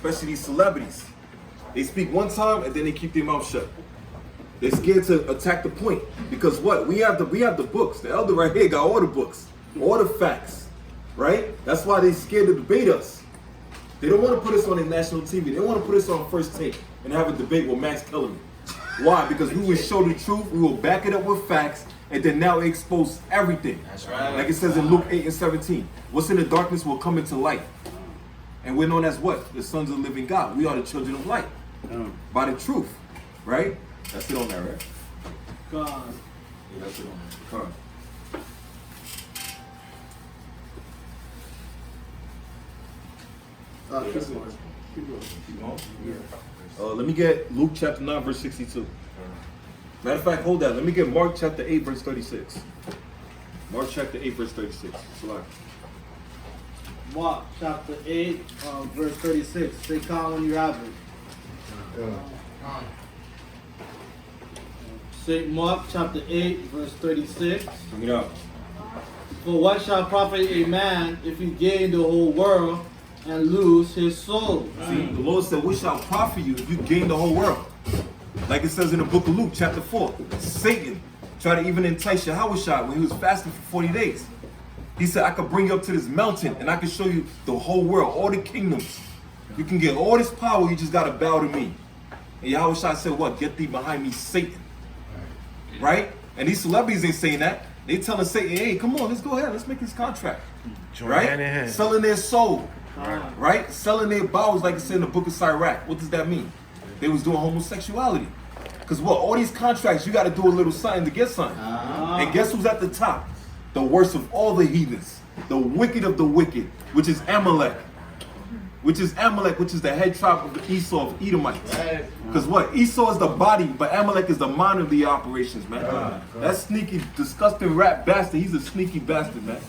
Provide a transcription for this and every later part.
especially these celebrities. They speak one time and then they keep their mouth shut. They're scared to attack the point because what? We have the books. The elder right here got all the books, all the facts, right? That's why they're scared to debate us. They don't want to put us on the national TV. They want to put us on First Take and have a debate with Max Kellerman. Why? Because we will show the truth, we will back it up with facts, and then now expose everything. That's right. Like it says in Luke 8:17. What's in the darkness will come into light. And we're known as what? The sons of the living God. We are the children of light. By the truth. Right? That's it on that, right? God. Yeah, that's it on that. Come on. Keep going. Yeah. Let me get Luke chapter 9, verse 62. Matter of fact, hold that. Let me get Mark chapter 8, verse 36. Mark chapter 8, verse 36. Mark chapter 8, verse 36. Say count when you have it. St. Mark chapter 8, verse 36. Bring it up. For what shall profit a man if he gain the whole world and lose his soul? See, the Lord said, what shall profit you if you gain the whole world? Like it says in the book of Luke, chapter 4. Satan tried to even entice Yahweh when he was fasting for 40 days. He said, I could bring you up to this mountain and I can show you the whole world, all the kingdoms. You can get all this power, you just got to bow to me. And Yahweh said, what? Get thee behind me, Satan. Right? And these celebrities ain't saying that. They telling Satan, hey, come on, let's go ahead. Let's make this contract. Right? Selling their soul. Right? Selling their bowels like it said in the book of Sirach. What does that mean? They was doing homosexuality. Because what? All these contracts, you got to do a little something to get something. And guess who's at the top? The worst of all the heathens. The wicked of the wicked, which is Amalek. Which is the head tribe of the Esau of Edomites. Because what? Esau is the body, but Amalek is the mind of the operations, man. That sneaky, disgusting rat bastard, he's a sneaky bastard, man.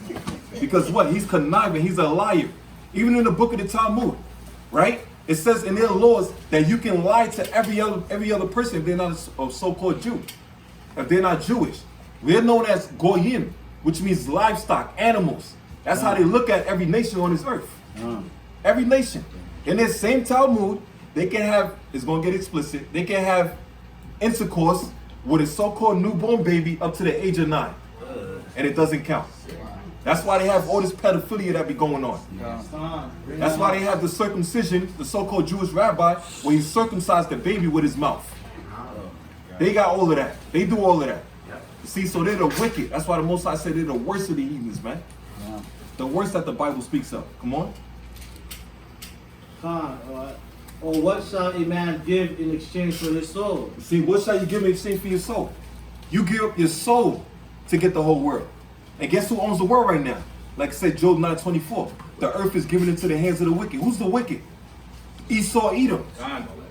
Because what? He's conniving, he's a liar. Even in the book of the Talmud, right? It says in their laws that you can lie to every other person if they're not a so-called Jew. If they're not Jewish. They're known as Goyim, which means livestock, animals. That's how they look at every nation on this earth. Every nation. In this same Talmud, they can have, it's going to get explicit, they can have intercourse with a so-called newborn baby up to the age of 9. And it doesn't count. That's why they have all this pedophilia that be going on. That's why they have the circumcision, the so-called Jewish rabbi, where he circumcised the baby with his mouth. They got all of that. They do all of that. See, so they're the wicked. That's why the Most High said they're the worst of the heathens, man. The worst that the Bible speaks of. Come on. Or what shall a man give in exchange for his soul? See, what shall you give in exchange for your soul? You give up your soul to get the whole world. And guess who owns the world right now? Like I said, Job 9:24. The earth is given into the hands of the wicked. Who's the wicked? Esau, Edom.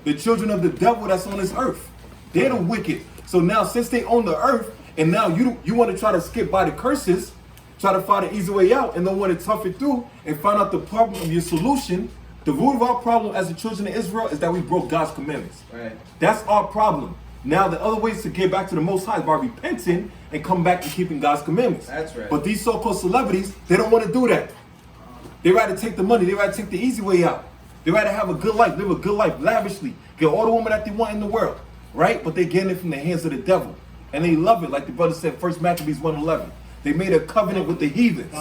The children of the devil that's on this earth. They're the wicked. So now, since they own the earth, and now you want to try to skip by the curses, try to find an easy way out, and don't want to tough it through and find out the problem of your solution. The root of our problem as the children of Israel is that we broke God's commandments. That's our problem. Now the other ways to get back to the Most High is by repenting and come back to keeping God's commandments. That's right. But these so-called celebrities, they don't want to do that. They rather take the money. They rather take the easy way out. They rather have a good life, live a good life lavishly, get all the women that they want in the world, right? But they're getting it from the hands of the devil. And they love it, like the brother said, 1 Maccabees 1:11. They made a covenant with the heathens.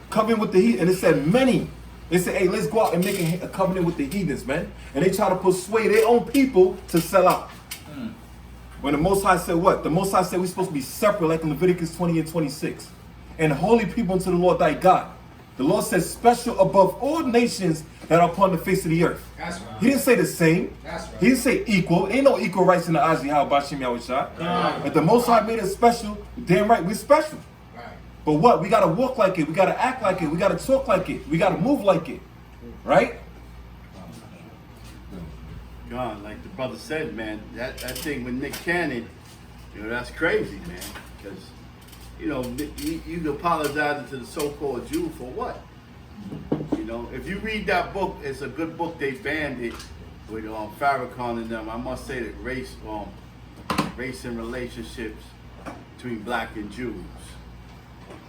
Covenant with the heathens. And it said many. They said, hey, let's go out and make a covenant with the heathens, man. And they try to persuade their own people to sell out. When the Most High said what? The Most High said we're supposed to be separate, like in Leviticus 20:26. And holy people unto the Lord thy God. The Lord says special above all nations that are upon the face of the earth. That's right. He didn't say the same. That's right. He didn't say equal. Ain't no equal rights in the eyes of Yahweh Bashim Yahushua. If the Most High made us special, damn right, we're special. Right. But what? We got to walk like it. We got to act like it. We got to talk like it. We got to move like it. Right? God, like the brother said, man, that thing with Nick Cannon, that's crazy, man. Because, you apologize to the so-called Jew for what? If you read that book, it's a good book. They banned it with Farrakhan and them. I must say that race and relationships between black and Jews.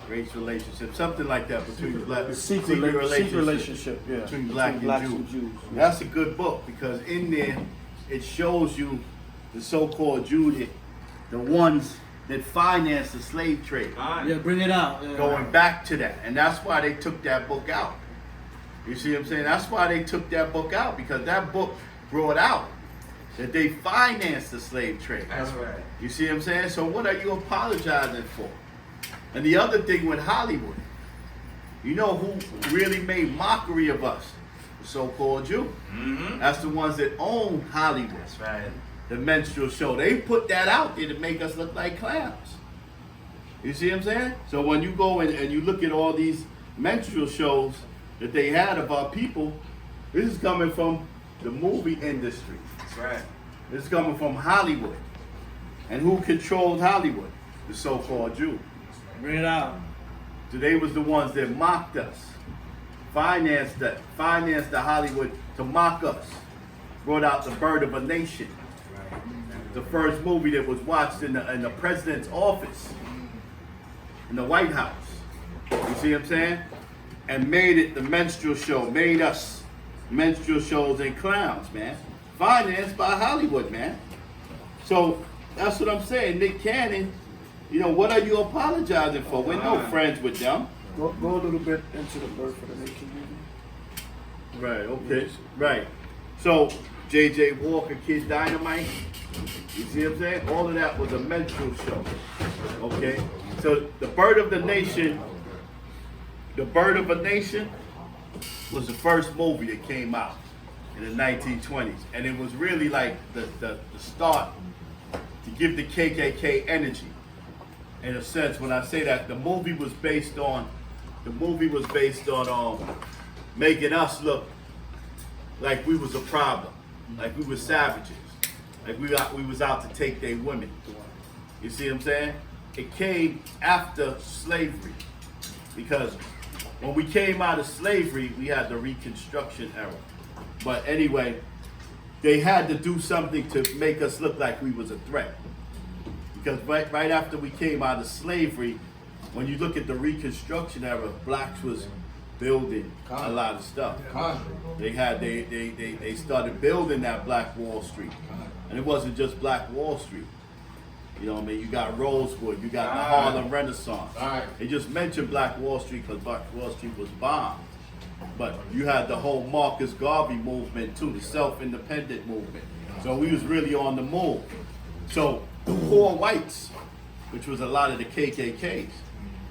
race relationship, something like that between black Secret relationship, yeah. between black blacks and Jews. yeah. That's a good book because in there it shows you the so-called Jews, the ones that financed the slave trade. Yeah, bring it out. Yeah. Going back to that, and that's why they took that book out. You see what I'm saying? That's why they took that book out, because that book brought out that they financed the slave trade. That's right. You see what I'm saying? So what are you apologizing for? And the other thing with Hollywood, you know who really made mockery of us? The so-called Jew. Mm-hmm. That's the ones that own Hollywood. That's right. The minstrel show. They put that out there to make us look like clowns. You see what I'm saying? So when you go and you look at all these minstrel shows that they had of our people, this is coming from the movie industry. That's right. This is coming from Hollywood. And who controlled Hollywood? The so-called Jew. Bring it out. So they was the ones that mocked us. Financed the Hollywood to mock us. Brought out The Bird of a Nation. The first movie that was watched in the president's office. In the White House. You see what I'm saying? And made it the minstrel show. Made us minstrel shows and clowns, man. Financed by Hollywood, man. So that's what I'm saying. Nick Cannon, you know, what are you apologizing for? We're no friends with them. Go a little bit into the Birth of the Nation movie. Right, okay. Right. So J.J. Walker, Kid Dynamite, you see what I'm saying? All of that was a minstrel show. Okay? So The Bird of a Nation was the first movie that came out in the 1920s. And it was really like the start to give the KKK energy. In a sense, when I say that, the movie was based on making us look like we was a problem, like we were savages, like we was out to take their women. You see what I'm saying? It came after slavery, because when we came out of slavery, we had the Reconstruction era. But anyway, they had to do something to make us look like we was a threat. Because right after we came out of slavery, when you look at the Reconstruction era, blacks was building a lot of stuff. They started building that Black Wall Street. And it wasn't just Black Wall Street. You know what I mean? You got Rosewood, you got the Harlem Renaissance. They just mentioned Black Wall Street because Black Wall Street was bombed. But you had the whole Marcus Garvey movement too, the self-independent movement. So we was really on the move. So the poor whites, which was a lot of the KKKs,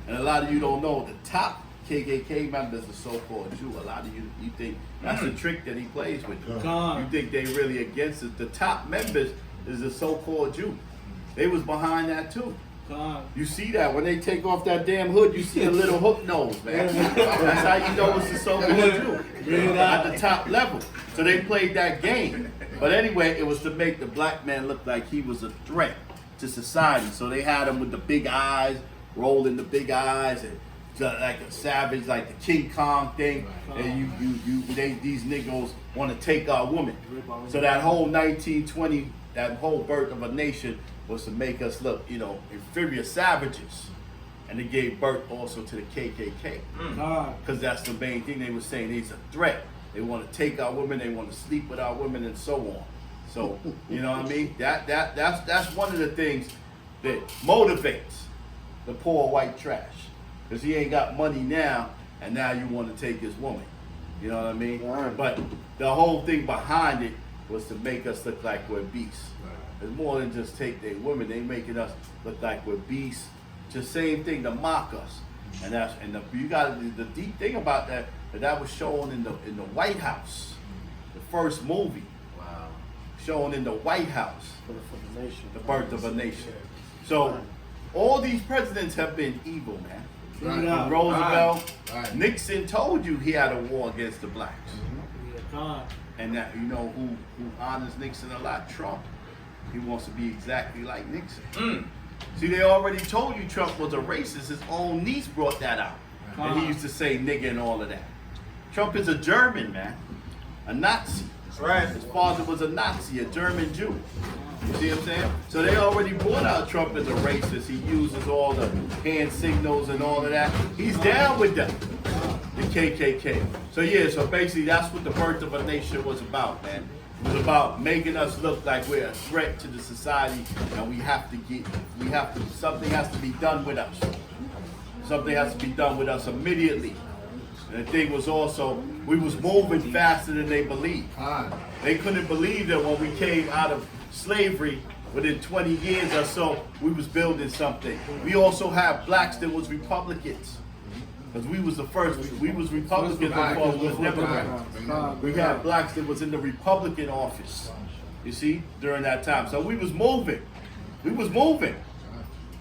and a lot of you don't know, the top KKK members are so-called Jew. A lot of you think that's a trick that he plays with you. You think they really against it. The top members is the so-called Jew. They was behind that too. You see that when they take off that damn hood, you see a little hook nose, man. That's how you know it's the so-called Jew at the top level. So they played that game. But anyway, it was to make the black man look like he was a threat to society. So they had him with the big eyes, rolling the big eyes, and like a savage, like the King Kong thing. And these niggas want to take our woman. So that whole 1920, that whole Birth of a Nation was to make us look, you know, inferior savages. And it gave birth also to the KKK. Because that's the main thing they were saying. He's a threat. They want to take our women. They want to sleep with our women and so on. So, you know what I mean? That's one of the things that motivates the poor white trash. Because he ain't got money now, and now you want to take his woman. You know what I mean? But the whole thing behind it was to make us look like we're beasts. It's more than just take their women. They making us look like we're beasts. Just same thing to mock us. And you got the deep thing about that was shown in the White House, the first movie. Wow. Shown in the White House. The Birth of a Nation. So all these presidents have been evil, man. From Roosevelt, Nixon told you he had a war against the blacks. And that, you know who honors Nixon a lot? Trump. He wants to be exactly like Nixon. See, they already told you Trump was a racist. His own niece brought that out. And he used to say nigga and all of that. Trump is a German, man. A Nazi. Right. His father was a Nazi, a German Jew. You see what I'm saying? So they already brought out Trump as a racist. He uses all the hand signals and all of that. He's down with them, the KKK. So yeah, so basically that's what the birth of a nation was about, man. It was about making us look like we're a threat to the society, and something has to be done with us. Something has to be done with us immediately. And the thing was also, we was moving faster than they believed. They couldn't believe that when we came out of slavery, within 20 years or so, we was building something. We also had blacks that was Republicans. Because we was the first, we was Republicans before we was Democrats. We had blacks that was in the Republican office, you see, during that time. So we was moving. We was moving.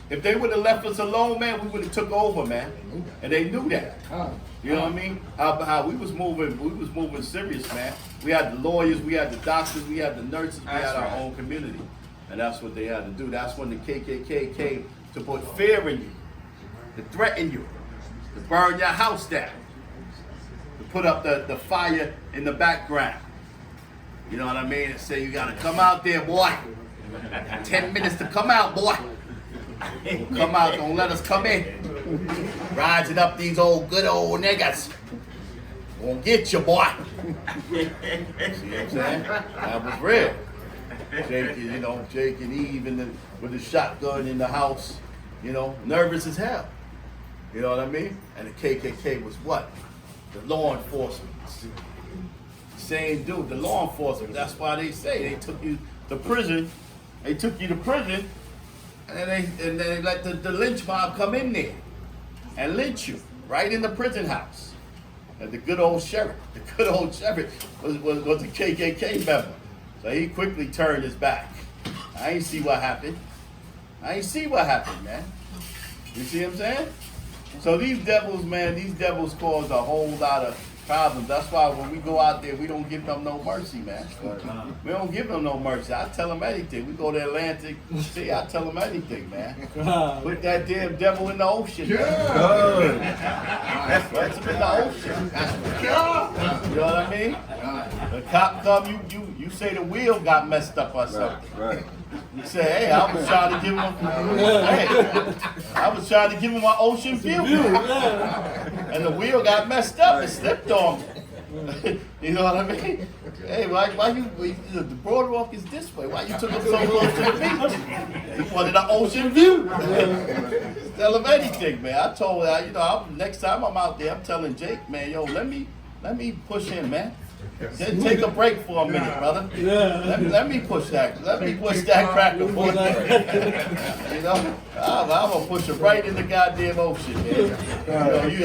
If they would have left us alone, man, we would have took over, man. And they knew that. You know what I mean? How we was moving serious, man. We had the lawyers, we had the doctors, we had the nurses, we had our own community. And that's what they had to do. That's when the KKK came to put fear in you, to threaten you, to burn your house down, to put up the fire in the background. You know what I mean? And say, you gotta come out there, boy. 10 minutes to come out, boy. Come out, don't let us come in. Rising up these good old niggas. Gonna get you, boy. See what I'm saying? That was real. Jake and Eve with the shotgun in the house, nervous as hell. You know what I mean? And the KKK was what? The law enforcement. Same dude, the law enforcement. That's why they say they took you to prison. They took you to prison, and then they let the lynch mob come in there and lynch you right in the prison house. And the good old sheriff was a KKK member. So he quickly turned his back. I ain't see what happened, man. You see what I'm saying? So these devils cause a whole lot of problems. That's why when we go out there, we don't give them no mercy, man. We don't give them no mercy. I tell them anything. We go to Atlantic, I tell them anything, man. Put that damn devil in the ocean. Yeah. Put him in the ocean. You know what I mean? The cop come, you say the wheel got messed up or something. Right. You say, hey, I was trying to give him my ocean view. And the wheel got messed up and slipped on me. You know what I mean? Hey, why you the boardwalk is this way. Why you took him so close to the beach? He wanted an ocean view. Tell him anything, man. I told her, next time I'm out there, I'm telling Jake, man, let me push him, man. Then take a break for a minute, brother. Yeah. Let me push that. Let me push that cracker for you. I'm gonna push it right in the goddamn ocean, man.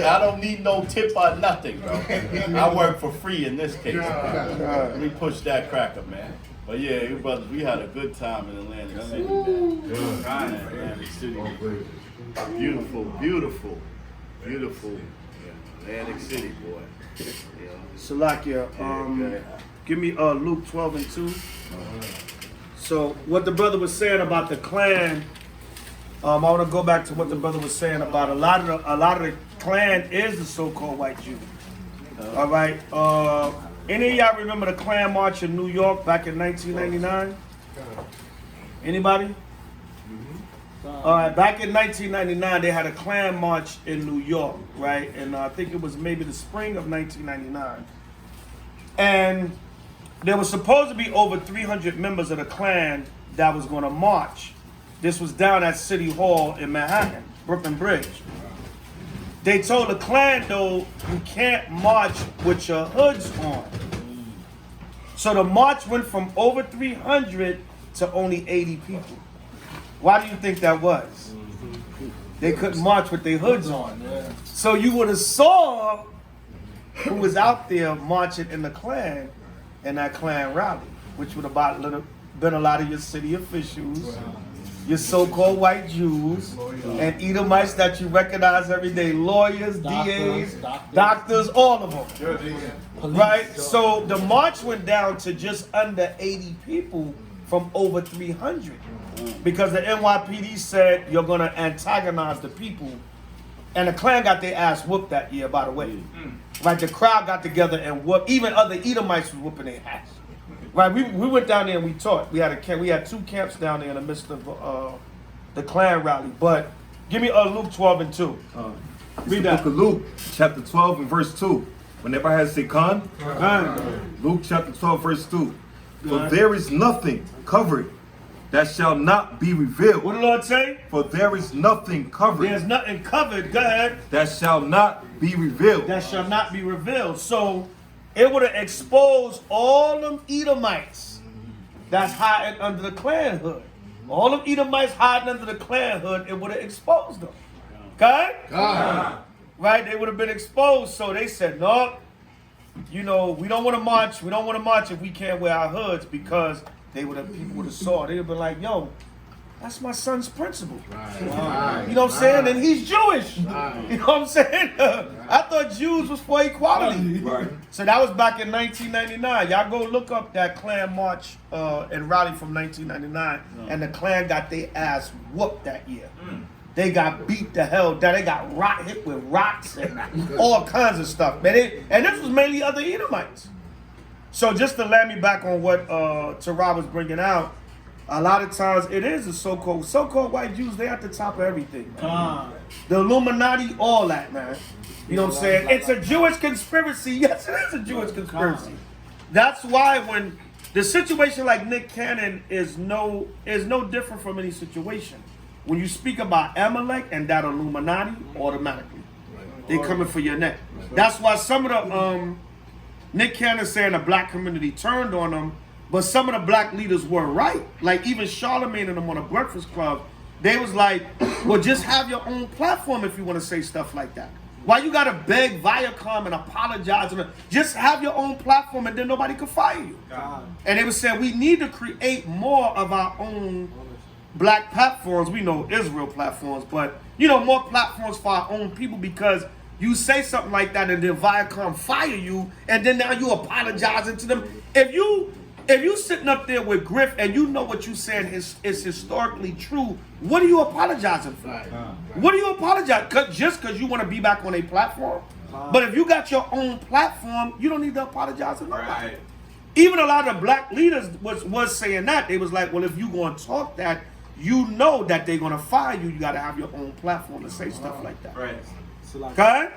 I don't need no tip or nothing, bro. I work for free in this case. Let me push that cracker, man. But yeah, you brothers, we had a good time in Atlantic City, man. Atlantic City, beautiful Atlantic City, boy. Salakia, give me Luke 12 and 2. So what the brother was saying about the Klan, I want to go back to what the brother was saying about a lot of the Klan is the so-called white Jew. All right. Any of y'all remember the Klan march in New York back in 1999? Anybody? All right, back in 1999, they had a Klan march in New York, right? And I think it was maybe the spring of 1999. And there was supposed to be over 300 members of the Klan that was going to march. This was down at City Hall in Manhattan, Brooklyn Bridge. They told the Klan, though, you can't march with your hoods on. So the march went from over 300 to only 80 people. Why do you think that was? They couldn't march with their hoods on. So you would have saw who was out there marching in the Klan in that Klan rally, which would have been a lot of your city officials, your so-called white Jews, and Edomites that you recognize every day, lawyers, DAs, doctors, all of them. Right? So the march went down to just under 80 people from over 300. Because the NYPD said you're going to antagonize the people. And the Klan got their ass whooped that year, by the way. Like the crowd got together and whooped. Even other Edomites was whooping their ass. Right, we went down there and we taught. We had a camp. We had 2 camps down there in the midst of the Klan rally. But give me Luke 12 and 2. Read the book of Luke, chapter 12 and verse 2. Whenever I had to say con, Luke chapter 12 verse 2. For there is nothing covered that shall not be revealed. What did the Lord say? For there is nothing covered There's nothing covered. Go ahead. that shall not be revealed. That shall not be revealed. So it would have exposed all them Edomites that's hiding under the clan hood. All them Edomites hiding under the clan hood, it would have exposed them. Okay? Right? They would have been exposed. So they said, no, you know, we don't want to march. We don't want to march if we can't wear our hoods, because people would have saw. They would have been like, yo, that's my son's principle. Right. You know what I'm saying? And he's Jewish. You know what I'm saying? I thought Jews was for equality. Right. So that was back in 1999. Y'all go look up that Klan march and rally from 1999. And the Klan got their ass whooped that year. They got beat the hell down. They got hit with rocks and all kinds of stuff. Man, and this was mainly other Edomites. So just to land me back on what Terah was bringing out, a lot of times it is the so-called white Jews. They're at the top of everything. The Illuminati, all that, man. You know what I'm saying? It's a Jewish conspiracy. Yes, it is a Jewish conspiracy. That's why when the situation like Nick Cannon is no different from any situation. When you speak about Amalek and that Illuminati, automatically they coming for your neck. That's why some of the Nick Cannon saying the black community turned on them, but some of the black leaders were right. Like even Charlemagne and them on the Breakfast Club, they was like, well, just have your own platform if you want to say stuff like that. Why you gotta beg Viacom and apologize? Just have your own platform and then nobody can fire you. And they were saying we need to create more of our own black platforms. We know Israel platforms, but you know, more platforms for our own people, because you say something like that and then Viacom fire you, and then now you apologizing to them. If you sitting up there with Griff and you know what you saying is historically true, what are you apologizing for? What are you apologizing? Just because you want to be back on a platform? But if you got your own platform, you don't need to apologize to nobody. Even a lot of black leaders was saying that. They was like, well, if you going to talk that, you know that they're going to fire you. You got to have your own platform to say stuff like that. Right. So like, Okay?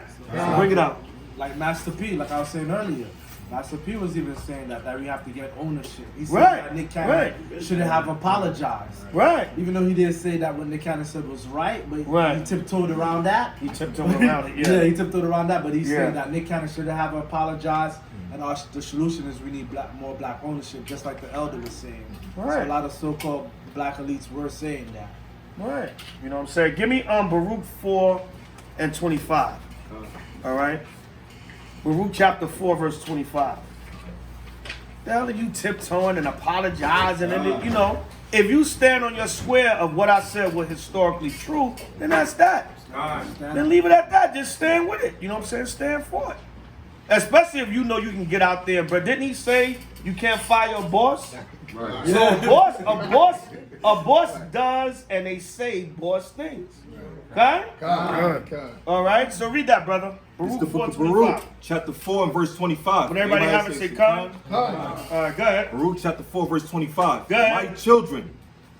Bring it up. Like Master P, like I was saying earlier. Master P was even saying that we have to get ownership. He said that Nick Cannon shouldn't have apologized. Right. Even though he didn't say that what Nick Cannon said was right, but he tiptoed around that. He tiptoed around it, Yeah, he tiptoed around that, but he's saying that Nick Cannon shouldn't have apologized. And the solution is we need more black ownership, just like the elder was saying. Right. So a lot of so-called black elites were saying that. Right. You know what I'm saying? Give me Baruch 4 and 25. All right? Baruch chapter 4, verse 25. The hell are you tiptoeing and apologizing? And you know, if you stand on your square of what I said was historically true, then that's that. Then leave it at that. Just stand with it. You know what I'm saying? Stand for it. Especially if you know you can get out there. But didn't he say you can't fire your boss? Right. So a boss does, and they say boss things. Okay? All right. So read that, brother. It's the Baruch book of 4:25. Baruch, chapter 4 and verse 25. When everybody have it, say come. All right, go ahead. Baruch chapter 4 verse 25. Go ahead. My children,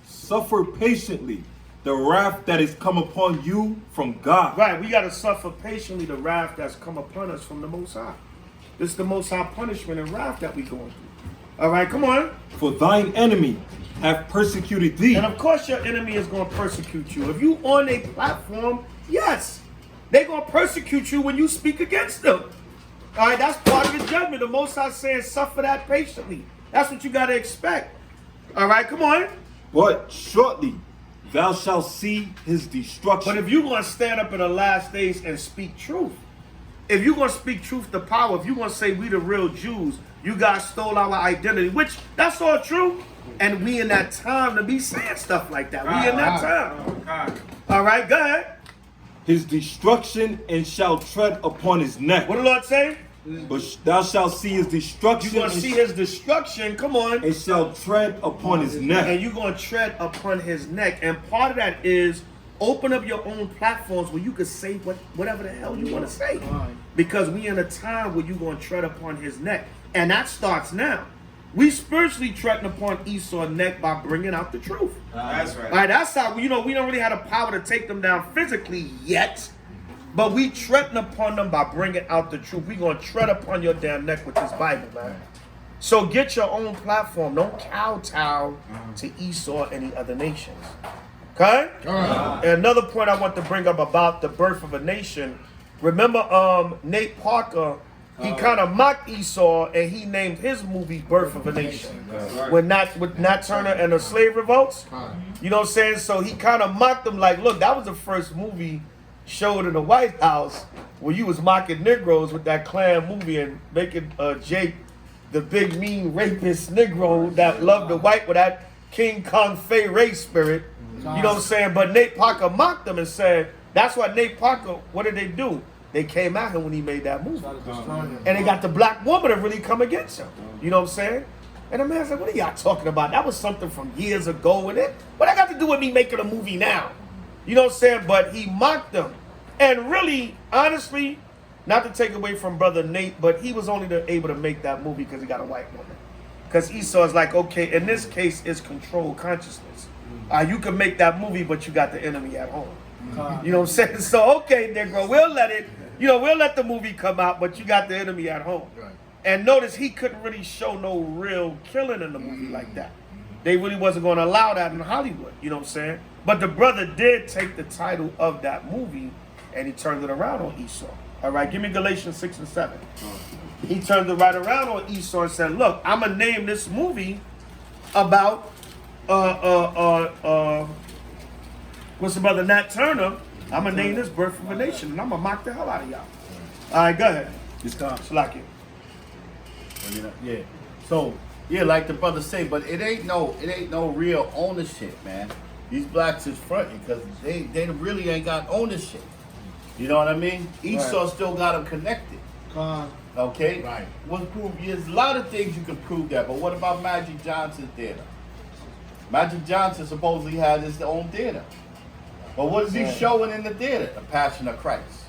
suffer patiently the wrath that is come upon you from God. Right, we got to suffer patiently the wrath that's come upon us from the Most High. This is the Most High punishment and wrath that we going through. All right, come on. For thine enemy have persecuted thee. And of course your enemy is going to persecute you. If you on a platform, yes, they're going to persecute you when you speak against them. All right, that's part of the judgment. The Most High saying suffer that patiently. That's what you got to expect. All right, come on. But shortly thou shalt see his destruction. But if you're going to stand up in the last days and speak truth, if you're going to speak truth to power, if you're going to say we the real Jews, you guys stole our identity, which that's all true. And we in that time to be saying stuff like that. We in that time. All right, go ahead. His destruction, and shall tread upon his neck. What the Lord say? But thou shalt see his destruction. You're going to see his destruction. Come on. And shall tread upon his neck. And you're going to tread upon his neck. And part of that is open up your own platforms where you can say whatever the hell you want to say. Because we in a time where you're going to tread upon his neck. And that starts now. We spiritually treading upon Esau's neck by bringing out the truth. That's right. All right, that's how, we don't really have the power to take them down physically yet, but we treading upon them by bringing out the truth. We going to tread upon your damn neck with this Bible, man. So get your own platform. Don't kowtow to Esau or any other nations. Okay? And another point I want to bring up about the birth of a nation. Remember Nate Parker, he kind of mocked Esau and he named his movie Birth of a Nation. With Nat Turner and the slave revolts. You know what I'm saying? So he kind of mocked them like, look, that was the first movie showed in the White House where you was mocking Negroes with that Klan movie and making Jake the big mean rapist Negro that loved the white with that King Kong Fay race spirit. You know what I'm saying? But Nate Parker mocked them and said, that's why Nate Parker, what did they do? They came at him when he made that movie. And they got the black woman to really come against him. You know what I'm saying? And the man's like, what are y'all talking about? That was something from years ago. And what that got to do with me making a movie now? You know what I'm saying? But he mocked them. And really, honestly, not to take away from Brother Nate, but he was only able to make that movie because he got a white woman. Because Esau is like, okay, in this case, it's controlled consciousness. You can make that movie, but you got the enemy at home. You know what I'm saying? So, okay, Negro, we'll let it, we'll let the movie come out, but you got the enemy at home. Right. And notice he couldn't really show no real killing in the movie like that. They really wasn't going to allow that in Hollywood, you know what I'm saying? But the brother did take the title of that movie and he turned it around on Esau. All right, give me Galatians 6 and 7. He turned it right around on Esau and said, look, I'm going to name this movie about, what's the brother, Nat Turner. I'm going to name this Birth of a Nation, and I'm going to mock the hell out of y'all. All right, go ahead. It's gone. Slack it. Yeah. So, yeah, like the brother say, but it ain't no real ownership, man. These blacks is fronting because they really ain't got ownership. You know what I mean? Esau still got them connected. Okay? Right. What proof? There's a lot of things you can prove that, but what about Magic Johnson's theater? Magic Johnson supposedly had his own theater. But what is he showing in the theater? The Passion of Christ.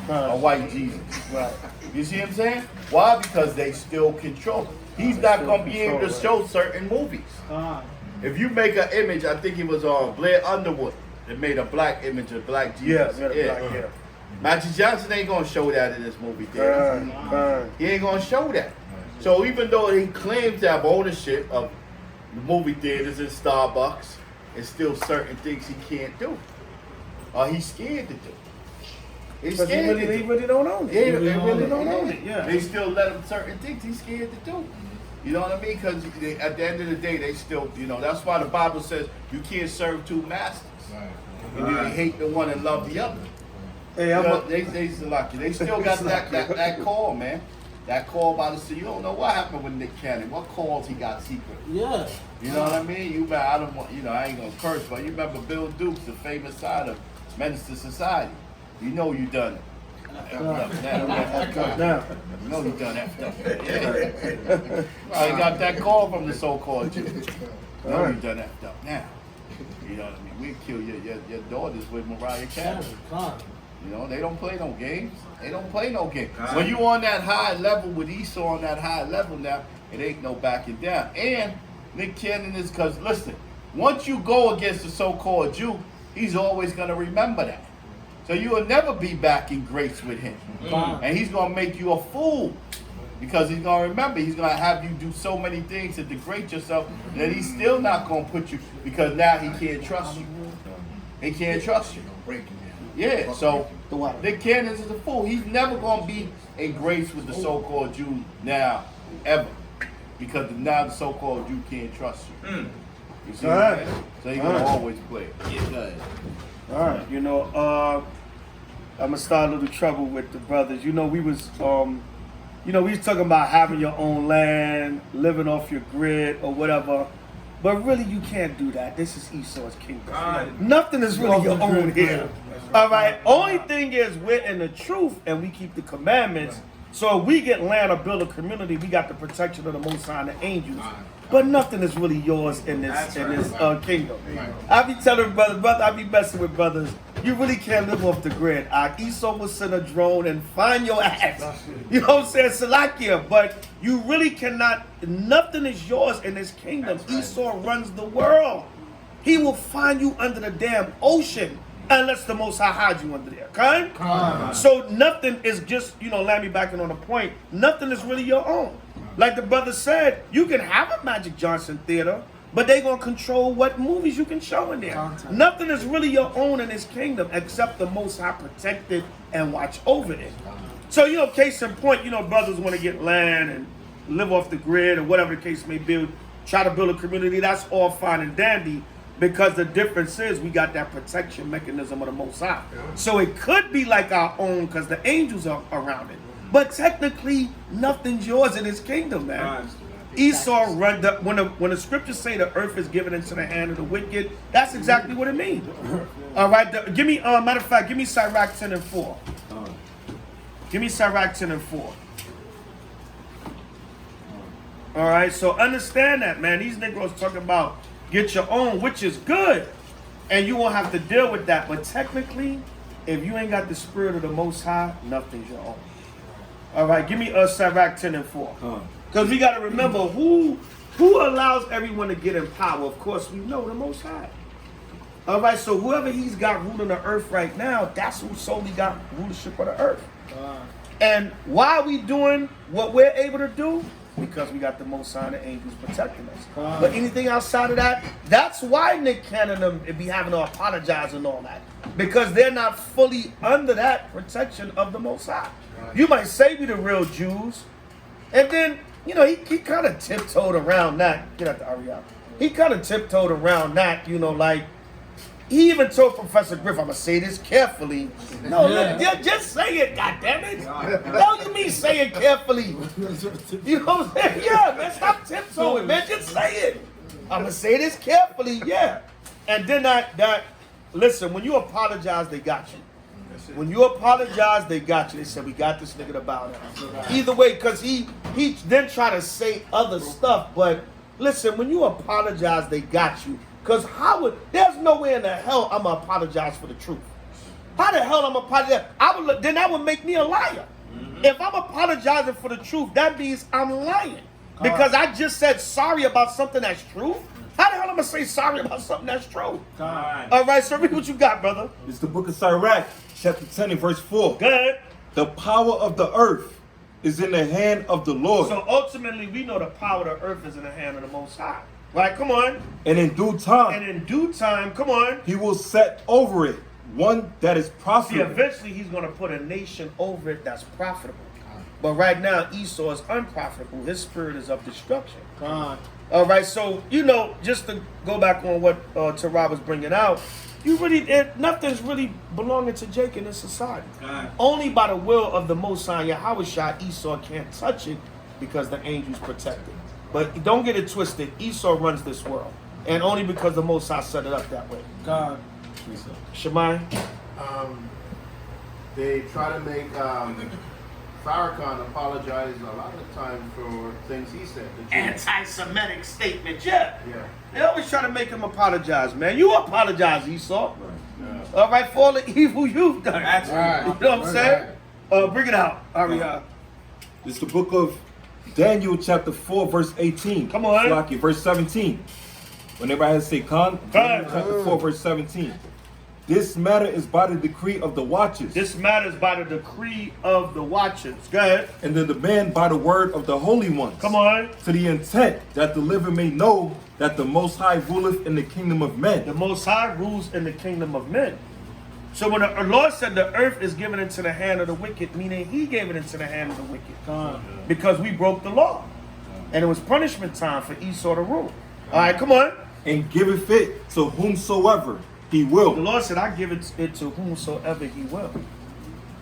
A white Jesus. Right. You see what I'm saying? Why? Because they still control. He's not going to be able to show certain movies. If you make an image, I think it was Blair Underwood that made a black image of black Jesus. Yeah. Magic Johnson ain't going to show that in this movie theater. He ain't going to show that. So even though he claims to have ownership of the movie theaters and Starbucks, there's still certain things he can't do. Or he's scared to do. He's scared He really don't own it. Yeah, they really don't own it. Yeah. They still let him certain things he's scared to do. You know what I mean? Because at the end of the day, they still, that's why the Bible says you can't serve two masters. Right. You hate the one and love the other. Hey, they still got that call, man. That call about the city. You don't know what happened with Nick Cannon. What calls he got secret? Yeah. You know what I mean? I don't want, I ain't gonna curse, but you remember Bill Dukes, the famous side of Menace to Society. You know you done it. You know you done that stuff. Yeah. I got that call from the so-called Jew. You know you done that stuff now. You know what I mean? We kill your daughters with Mariah Carey. They don't play no games. They don't play no games. When you on that high level with Esau on that high level now, it ain't no backing down. And Nick Cannon is, because listen, once you go against the so-called Jew, he's always going to remember that. So you will never be back in grace with him. And he's going to make you a fool. Because he's going to remember, he's going to have you do so many things to degrade yourself that he's still not going to put you, because now he can't trust you. He can't trust you. Yeah, so Nick Cannon is a fool. He's never going to be in grace with the so-called Jew now, ever. Because now the so-called Jew can't trust you. You see what I'm saying? So he's going to always play. Yeah, go ahead. All right, I'm gonna start a little trouble with the brothers. We was, we was talking about having your own land, living off your grid or whatever. But really, you can't do that. This is Esau's kingdom. Nothing is really your own here. All right. Only thing is, we're in the truth and we keep the commandments. So if we get land or build a community, we got the protection of the Most High and the angels. But nothing is really yours in this kingdom. I be telling brother, I be messing with brothers. You really can't live off the grid. Esau will send a drone and find your ass. You know what I'm saying? Salakia. But you really cannot, nothing is yours in this kingdom. Esau runs the world. He will find you under the damn ocean unless the Most High hides you under there. Okay? So nothing is just, let me back in on the point. Nothing is really your own. Like the brother said, you can have a Magic Johnson theater, but they're going to control what movies you can show in there. Nothing is really your own in this kingdom except the Most High protected and watch over it. So, case in point, brothers want to get land and live off the grid or whatever the case may be, try to build a community. That's all fine and dandy because the difference is we got that protection mechanism of the Most High. So it could be like our own because the angels are around it. But technically, nothing's yours in this kingdom, man. Esau run when the scriptures say the earth is given into the hand of the wicked, that's exactly what it means. All right, give me matter of fact, give me Sirach 10 and 4. Give me Sirach 10 and 4. All right, so understand that, man. These Negroes talking about get your own, which is good, and you won't have to deal with that. But technically, if you ain't got the spirit of the Most High, nothing's your own. All right, give me Sirach 10 and 4. Because we got to remember who allows everyone to get in power. Of course, we know the Most High. All right, so whoever he's got ruling the earth right now, that's who solely got rulership of the earth. And why are we doing what we're able to do? Because we got the Most High and the angels protecting us. But anything outside of that, that's why Nick Cannon be having to apologize and all that. Because they're not fully under that protection of the Most High. You might say we the real Jews, and then he kind of tiptoed around that. Get out the Ariana. He kind of tiptoed around that, like he even told Professor Griff, I'm gonna say this carefully. No, look, just say it, goddammit. No, you mean say it carefully. You know what I'm saying? Yeah, man, stop tiptoeing, man. Just say it. I'm gonna say this carefully, yeah. And then that listen, when you apologize, they got you. When you apologize, they got you. They said, we got this nigga to bow down. Either way, because he then try to say other stuff. But listen, when you apologize, they got you. Because there's no way in the hell I'm going to apologize for the truth. How the hell I'm going to apologize? Then that would make me a liar. If I'm apologizing for the truth, that means I'm lying. Because I just said sorry about something that's true. How the hell am I going to say sorry about something that's true? All right, so read what you got, brother. It's the book of Sirach, chapter 10 and verse 4. Go ahead. The power of the earth is in the hand of the Lord. So ultimately, we know the power of the earth is in the hand of the Most High. Right, come on. And in due time, come on. He will set over it one that is profitable. See, eventually he's going to put a nation over it that's profitable. But right now, Esau is unprofitable. His spirit is of destruction. All right, so, just to go back on what Terah was bringing out, nothing's really belonging to Jake in this society. Only by the will of the Most High Yahweh Esau can't touch it because the angels protect it. But don't get it twisted. Esau runs this world. And only because the Most High set it up that way. God. Shemai? They try to make Farrakhan apologize a lot of the time for things he said. Anti-Semitic statement, yeah. Yeah. They always try to make him apologize, man. You apologize, Esau. All right, for all the evil you've done. That's right. You know what I'm saying? Bring it out, Ariana. It's the book of Daniel, chapter 4, verse 18. Come on. Slaki, verse 17. Whenever I say Daniel, chapter 4, verse 17. This matter is by the decree of the watchers. This matter is by the decree of the watchers. Go ahead. And the demand by the word of the holy ones. Come on. To the intent that the living may know that the Most High ruleth in the kingdom of men. The Most High rules in the kingdom of men. So when the Lord said the earth is given into the hand of the wicked, meaning he gave it into the hand of the wicked. Because we broke the law. And it was punishment time for Esau to rule. All right, come on. And giveth it to whomsoever he will. The Lord said, I give it to whomsoever he will.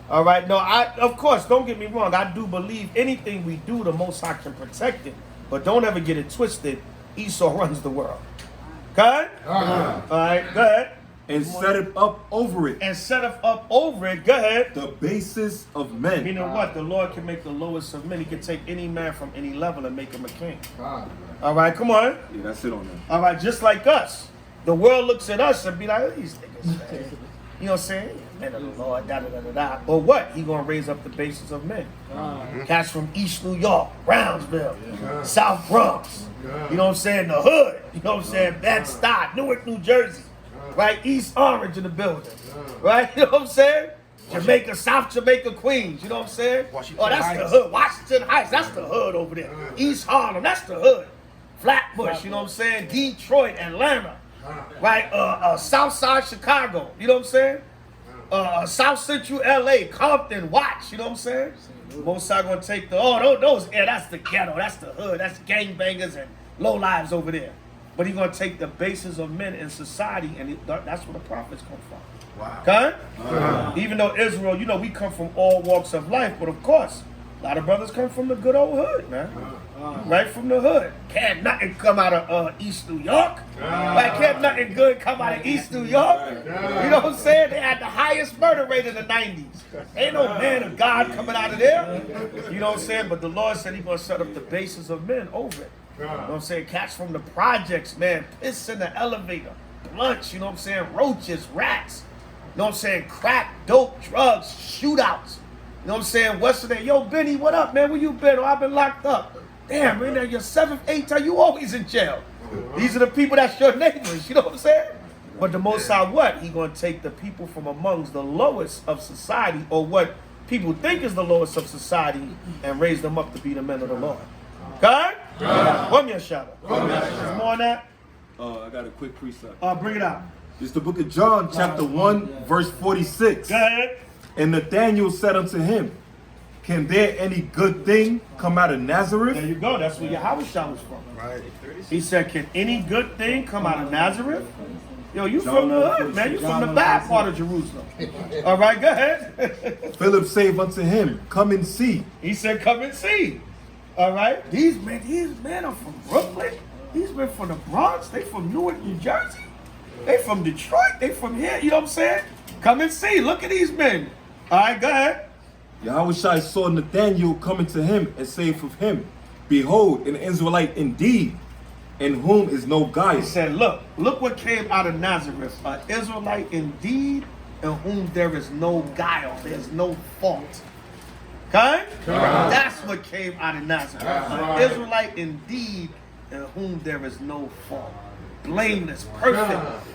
All right. No, of course, don't get me wrong. I do believe anything we do, the Most High can protect it. But don't ever get it twisted. Esau runs the world. Okay? All right, go ahead. And set it up over it. And set it up over it. Go ahead. The basis of men. Meaning what? The Lord can make the lowest of men. He can take any man from any level and make him a king. All right, come on. Yeah, that's it on that. All right, just like us. The world looks at us and be like, these niggas, man. You know what I'm saying? Men of the Lord, da da da da da. Or what? He gonna raise up the bases of men. Cats from East New York, Brownsville, South Bronx. You know what I'm saying? The hood. You know what I'm saying? Bed-Stuy, Newark, New Jersey. Right? East Orange in the building. Right? You know what I'm saying? Jamaica, South Jamaica, Queens. You know what I'm saying? Oh, that's the hood. Washington Heights, that's the hood over there. East Harlem, that's the hood. Flatbush, you know what I'm saying? Detroit, Atlanta. Right? South Side Chicago. You know what I'm saying? South Central LA, Compton, Watch. You know what I'm saying? Most are gonna take that's the ghetto, that's the hood, that's gangbangers and lowlives over there. But he's gonna take the bases of men in society, and that's where the prophets come from. Wow. Okay? Even though Israel, you know, we come from all walks of life, but of course, a lot of brothers come from the good old hood, man. Right from the hood. Can't nothing come out of East New York. Like, can't nothing good come out of East New York. You know what I'm saying? They had the highest murder rate in the 90s. Ain't no man of God coming out of there. You know what I'm saying? But the Lord said he's going to set up the bases of men over it. You know what I'm saying? Cats from the projects, man. Piss in the elevator. Blunts, you know what I'm saying? Roaches, rats. You know what I'm saying? Crack, dope, drugs, shootouts. You know what I'm saying? Yesterday, yo, Benny, what up, man? Where you been? Oh, I've been locked up. Damn, man, your 7th, 8th time, you always in jail. These are the people that's your neighbors, you know what I'm saying? But the Most High, what? He gonna take the people from amongst the lowest of society, or what people think is the lowest of society, and raise them up to be the men of the Lord. Okay? One more shout out. There's more on that? I got a quick precept. Bring it out. It's the book of John, chapter 1, verse 46. Go ahead. And Nathanael said unto him, can there any good thing come out of Nazareth? There you go. That's where Yahweh was from. Right. He said, can any good thing come out of Nazareth? Yo, you from the hood, man. You from the bad part of Jerusalem. All right, go ahead. Philip said unto him, come and see. He said, come and see. All right. These men are from Brooklyn. These men from the Bronx. They from Newark, New Jersey. They from Detroit. They from here. You know what I'm saying? Come and see. Look at these men. All right, go ahead. Yahushua saw Nathanael coming to him and said of him, behold, an Israelite indeed, in whom is no guile. He said, look what came out of Nazareth. An Israelite indeed, in whom there is no guile. There's no fault. Okay? That's what came out of Nazareth. An Israelite indeed, in whom there is no fault. Blameless, perfect.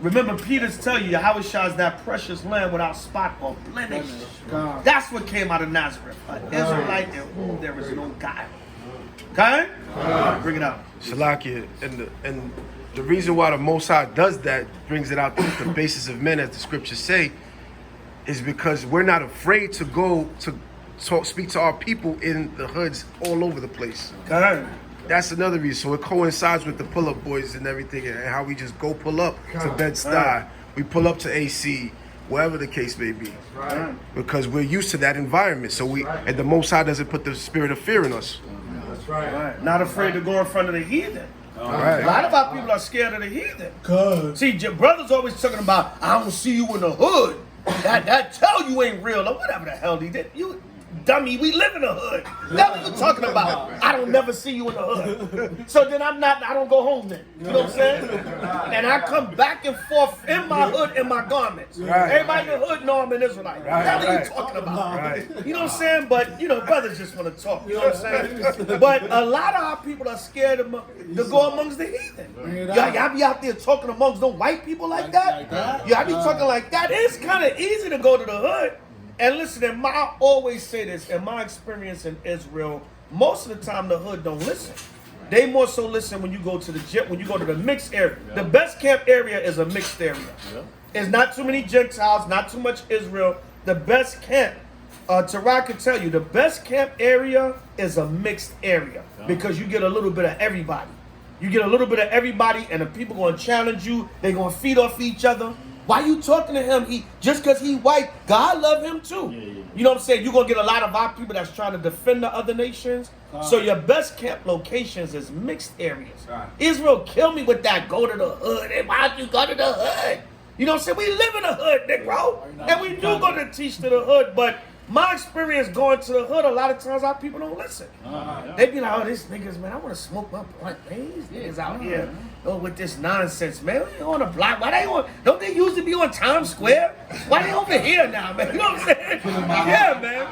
Remember, Peter's tell you, Yahushua is that precious lamb without spot or blemish. That's what came out of Nazareth. An Israelite in whom there is no guile. Okay? Bring it out. Shalakia, and the reason why the Most High does that, brings it out the basis of men, as the scriptures say, is because we're not afraid to go to speak to our people in the hoods all over the place. Okay. That's another reason. So it coincides with the pull-up boys and everything, and how we just go pull up to Bed-Stuy. We pull up to AC, wherever the case may be. Right. Because we're used to that environment. So and the Most High doesn't put the spirit of fear in us. That's right. Not afraid to go in front of the heathen. Right. A lot of our people are scared of the heathen. See, your brother's always talking about, I don't see you in the hood. That tell you ain't real, or whatever the hell he did. You dummy, we live in the hood. That's what you talking about. I don't never see you in the hood. So then I don't go home then. You know what I'm saying? And I come back and forth in my hood in my garments. Right. Everybody in the hood know I'm an Israelite. That's what you talking about. Right. You know what I'm saying? But, you know, brothers just want to talk. You know what I'm saying? But a lot of our people are scared to go amongst the heathen. Y'all be out there talking amongst them white people like that? Y'all be talking like that. It's kind of easy to go to the hood. And listen, I always say this, in my experience in Israel, most of the time the hood don't listen. They more so listen when you go to the gym, when you go to the mixed area. The best camp area is a mixed area. It's not too many Gentiles, not too much Israel. The best camp, Tarak can tell you, the best camp area is a mixed area because you get a little bit of everybody. You get a little bit of everybody, and the people going to challenge you. They're going to feed off each other. Why you talking to him? Just because he white, God love him too. You know what I'm saying? You're going to get a lot of our people that's trying to defend the other nations. So your best camp locations is mixed areas. Israel kill me with that, go to the hood. And why'd you go to the hood? You know what I'm saying? We live in the hood, Negro. And we do go to teach to the hood, but My experience going to the hood, a lot of times our people don't listen. They be like, oh, these niggas, man, I want to smoke my blunt, man. These niggas out here with this nonsense, man. They on the block. Why they on? Don't they usually be on Times Square? Why they over here now, man? You know what I'm saying? Yeah, man.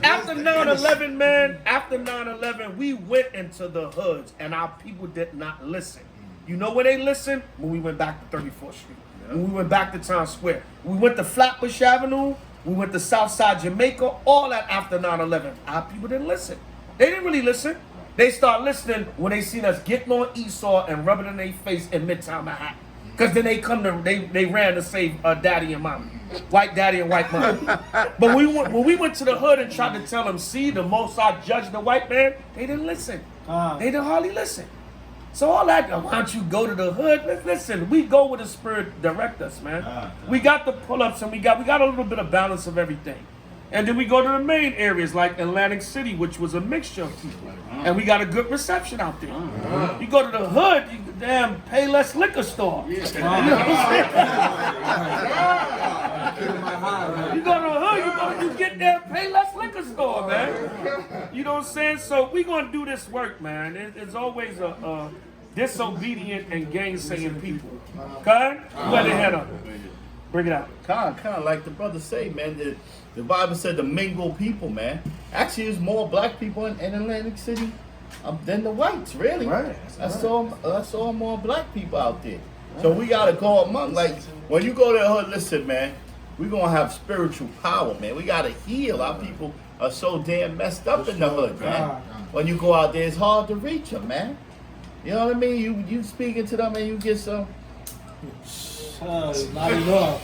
After 9/11, man, after 9/11, we went into the hoods and our people did not listen. You know where they listened? When we went back to 34th Street. When we went back to Times Square. We went to Flatbush Avenue. We went to Southside Jamaica. All that after 9/11. Our people didn't listen. They didn't really listen. They start listening when they seen us getting on Esau and rubbing it in their face in Midtown Manhattan. Because then they ran to save daddy and mommy. White daddy and white mommy. But when we went to the hood and tried to tell them, see, the Most High judged the white man, they didn't listen. They didn't hardly listen. So all that, why don't you go to the hood? Listen, we go where the Spirit direct us, man. We got the pull-ups and we got a little bit of balance of everything. And then we go to the main areas like Atlantic City, which was a mixture of people. And we got a good reception out there. You go to the hood, you damn Payless liquor store. You know what I'm saying? You go to the hood, you get there, Payless liquor store, man. You know what I'm saying? So we gonna do this work, man. It's always a disobedient and gainsaying people. Okay? Let it head up. Bring it out. Kind of like the brother say, man. The Bible said the mingle people, man. Actually, there's more black people in Atlantic City than the whites, really. Right. I saw more black people out there. So we gotta go among. Like when you go to the hood, listen, man. We're gonna have spiritual power, man. We gotta heal. Our people are so damn messed up in the hood, man. When you go out there, it's hard to reach them, man. You know what I mean? You speaking to them and you get some. Not enough.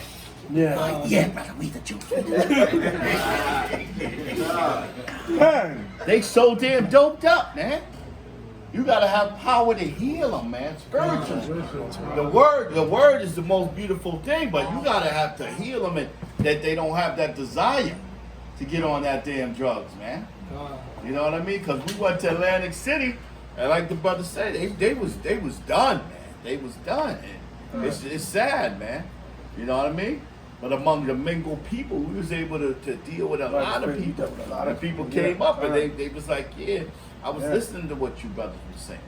Yeah. Yeah, brother, we the Jews. They so damn doped up, man. You gotta have power to heal them, man. Spiritually. The word is the most beautiful thing, but you gotta have to heal them and that they don't have that desire to get on that damn drugs, man. You know what I mean? Because we went to Atlantic City, and like the brother said, they was done, man. They was done. And it's sad, man. You know what I mean? But among the mingled people, we was able to deal with a lot of people. A lot of people came up and they was like, yeah, I was listening to what you brothers were saying.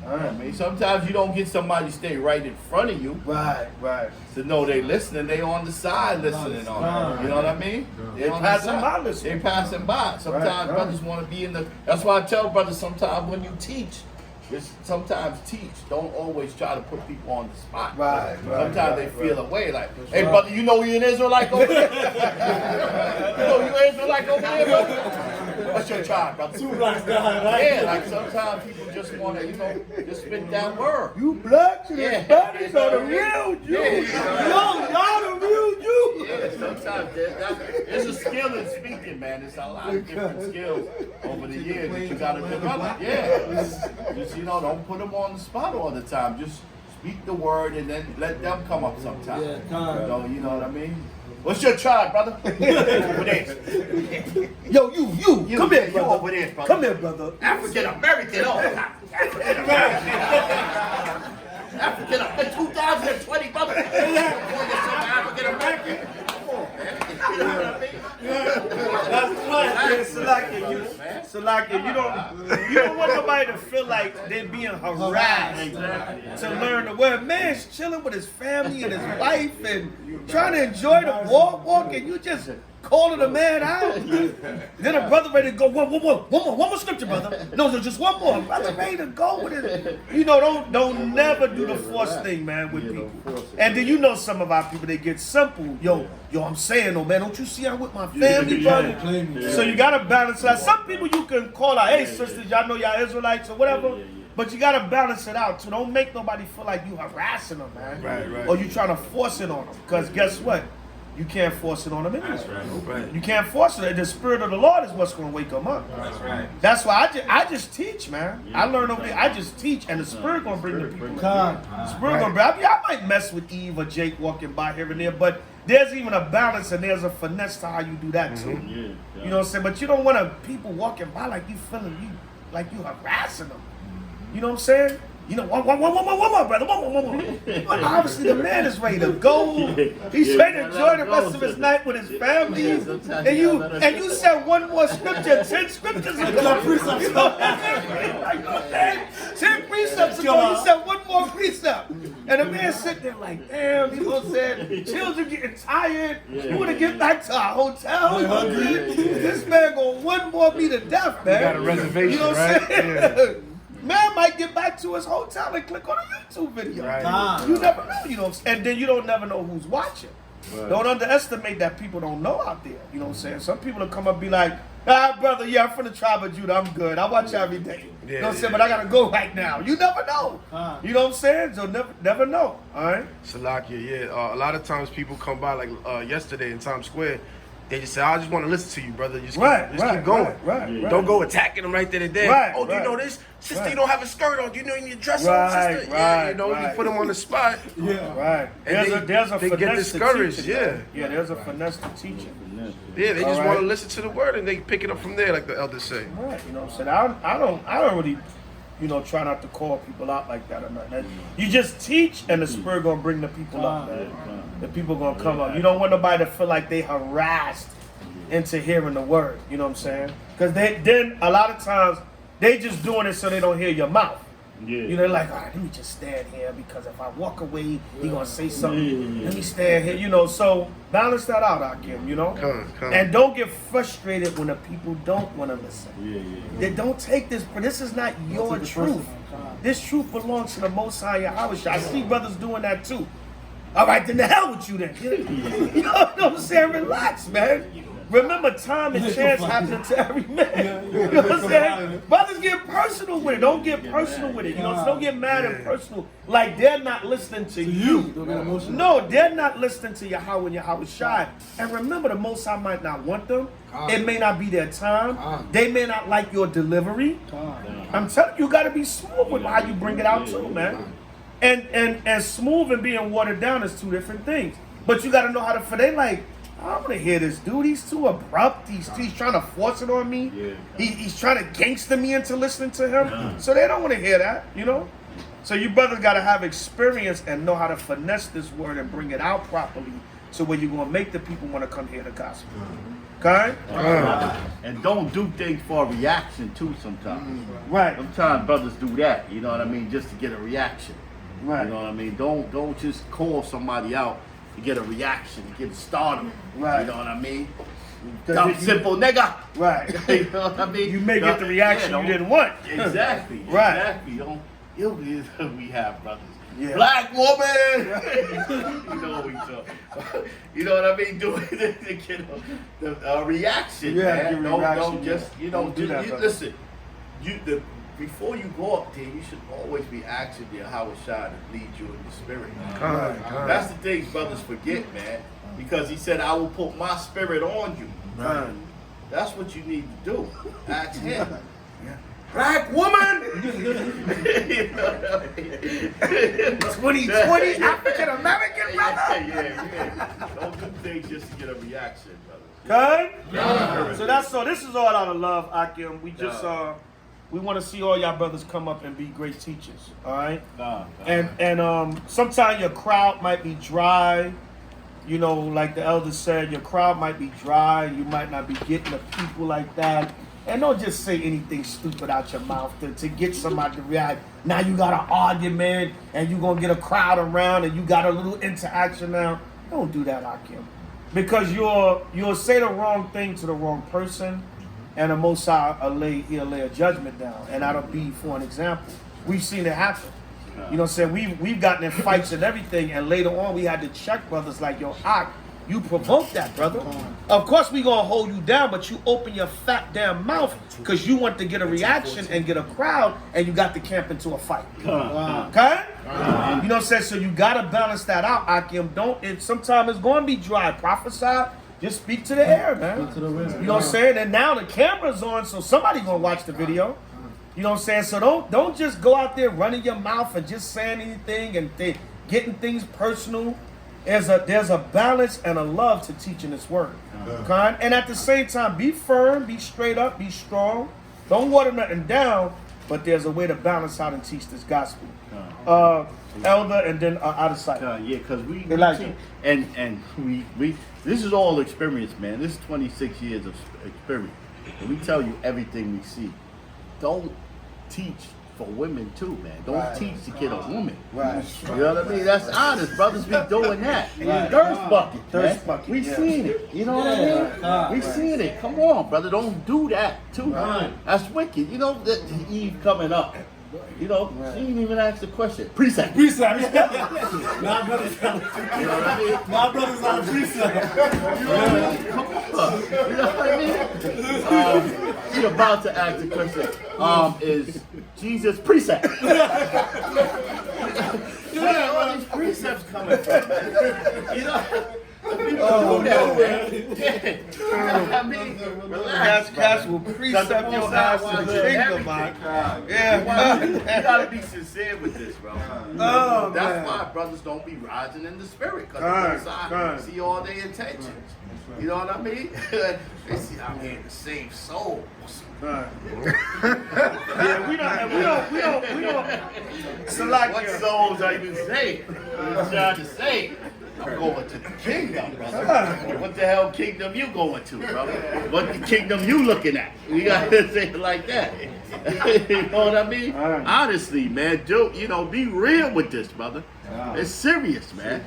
I mean, sometimes you don't get somebody to stay right in front of you. Right. To know they listening, they on the side listening on. You know what I mean? They passing by listening. They passing by. Sometimes brothers want to be in the. That's why I tell brothers sometimes when you teach. Just sometimes teach. Don't always try to put people on the spot. Sometimes they feel away like, hey brother, you know you're an Israelite over there? You know you're an Israelite over there, brother? What's your tribe, brother? Two blacks down, right? Yeah, like sometimes people just want to, just spit that word. You black to the Yeah. Hispanics are the real Jews. Y'all the real Jews. Yeah, sometimes there's a skill in speaking, man. There's a lot of different skills over the years that you got to develop. Yeah. Just, don't put them on the spot all the time. Just speak the word and then let them come up sometime. Yeah, you know what I mean? What's your tribe, brother? Over there. Yo, you. Come here, you brother. over there, brother. Come here, brother. African American. African American. African American. 2020, brother. African American. You know what I mean? That's Salaka, you don't want nobody to feel like they're being harassed to learn the word. Man's chilling with his family and his wife and trying to enjoy the walk, and you just calling a man out. Then a brother ready to go, one more scripture, brother. No, just one more. Brother ready to go with it. Don't never do the force thing, man, with people. And then some of our people, they get simple. Yo, I'm saying, man, don't you see I'm with my family, brother? So you gotta balance it out. Some people you can call out, hey sisters, y'all know y'all Israelites or whatever. But you gotta balance it out too. Don't make nobody feel like you harassing them, man. Right. Or you trying to force it on them. Because guess what? You can't force it on them anyway. You can't force it. The Spirit of the Lord is what's going to wake them up. That's right. That's why I just teach, man. I learn over there. I just teach, and the Spirit going to bring the people. Spirit going to bring. I might mess with Eve or Jake walking by here and there, but there's even a balance and there's a finesse to how you do that too. You know what I'm saying? But you don't want people walking by like you feeling like you harassing them. You know what I'm saying? You know, one more, brother, one more. But obviously, the man is ready to go. He's ready to enjoy the rest of his night with his family. And you said one more scripture, 10 scriptures ago. 10 precepts ago, you said one more precept. And the man sitting there like, damn, you know what I'm saying? Children getting tired. You want to get back to our hotel? This man going one more be to death, man. You got a reservation, you know what right? I'm saying? Man might get back to his hotel and click on a YouTube video. Right. You never know, you know, and then you don't never know who's watching. Right. Don't underestimate that people don't know out there. You know what I'm saying? Some people will come up and be like, brother, yeah, I'm from the tribe of Judah. I'm good. I watch you every day. You know what I'm saying? But I got to go right now. You never know. You know what I'm saying? So never know. All right? Salakia, yeah. A lot of times people come by, like yesterday in Times Square, they just say, I just want to listen to you, brother. Just keep going. Right. Don't go attacking them right then and there. Right, do you know this? Sister, you don't have a skirt on. Do you know you need a dress on, sister? You put them on the spot. Yeah. Right. And there's a they finesse get discouraged, to teaching, yeah. Yeah, there's a finesse to teaching. Yeah, they just want to listen to the word and they pick it up from there, like the elders say. Right, you know what I'm saying? I don't really, you know, try not to call people out like that or nothing. You just teach and the spirit gonna bring the people up, man. The people gonna come up. You don't want nobody to feel like they harassed into hearing the word, you know what I'm saying? Because then a lot of times they just doing it so they don't hear your mouth. Yeah. You know, like, all right, let me just stand here because if I walk away, he gonna say something. Let me stand here, you know. So balance that out, Akim, you know. Come. And don't get frustrated when the people don't want to listen. They don't take this. This is not your truth. This truth belongs to the Most High Yahweh. I see brothers doing that too. All right, then the hell with you then. You know what I'm saying? Relax, man. Remember, time and chance happen to every man. You know what I'm saying? Brothers get personal with it. Don't get personal with it. You know, so don't get mad and personal. Like they're not listening to you. No, they're not listening to Yahweh and Yahweh Shai. And remember, the Most High might not want them. It may not be their time. They may not like your delivery. I'm telling you, you got to be smooth with how you bring it out too, man. And smooth and being watered down is two different things. But you got to know how to, for they like, I don't want to hear this dude. He's too abrupt. He's trying to force it on me. He's trying to gangster me into listening to him. So they don't want to hear that, you know? So you brothers got to have experience and know how to finesse this word and bring it out properly so where you're going to make the people want to come hear the gospel. Okay? And don't do things for a reaction too sometimes. Right. Sometimes brothers do that, you know what I mean, just to get a reaction. Right. You know what I mean? Don't just call somebody out to get a reaction, to get started. Right. You know what I mean? Dumb, simple nigga. Right. You know what I mean? You may get the reaction you didn't want. Exactly. Right. Exactly. We have brothers. Yeah. Black woman. You know what we talk. You know what I mean? Doing to get a reaction. Yeah. Man. Don't just do that, listen. Before you go up there, you should always be asking the Yahweh Shai to lead you in the spirit. That's the thing brothers forget, man. Because he said, I will put my spirit on you. Right. That's what you need to do. Ask him. Black woman! You know what I mean? 2020 African American brother. Yeah. Don't do things just to get a reaction, brother. Okay? Yeah. So this is all out of love, Akim. We just we want to see all y'all brothers come up and be great teachers. All right? And sometimes your crowd might be dry. You know, like the elder said, your crowd might be dry. You might not be getting the people like that. And don't just say anything stupid out your mouth to get somebody to react. Now you got an argument and you're going to get a crowd around and you got a little interaction now. Don't do that, Akim. Because you'll say the wrong thing to the wrong person and the Most High he'll lay a judgment down. And that'll be for an example. We've seen it happen. You know what I'm saying? We've gotten in fights and everything, and later on we had to check brothers like, yo, you provoked that, brother. Of course we gonna hold you down, but you open your fat damn mouth because you want to get a reaction and get a crowd, and you got to camp into a fight. Okay? You know what I'm saying? So you gotta balance that out, Akim. Sometimes it's gonna be dry. Prophesy. Just speak to the air, man. You know what I'm saying? And now the camera's on, so somebody gonna watch the video. You know what I'm saying? So don't just go out there running your mouth and just saying anything and getting things personal. There's a balance and a love to teaching this word. Okay? And at the same time, be firm, be straight up, be strong. Don't water nothing down, but there's a way to balance out and teach this gospel. Elder and then Outtasite. Yeah, because we Elijah. and we this is all experience, man. This is 26 years of experience, and we tell you everything we see. Don't teach for women too, man. Don't teach to get a woman. Right. You know what I mean? That's honest. Brothers be doing that. Thirst bucket. Thirst bucket, We yeah. seen it. You know what I mean? We seen it. Come on, brother. Don't do that too. That's wicked. You know that Eve coming up. You know, she didn't even ask the question. Precept. Precept. My brother's on You know what I mean? My brother's on precept. You know what I mean? Come on. You know what I mean? She about to ask the question. Is Jesus precept? Where are all these precepts coming from, man? You know? Oh, no, man. I mean, Cash will precept your ass to the kingdom, man. You gotta be sincere with this, bro. That's why brothers don't be rising in the spirit, because they see all their intentions. You know what I mean? They see I'm here to save souls. Yeah, we don't. Select What souls are you saying? What you trying to say? I'm going to the kingdom, brother. What the hell kingdom you going to, brother? What the kingdom you looking at? We gotta say it like that. You know what I mean? Honestly, man, you know, be real with this, brother. It's serious, man.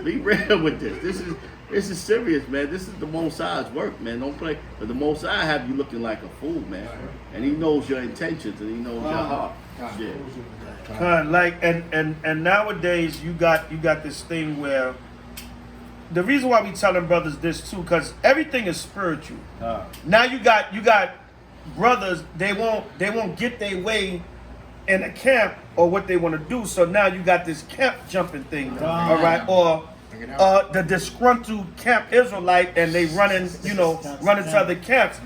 Be real with this. This is serious, man. This is the Most High's work, man. Don't play. But the Most High have you looking like a fool, man. And He knows your intentions and He knows your heart. Yeah. Like and nowadays you got this thing where the reason why we telling brothers this too, because everything is spiritual. Now you got brothers, they won't get their way in a camp or what they want to do. So now you got this camp jumping thing, all right, or the disgruntled camp Israelite, and they running to other camps.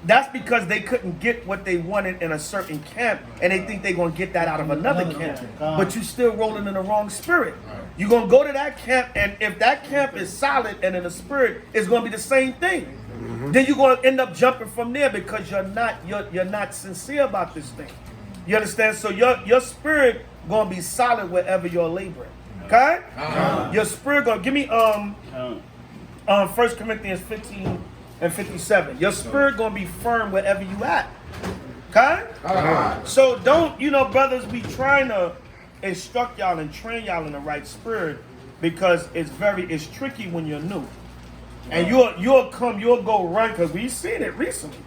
That's because they couldn't get what they wanted in a certain camp, and they think they're going to get that out of another camp. But you still rolling in the wrong spirit. You're going to go to that camp, and if that camp is solid and in the spirit, it's going to be the same thing. Then you're going to end up jumping from there because you're not sincere about this thing. You understand? So your spirit going to be solid wherever you're laboring. Okay? Your spirit going to give me 1 Corinthians 15 and 57. Your spirit gonna be firm wherever you at. Okay? So don't, brothers, be trying to instruct y'all and train y'all in the right spirit, because it's tricky when you're new. And you'll go run, because we've seen it recently.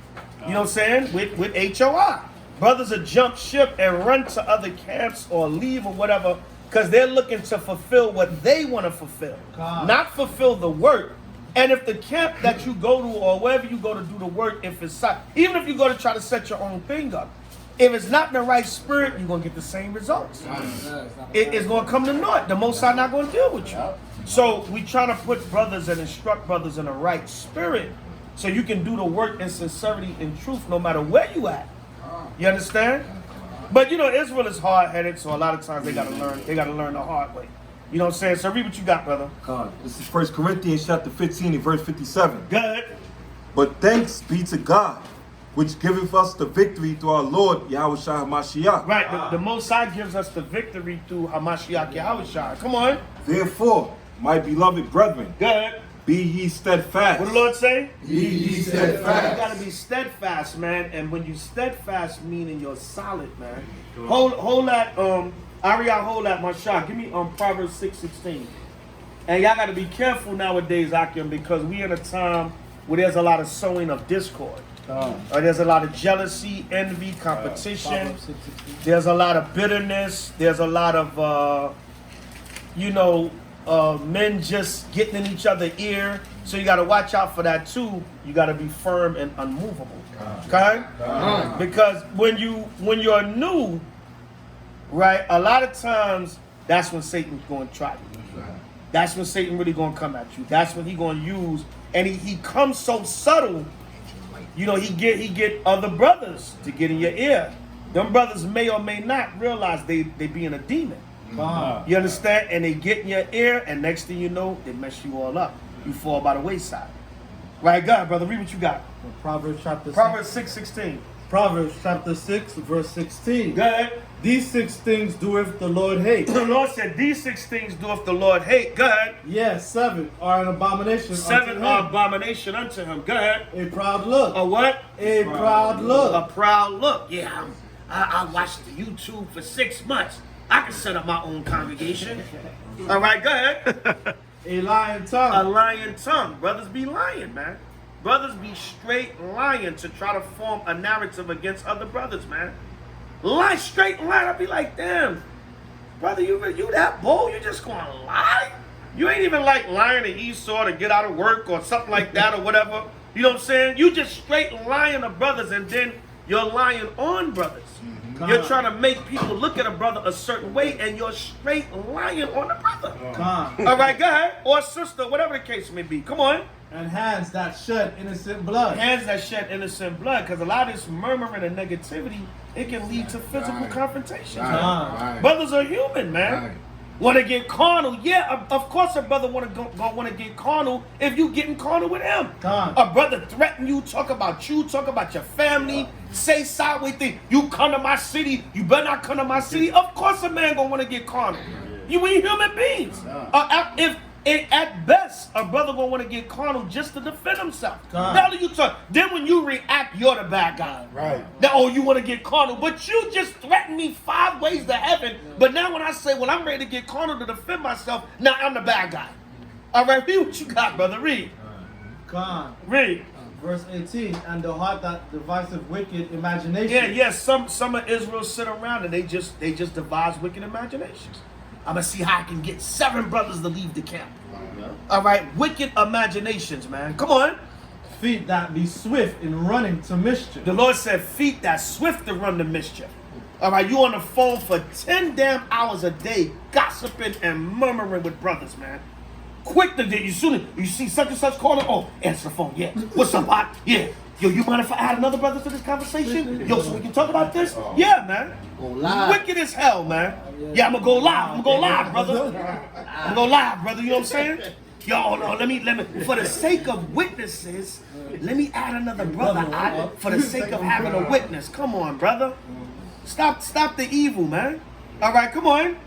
You know what I'm saying? With HOI. Brothers will jump ship and run to other camps or leave or whatever, because they're looking to fulfill what they want to fulfill. Not fulfill the work. And if the camp that you go to or wherever you go to do the work, if it's even if you go to try to set your own thing up, if it's not in the right spirit, you're going to get the same results. It's going to come to naught. The Most High not going to deal with you. So we trying to put brothers and instruct brothers in the right spirit so you can do the work in sincerity and truth no matter where you at. You understand? But Israel is hard-headed, so a lot of times they got to learn the hard way. You know what I'm saying? So read what you got, brother. This is 1 Corinthians chapter 15 and verse 57. Good. But thanks be to God, which giveth us the victory through our Lord Yahushua HaMashiach. Right, the Most High gives us the victory through Hamashiach Yahushua. Come on. Therefore, my beloved brethren, Good. be ye steadfast. What the Lord say? Be ye steadfast. You gotta be steadfast, man. And when you steadfast, meaning you're solid, man. Hold that, Ariel, hold that, my shot. Give me Proverbs 6:16. And y'all gotta be careful nowadays, Akim, because we in a time where there's a lot of sowing of discord. There's a lot of jealousy, envy, competition. There's a lot of bitterness. There's a lot of men just getting in each other's ear. So you got to watch out for that too. You got to be firm and unmovable. Okay? Because when you're new, right, a lot of times that's when Satan's going to try you. That's when Satan really going to come at you. That's when he going to use, and he comes so subtle. He get other brothers to get in your ear. Them brothers may or may not realize they being a demon. You understand? And they get in your ear, and next thing you know, they mess you all up. You fall by the wayside. Right, God, brother, read what you got. Proverbs chapter Proverbs 6:16. Proverbs chapter 6, verse 16. Go ahead. These 6 things doeth the Lord hate. The Lord said, these 6 things doeth the Lord hate. Go ahead. Yes, 7 are an abomination 7 unto are him. abomination unto him. Go ahead. A proud look. A what? A proud look. A proud look. Yeah, I watched the YouTube for 6 months. I can set up my own congregation. All right, go ahead. A lying A tongue. lying tongue. Brothers be lying, man. Brothers be straight lying to try to form a narrative against other brothers, man. Lie straight lie. I'll be like, damn, brother, you that bold? You just gonna lie? You ain't even like lying to Esau to get out of work or something like that or whatever. You know what I'm saying? You just straight lying to brothers, and then you're lying on brothers. You're trying to make people look at a brother a certain way, and you're straight lying on the brother. All right, go ahead. Or sister, whatever the case may be. Come on. And hands that shed innocent blood. Hands that shed innocent blood, because a lot of this murmuring and negativity, it can lead to physical confrontations. Brothers are human, man. Want to get carnal? Yeah, of course a brother want to get carnal if you getting carnal with him. A brother threaten you, talk about your family, say sideways thing. You come to my city, you better not come to my city. Of course a man gonna want to get carnal. You ain't human beings. At best, a brother gonna want to get carnal just to defend himself. Now you talk. Then when you react, you're the bad guy. Right. Now, you want to get carnal, but you just threatened me 5 ways to heaven. But now when I say, well, I'm ready to get carnal to defend myself, now I'm the bad guy. All right, read what you got, brother. Read. Read. Verse 18. And the heart that deviseth wicked imagination. Yeah. Some of Israel sit around and they just devise wicked imaginations. I'm gonna see how I can get 7 brothers to leave the camp. All right, wicked imaginations, man. Come on. Feet that be swift in running to mischief. The Lord said, feet that swift to run to mischief. All right, you on the phone for 10 damn hours a day, gossiping and murmuring with brothers, man. Quick to get you soon as you see such and such calling. Oh, answer the phone. Yeah. What's up, Hot? Yeah. Yo, you mind if I add another brother to this conversation? Yo, so we can talk about this? Yeah, man. Wicked as hell, man. Yeah, I'm gonna go live. I'm gonna go live, brother. I'm gonna go live, brother. You know what I'm saying? Yo, no, let me. For the sake of witnesses, let me add another brother. For the sake of having a witness. Come on, brother. Stop the evil, man. All right, come on.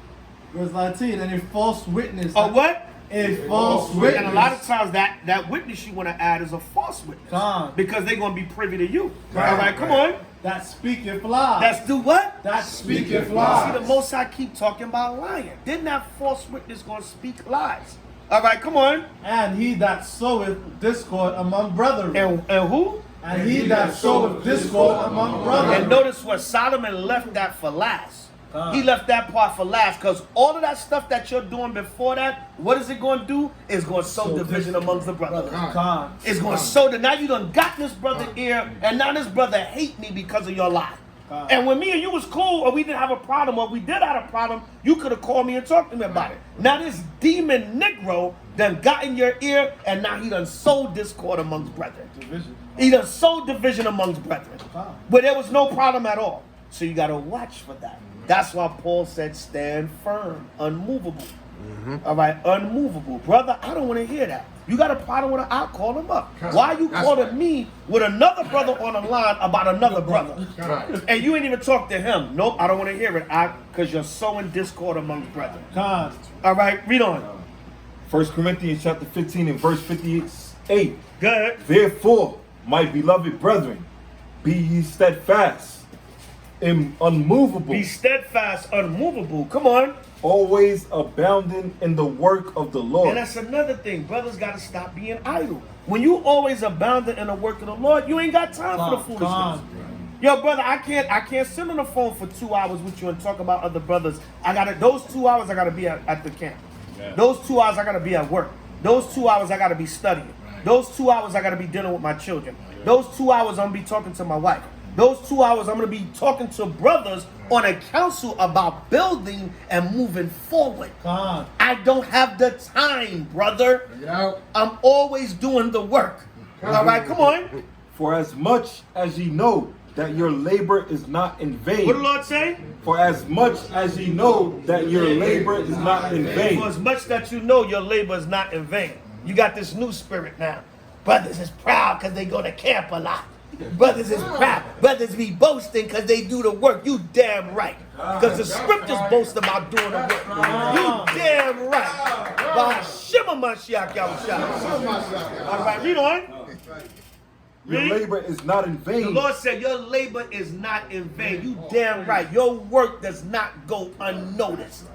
Verse 19. And a false witness. A what? A false witness. And a lot of times that witness you want to add is a false witness. Because they're going to be privy to you. All right, come on. That speaketh lies. That's do what? That speaketh lies. See, the Most High keep talking about lying. Then that false witness going to speak lies. All right, come on. And he that soweth discord among brethren. And who? And he that soweth discord among brethren. And notice what Solomon left that for last. He left that part for last because all of that stuff that you're doing before that, what is it going to do? It's going to sow division amongst the brothers. It's going to sow that now you done got this brother here, and now this brother hate me because of your lie. And when me and you was cool, or we didn't have a problem, or we did have a problem, you could have called me and talked to me about it. Now this demon Negro done got in your ear, and now he done sowed discord amongst brethren. He done sowed division amongst brethren. But there was no problem at all. So you got to watch for that. That's why Paul said, stand firm, unmovable. All right, unmovable. Brother, I don't want to hear that. You got a problem with him, I'll call him up. Why are you calling me with another brother on the line about another brother? And you ain't even talk to him. Nope, I don't want to hear it. Because you're sowing discord amongst brethren. All right, read on. 1 Corinthians chapter 15 and verse 58. Good. Therefore, my beloved brethren, be ye steadfast, unmovable. Be steadfast, unmovable. Come on. Always abounding in the work of the Lord. And that's another thing. Brothers got to stop being idle. When you always abounding in the work of the Lord, you ain't got time for the foolishness. Yo, brother, I can't sit on the phone for 2 hours with you and talk about other brothers. Those 2 hours I gotta be at the camp. Those 2 hours I gotta be at work. Those 2 hours I gotta be studying. Those 2 hours I gotta be dealing with my children. Those 2 hours I'm gonna be talking to my wife. Those 2 hours I'm going to be talking to brothers on a council about building and moving forward. I don't have the time, brother. I'm always doing the work. All right, come on. For as much as ye know that your labor is not in vain. What did the Lord say? For as much as ye know that your labor is not in vain. For as much that you know your labor is not in vain. You got this new spirit now. Brothers is proud because they go to camp a lot. Brothers is crap. Brothers be boasting because they do the work. You damn right. Because the scriptures boast about doing the work. You damn right. By Shema Mashiach Yahushua. All right, read on. Your labor is not in vain. The Lord said your labor is not in vain. You damn right. Your work does not go unnoticed.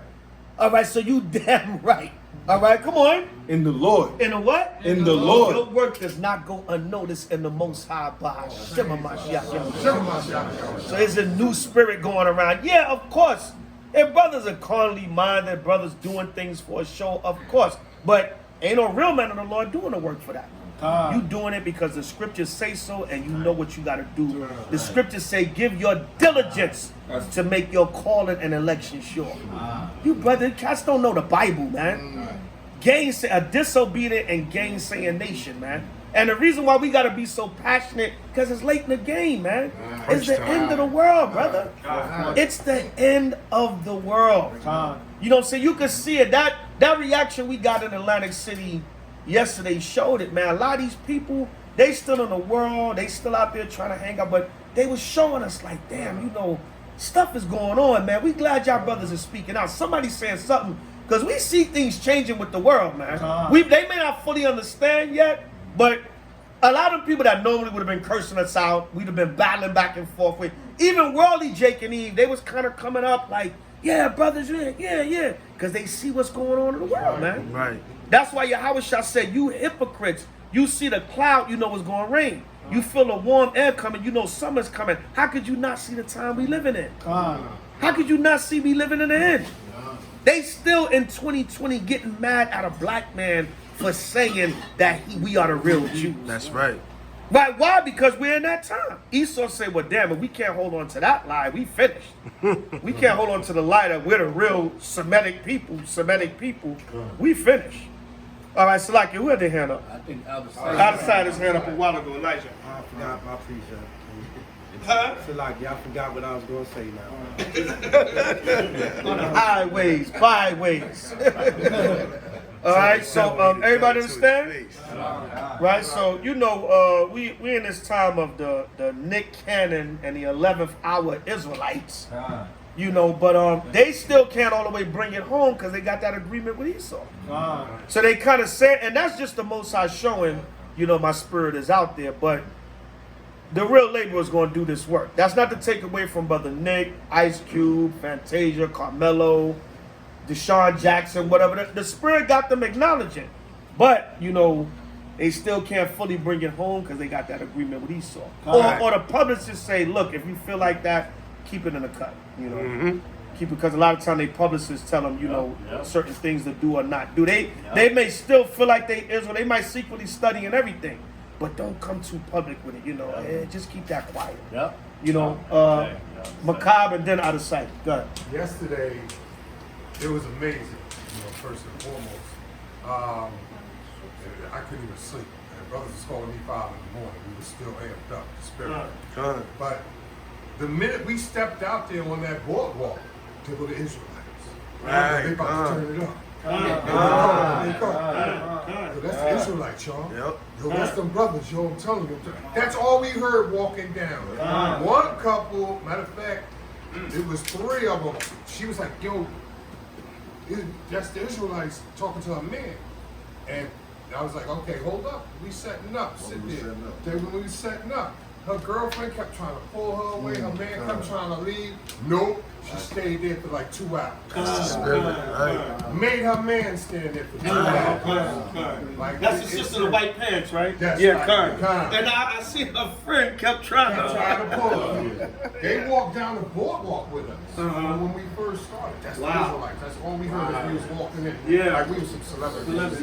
All right, so you damn right. All right, come on. In the Lord. In the what? In the Lord. Your work does not go unnoticed in the Most High by Shema Mashiach. So there's a new spirit going around. Yeah, of course. If brothers are carnally minded, brothers doing things for a show, of course. But ain't no real man of the Lord doing the work for that. You doing it because the scriptures say so, and you know what you got to do. The scriptures say, give your diligence to make your calling and election sure. You brother, cats don't know the Bible, man. A disobedient and gainsaying nation, man. And the reason why we got to be so passionate, because it's late in the game, man. It's the end of the world, brother. It's the end of the world. You know what I'm saying? You can see it. That reaction we got in Atlantic City yesterday showed it, man. A lot of these people, they still in the world, they still out there trying to hang out, but they was showing us like, damn, you know, stuff is going on, man. We glad y'all brothers are speaking out. Somebody saying something, because we see things changing with the world, man. They may not fully understand yet, but a lot of people that normally would have been cursing us out, we'd have been battling back and forth with, even worldly Jake and Eve, they was kind of coming up like, yeah, brothers, yeah, because they see what's going on in the world, man. Right. That's why Yahushua said, you hypocrites, you see the cloud, you know it's going to rain. You feel the warm air coming, you know summer's coming. How could you not see the time we living in? How could you not see we living in the end? They still in 2020 getting mad at a black man for saying that we are the real Jews. That's right. Right? Why? Because we're in that time. Esau said, well, damn it, we can't hold on to that lie. We finished. We can't hold on to the lie that we're the real Semitic people. We finished. All right, Salaki, who had their hand up? I think Outtasite his hand up a while ago, Elijah. I forgot my precept. Huh? Salaki, I forgot what I was going to say now. On the highways, byways. All right, so everybody understand? Right, so you know, we in this time of the Nick Cannon and the 11th hour Israelites. You know, but they still can't all the way bring it home because they got that agreement with Esau. So they kind of said, and that's just the Most High showing, you know, my spirit is out there, but the real labor is going to do this work. That's not to take away from Brother Nick, Ice Cube, Fantasia, Carmelo, Deshaun Jackson, whatever. The spirit got them acknowledging. But, you know, they still can't fully bring it home because they got that agreement with Esau. Or the publicists say, look, if you feel like that, keep it in the cut. You know, keep it, because a lot of time they publicists tell them, you know, certain things to do or not do. They may still feel like they Israel. They might secretly study and everything, but don't come too public with it. You know, just keep that quiet. You know, Macabre and then Outtasite. Go ahead. Yesterday, it was amazing. You know, first and foremost, I couldn't even sleep. And brothers was calling me 5 in the morning. We were still amped up, the spirit. But the minute we stepped out there on that boardwalk to go to Israelites, they about to turn it up. Yo, that's the Israelites, y'all. Yo, that's them brothers, yo, I'm telling you. That's all we heard walking down. One couple, matter of fact, it was 3 of them. She was like, yo, that's the Israelites talking to a man. And I was like, okay, hold up. We setting up. Sit there. Then when we setting up, her girlfriend kept trying to pull her away. Her man kept trying to leave. Nope. She stayed there for like 2 hours. Made her man stand there for 2 hours. Like, That's the sister in the white pants, right? That's yeah, right. Karen. And I see her friend kept trying to pull her. They walked down the boardwalk with us when we first started. That's the Israelites. That's all we heard as we was walking in. Yeah. Like we were some celebrities.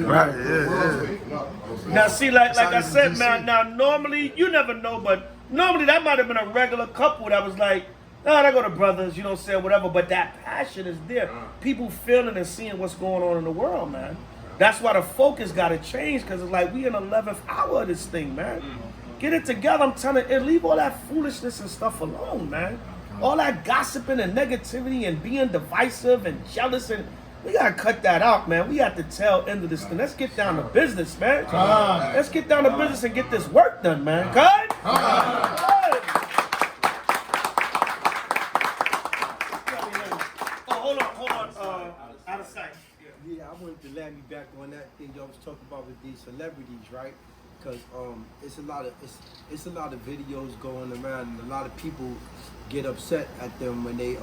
Right, yeah. Now see, like I said, man, now normally, you never know, but normally that might have been a regular couple that was like, no, I go to brothers, you know, say whatever, but that passion is there. People feeling and seeing what's going on in the world, man. That's why the focus got to change, because it's like we in the 11th hour of this thing, man. Get it together. I'm telling you, leave all that foolishness and stuff alone, man. All that gossiping and negativity and being divisive and jealous, and we got to cut that out, man. We have to tell end of this thing. Let's get down to business, man. Let's get down to business and get this work done, man. Good? Hold on. Out of sight. Yeah, I wanted to land me back on that thing y'all was talking about with these celebrities, right? Because it's a lot of videos going around, and a lot of people get upset at them when they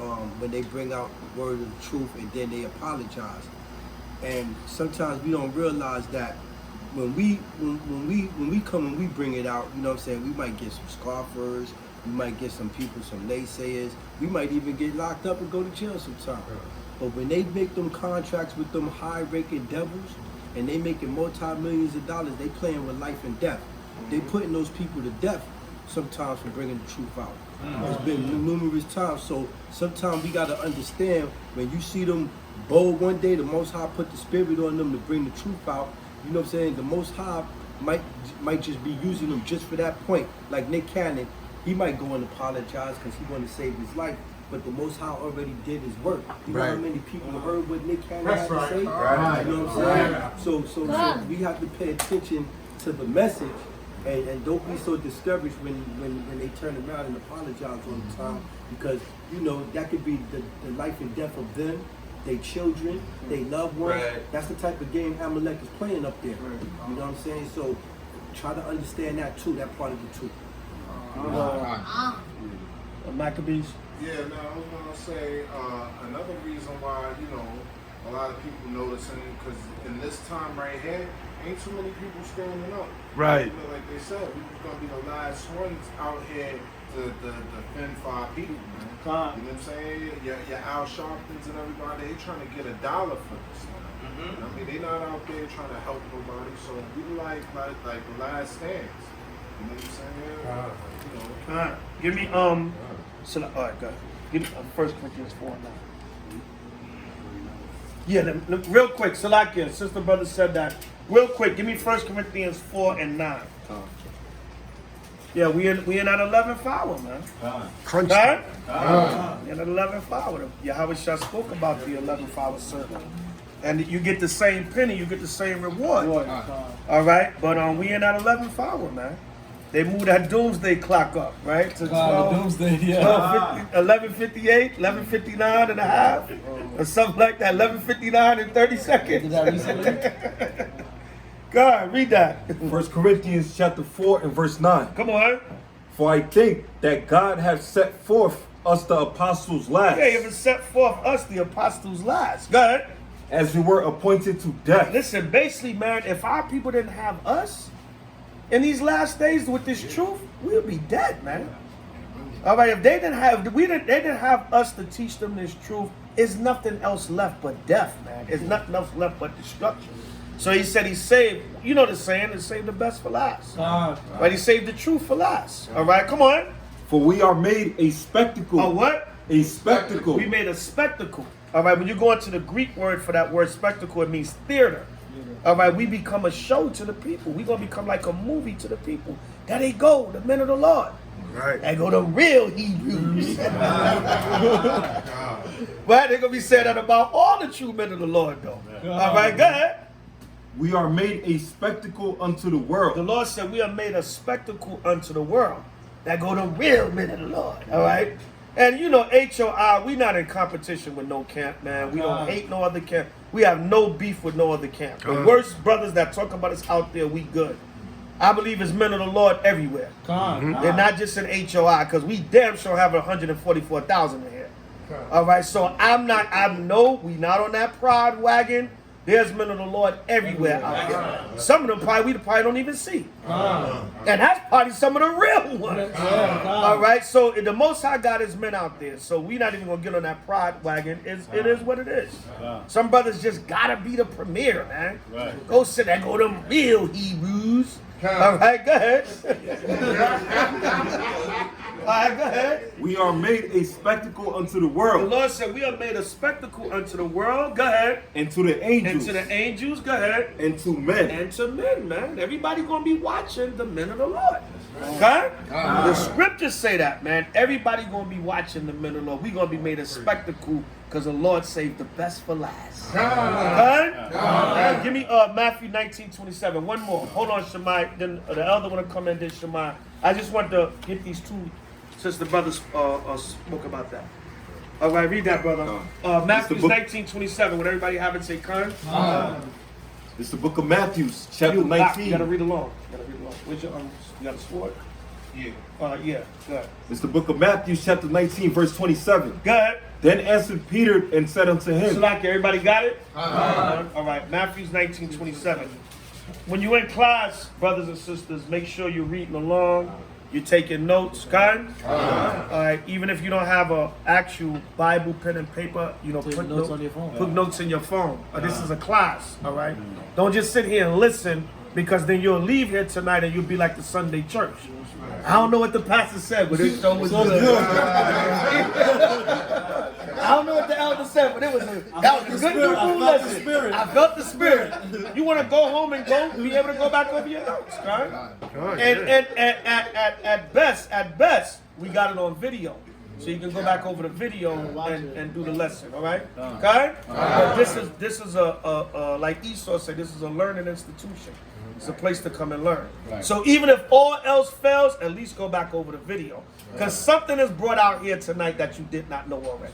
bring out the word of the truth and then they apologize. And sometimes we don't realize that when we come and we bring it out, you know what I'm saying, we might get some scoffers, we might get some people, some naysayers, we might even get locked up and go to jail sometime. But when they make them contracts with them high-ranking devils and they making multi-millions of dollars, they playing with life and death. They putting those people to death sometimes for bringing the truth out. It's been numerous times, so sometimes we got to understand when you see them bold one day, the Most High put the spirit on them to bring the truth out. You know what I'm saying? The Most High might just be using them just for that point. Like Nick Cannon, he might go and apologize because he want to save his life. But the Most High already did his work. You know how many people heard what Nick Cannon had to say? Right. You know what I'm saying? So we have to pay attention to the message and don't be so discouraged when they turn around and apologize all the time, because you know that could be the life and death of them, their children, their loved ones. That's the type of game Amalek is playing up there. You know what I'm saying? So try to understand that too, that part of the truth. Maccabees. Yeah, no, I was gonna say another reason why, you know, a lot of people noticing, because in this time right here, ain't too many people standing up. Right. You know, like they said, we was gonna be the last ones out here to defend for our people, man. You know what I'm saying? Your Al Sharptons and everybody, they trying to get $1 for this. I mean, they not out there trying to help nobody, so we like the last stands. You know what I'm saying? You know. Give me so, all right, go ahead. Give me 1 Corinthians 4 and 9. Yeah, real quick, Salakia, sister brother said that. Real quick, give me 1 Corinthians 4 and 9. Yeah, we in that 11th hour, man. Crunch. Right? We in that 11th hour. Yahweh Shah spoke about the 11th hour sermon. And you get the same penny, you get the same reward. All right, but we in that 11th hour, man. They moved that doomsday clock up, right? To 12, doomsday, 11:58, 11:59 and a half, or something like that. 11:59 and 30 seconds. Did that recently? Go ahead, read that. 1 Corinthians chapter 4 and verse 9. Come on. For I think that God hath set forth us the apostles last, Yeah, you ever set forth us, the apostles last. Go ahead. as we were appointed to death. Listen, basically, man, if our people didn't have us in these last days with this truth, we'll be dead, man. All right, if they didn't have us to teach them this truth, it's nothing else left but death, man. It's nothing else left but destruction. So he said he saved, you know the saying, he saved the best for last. Right, he saved the truth for last. All right, come on. For we are made a spectacle. A what? A spectacle. We made a spectacle. All right, when you go into the Greek word for that word spectacle, it means theater. All right, we become a show to the people. We're going to become like a movie to the people. There they go, the men of the Lord. Right. They go the real Hebrews. Right, they're going to be saying that about all the true men of the Lord, though. All right, go ahead. We are made a spectacle unto the world. The Lord said we are made a spectacle unto the world. That go the real men of the Lord. All right? And you know, HOI, we not in competition with no camp, man. We don't hate no other camp. We have no beef with no other camp. The worst brothers that talk about us out there, we good. I believe it's men of the Lord everywhere. They're not just in HOI, because we damn sure have 144,000 in here. All right, so we not on that pride wagon. There's men of the Lord everywhere out there. Some of them we probably don't even see. And that's probably some of the real ones. All right, so the Most High got his men out there. So we're not even going to get on that pride wagon. It is what it is. Some brothers just got to be the premier, man. Go sit there, go them real Hebrews. All right, go ahead. All right, go ahead. We are made a spectacle unto the world. The Lord said we are made a spectacle unto the world. Go ahead. And to the angels. And to the angels. Go ahead. And to men. And to men, man. Everybody gonna be watching the men of the Lord. Okay? The scriptures say that, man. Everybody gonna be watching the men of the Lord. We gonna be made a spectacle Because the Lord saved the best for last. Give me Matthew 19:27. One more. Hold on, Shemai. Then the elder want to come in, then Shemai. I just want to get these two, since the brothers spoke about that. All right, read that, brother. Matthew 19:27. Would everybody have it? Say, Khan. It's the book of Matthew, chapter You 19. gotta read along. Where's your you got a sword? Yeah. Yeah. Go ahead. It's the book of Matthew, chapter 19, verse 27. Go ahead. Then answered Peter and said unto him, Salaki, everybody got it? All right, Matthew's 19:27. When you're in class, brothers and sisters, make sure you're reading along. You're taking notes, okay? All right, even if you don't have an actual Bible, pen and paper, put notes on your phone. Put notes in your phone. This is a class, all right? Don't just sit here and listen, because then you'll leave here tonight and you'll be like the Sunday church. I don't know what the pastor said, but this show was good. I don't know what the elder said, but that was a good new lesson. I felt the spirit. You want to go home and be able to go back over your notes, right? And at best, we got it on video. So you can go back over the video and do the lesson, all right? Okay? This is a like Esau said, this is a learning institution. It's a place to come and learn. Right. So even if all else fails, at least go back over the video. Because something is brought out here tonight that you did not know already.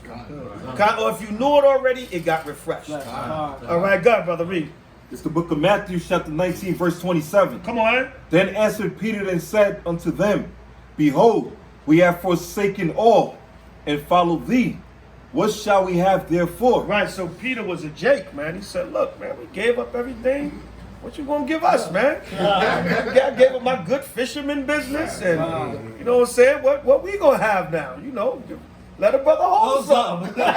Okay? Or if you knew it already, it got refreshed. All right, go ahead, brother, read. It's the book of Matthew, chapter 19, verse 27. Come on. Then answered Peter and said unto them, Behold, we have forsaken all and followed thee. What shall we have therefore? Right, so Peter was a Jake, man. He said, look, man, we gave up everything. What you gonna give us, man? I gave up my good fisherman business, and you know what I'm saying? What we gonna have now? Let a brother hold something. All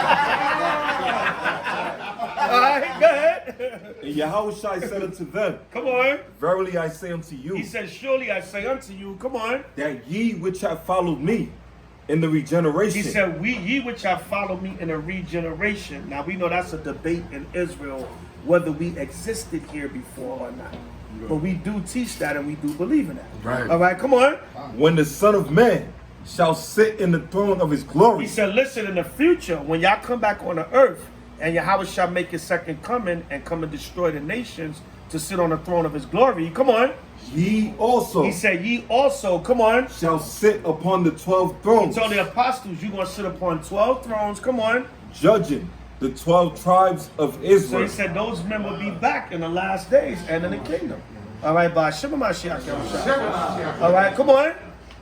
right, go ahead. And Yahushua said unto them, Come on. Verily I say unto you, He said, surely I say unto you, come on. that ye which have followed me in the regeneration. He said, ye which have followed me in a regeneration. Now we know that's a debate in Israel, whether we existed here before or not. But we do teach that and we do believe in that. Right. All right, come on. When the Son of Man shall sit in the throne of his glory. He said, listen, in the future, when y'all come back on the earth and Yahweh shall make his second coming and come and destroy the nations to sit on the throne of his glory. Come on. Ye also. He said, ye also, come on. Shall sit upon the 12 thrones. He told the apostles, you're going to sit upon 12 thrones. Come on. Judging the 12 tribes of Israel. So he said those men will be back in the last days and in the kingdom. All right, by Shema Mashiach. All right, come on.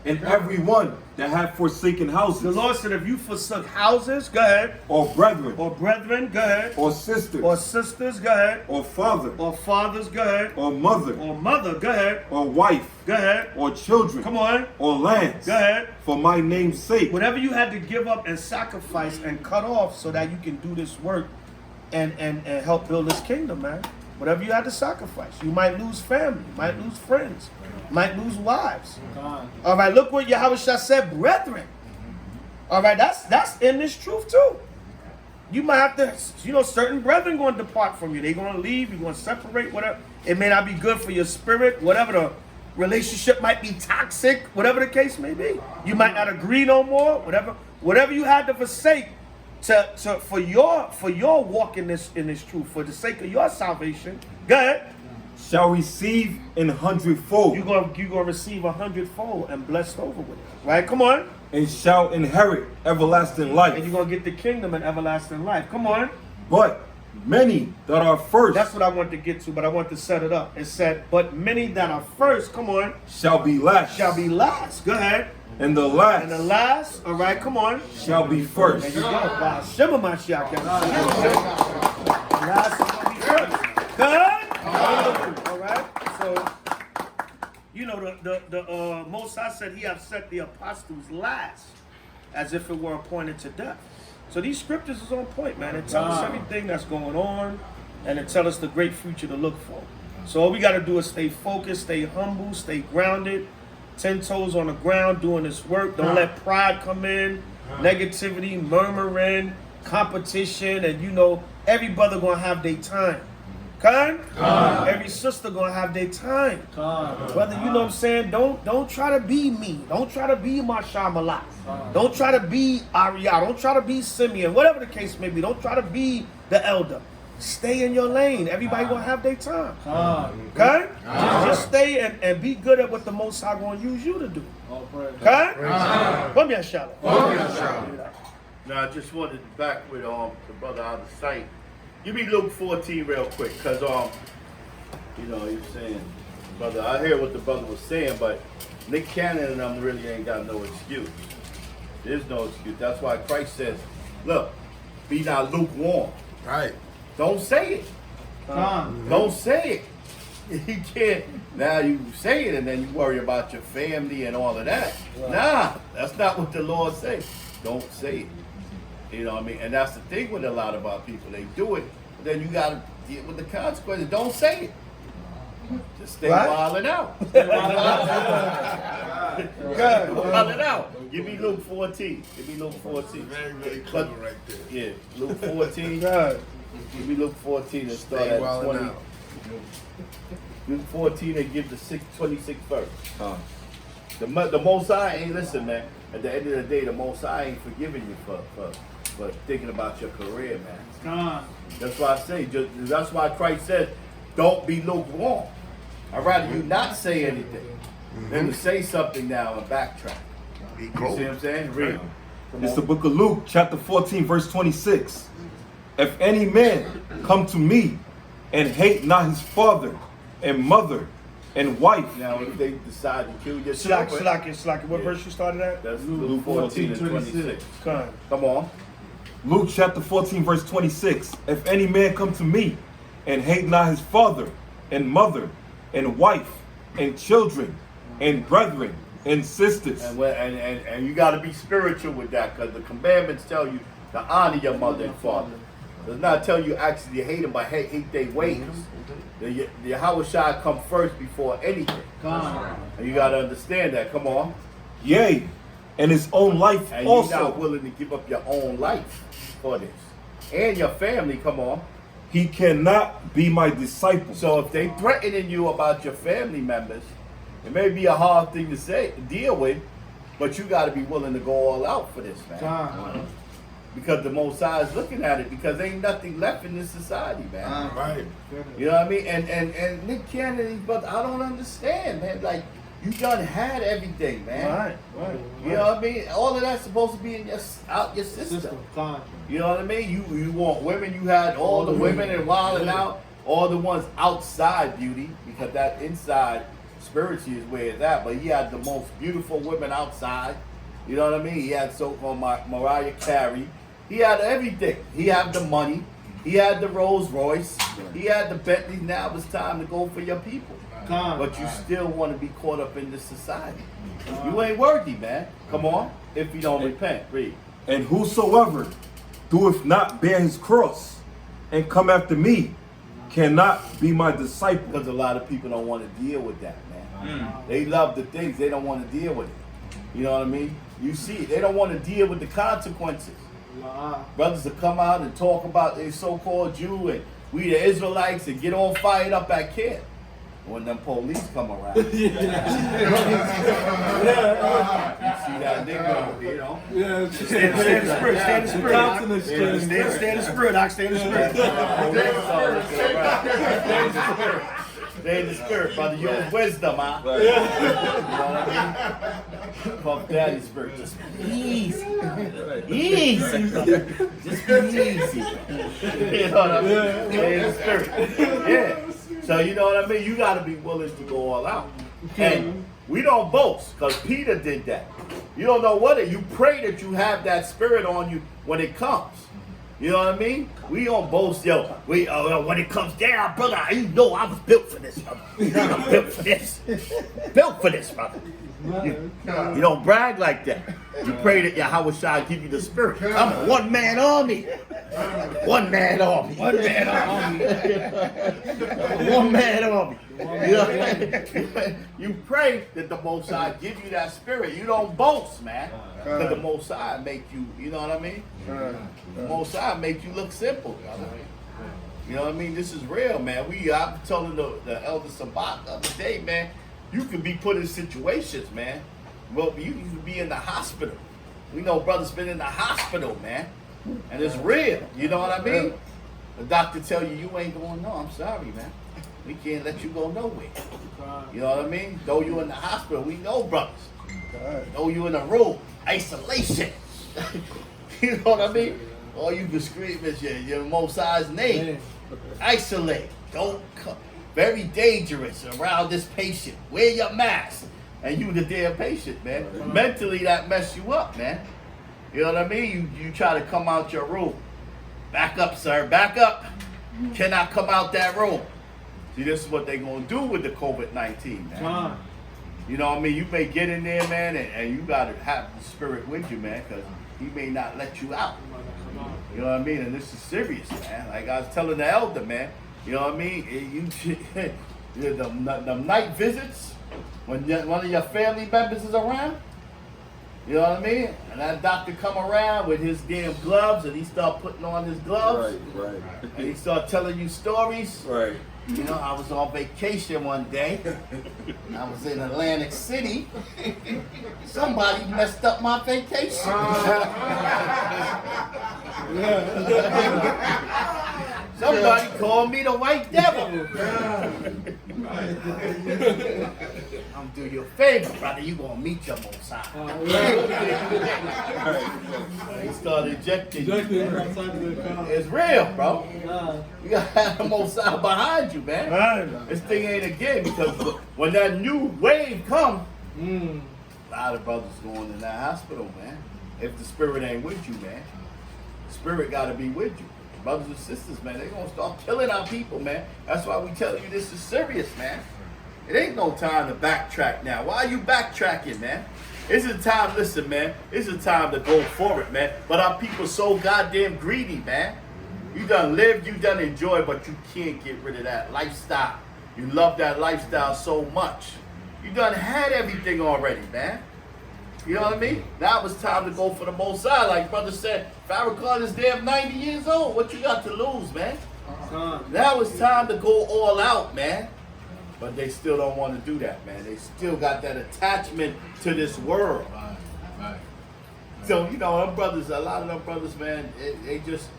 And every one that have forsaken houses. The Lord said, if you forsook houses, go ahead. Or brethren. Or brethren, go ahead. Or sisters. Or sisters, go ahead. Or father. Or fathers, go ahead. Or mother. Or mother, go ahead. Or wife. Go ahead. Or children. Come on. Or lands. Go ahead. For my name's sake. Whatever you had to give up and sacrifice and cut off so that you can do this work and help build this kingdom, man. Whatever you had to sacrifice. You might lose family. You might lose friends. You might lose wives. All right, look what Yahweh said, brethren. All right, that's in this truth too. You might have to, certain brethren going to depart from you. They're going to leave. You're going to separate, whatever. It may not be good for your spirit, whatever the relationship might be toxic, whatever the case may be. You might not agree no more, whatever you had to forsake for your walk in this truth, for the sake of your salvation. Go ahead. Shall receive in 100-fold. You're gonna receive 100-fold and blessed over with it. Right? Come on. And shall inherit everlasting life. And you're gonna get the kingdom and everlasting life. Come on. But many that are first. That's what I want to get to, but I want to set it up. It said, but many that are first, come on. Shall be last. Shall be last. Go ahead. And the last. And the last, all right, come on. Shall be first. There you go. Wow. Shema Mashiach. Last is gonna be first. Good? All right. So, the Most High said he have set the apostles last, as if it were appointed to death. So these scriptures is on point, man. It tells us everything that's going on, and it tells us the great future to look for. So all we got to do is stay focused, stay humble, stay grounded, 10 toes on the ground doing this work. Don't let pride come in, negativity, murmuring, competition, and every brother gonna have their time. Every sister gonna have their time. Brother, you know what I'm saying? Don't try to be me. Don't try to be Mashamallah. Don't try to be Ariyah. Don't try to be Simeon. Whatever the case may be. Don't try to be the elder. Stay in your lane. Everybody gonna have their time. Okay? Just stay and be good at what the Most High gonna use you to do. Okay? Come here, Shalom. Now, I just wanted to back with the brother Outtasite. Give me Luke 14 real quick, because you know, he was saying, brother, I hear what the brother was saying, but Nick Cannon and them really ain't got no excuse. There's no excuse. That's why Christ says, look, be not lukewarm. Right. Don't say it. Don't say it. You can't. Now you say it and then you worry about your family and all of that. Nah, that's not what the Lord says. Don't say it. You know what I mean? And that's the thing with a lot of our people. They do it, but then you got to deal with the consequences. Don't say it. Just stay wilding out. Wilding out. Give me Luke 14. Give me Luke 14. Very, very clever right there. Yeah, Luke 14. Give me Luke 14 and start Stay at wilding 20. out. Luke 14 and give the 26th verse. The Most High ain't, listen, man. At the end of the day, the Most High ain't forgiving you for thinking about your career, man. That's why I say. That's why Christ said, "Don't be lukewarm." I'd rather you not say anything than to say something now and backtrack. Be You cold. see what I'm saying? Read. Come It's on. the book of Luke, chapter 14, verse 26. If any man come to me and hate not his father and mother and wife. Now, if they decide to kill your children, Slack. What verse you started at? that's Luke 14 and 26. Come. Come on. Luke chapter 14, verse 26. If any man come to me and hate not his father and mother and wife and children and brethren and sisters. And you got to be spiritual with that, because the commandments tell you to honor your mother and father. Does not tell you actually hate them, but hate their ways. The HOI come first before anything. And you got to understand that. Come on. Yea, and his own life And you're not also. willing to give up your own life for this. And your family, come on. He cannot be my disciple. So if they threatening you about your family members, it may be a hard thing to deal with, but you got to be willing to go all out for this, man. Because the Most High is looking at it, because ain't nothing left in this society, man. Right. You know what I mean? And Nick Cannon, but I don't understand, man. Like, you done had everything, man. Right. You know what I mean? All of that's supposed to be in your system. You know what I mean? You want women, you had all the women and wilding out, all the ones outside beauty, because that inside spiritually is where it's at. But he had the most beautiful women outside. You know what I mean? He had so-called Mariah Carey. He had everything. He had the money. He had the Rolls Royce. He had the Bentley. Now it's time to go for your people. But you still want to be caught up in this society. You ain't worthy, man. Come on. If you don't repent, read. And whosoever doeth not bear his cross and come after me cannot be my disciple. Because a lot of people don't want to deal with that, man. They love the things. They don't want to deal with it. You know what I mean? You see, they don't want to deal with the consequences. Brothers will come out and talk about they so-called Jew and we the Israelites and get all fired up at camp when them police come around. You see that nigga, you know? Stay in the spirit. Stay in the spirit. Stay in the spirit. Stay in the spirit. Stay in the spirit, brother. Use wisdom, huh? You know what I mean? Puff Daddy spirit. Just be easy. Easy. Just be easy. You know what I mean? Stay in the spirit. Yeah. So you know what I mean? You got to be willing to go all out. And we don't boast, because Peter did that. You don't know what it. You pray that you have that spirit on you when it comes. You know what I mean? We don't boast, yo. When it comes down, brother, you know I was built for this, brother. I'm built for this. Built for this, brother. You don't brag like that. You pray that Yahweh give you the spirit. I'm a one-man army. One-man army. One-man army. One-man army. You know? You pray that the Most High give you that spirit. You don't boast, man. Because the Most High make you, you know what I mean? The Most High make you look simple. You know what I mean? This is real, man. I'm telling the elder Sabat the other day, man, you could be put in situations, man. Well, you could be in the hospital. We know brothers been in the hospital, man. And it's real. You know what I mean? The doctor tell you ain't going, no, I'm sorry, man. We can't let you go nowhere. You know what I mean? Though you in the hospital, we know brothers. Though you in a room, isolation. You know what I mean? All you can scream is your Most High's name. Isolate. Don't come. Very dangerous around this patient. Wear your mask. And you the damn patient, man. Mentally, that mess you up, man. You know what I mean? You try to come out your room. Back up, sir. Back up. Cannot come out that room. See, this is what they going to do with the COVID-19, man. You know what I mean? You may get in there, man, and you got to have the spirit with you, man, because he may not let you out. You know what I mean? And this is serious, man. Like I was telling the elder, man. You know what I mean? The night visits, when one of your family members is around, you know what I mean? And that doctor come around with his damn gloves, and he start putting on his gloves. Right. And he start telling you stories. Right. You know, I was on vacation one day. I was in Atlantic City. Somebody messed up my vacation. Somebody called me the white devil. I'm doing you a favor, brother. You gonna meet your Most High. He started ejecting you. It's real, bro. You gotta have the Most High behind you, man. This thing ain't a game, because when that new wave come, a lot of brothers going in that hospital, man. If the spirit ain't with you, man. The spirit gotta be with you. Brothers and sisters, man, they gonna start killing our people, man. That's why we tell you this is serious, man. It ain't no time to backtrack now. Why are you backtracking, man? It's a time, listen, man, it's a time to go for it, man. But our people so goddamn greedy, man. You done lived, you done enjoyed, but you can't get rid of that lifestyle. You love that lifestyle so much. You done had everything already, man. You know what I mean? Now it's time to go for the Most High. Like brother said, Farrakhan is damn 90 years old. What you got to lose, man? Now it's time to go all out, man. But they still don't want to do that, man. They still got that attachment to this world. So, you know, them brothers, a lot of them brothers, man, they just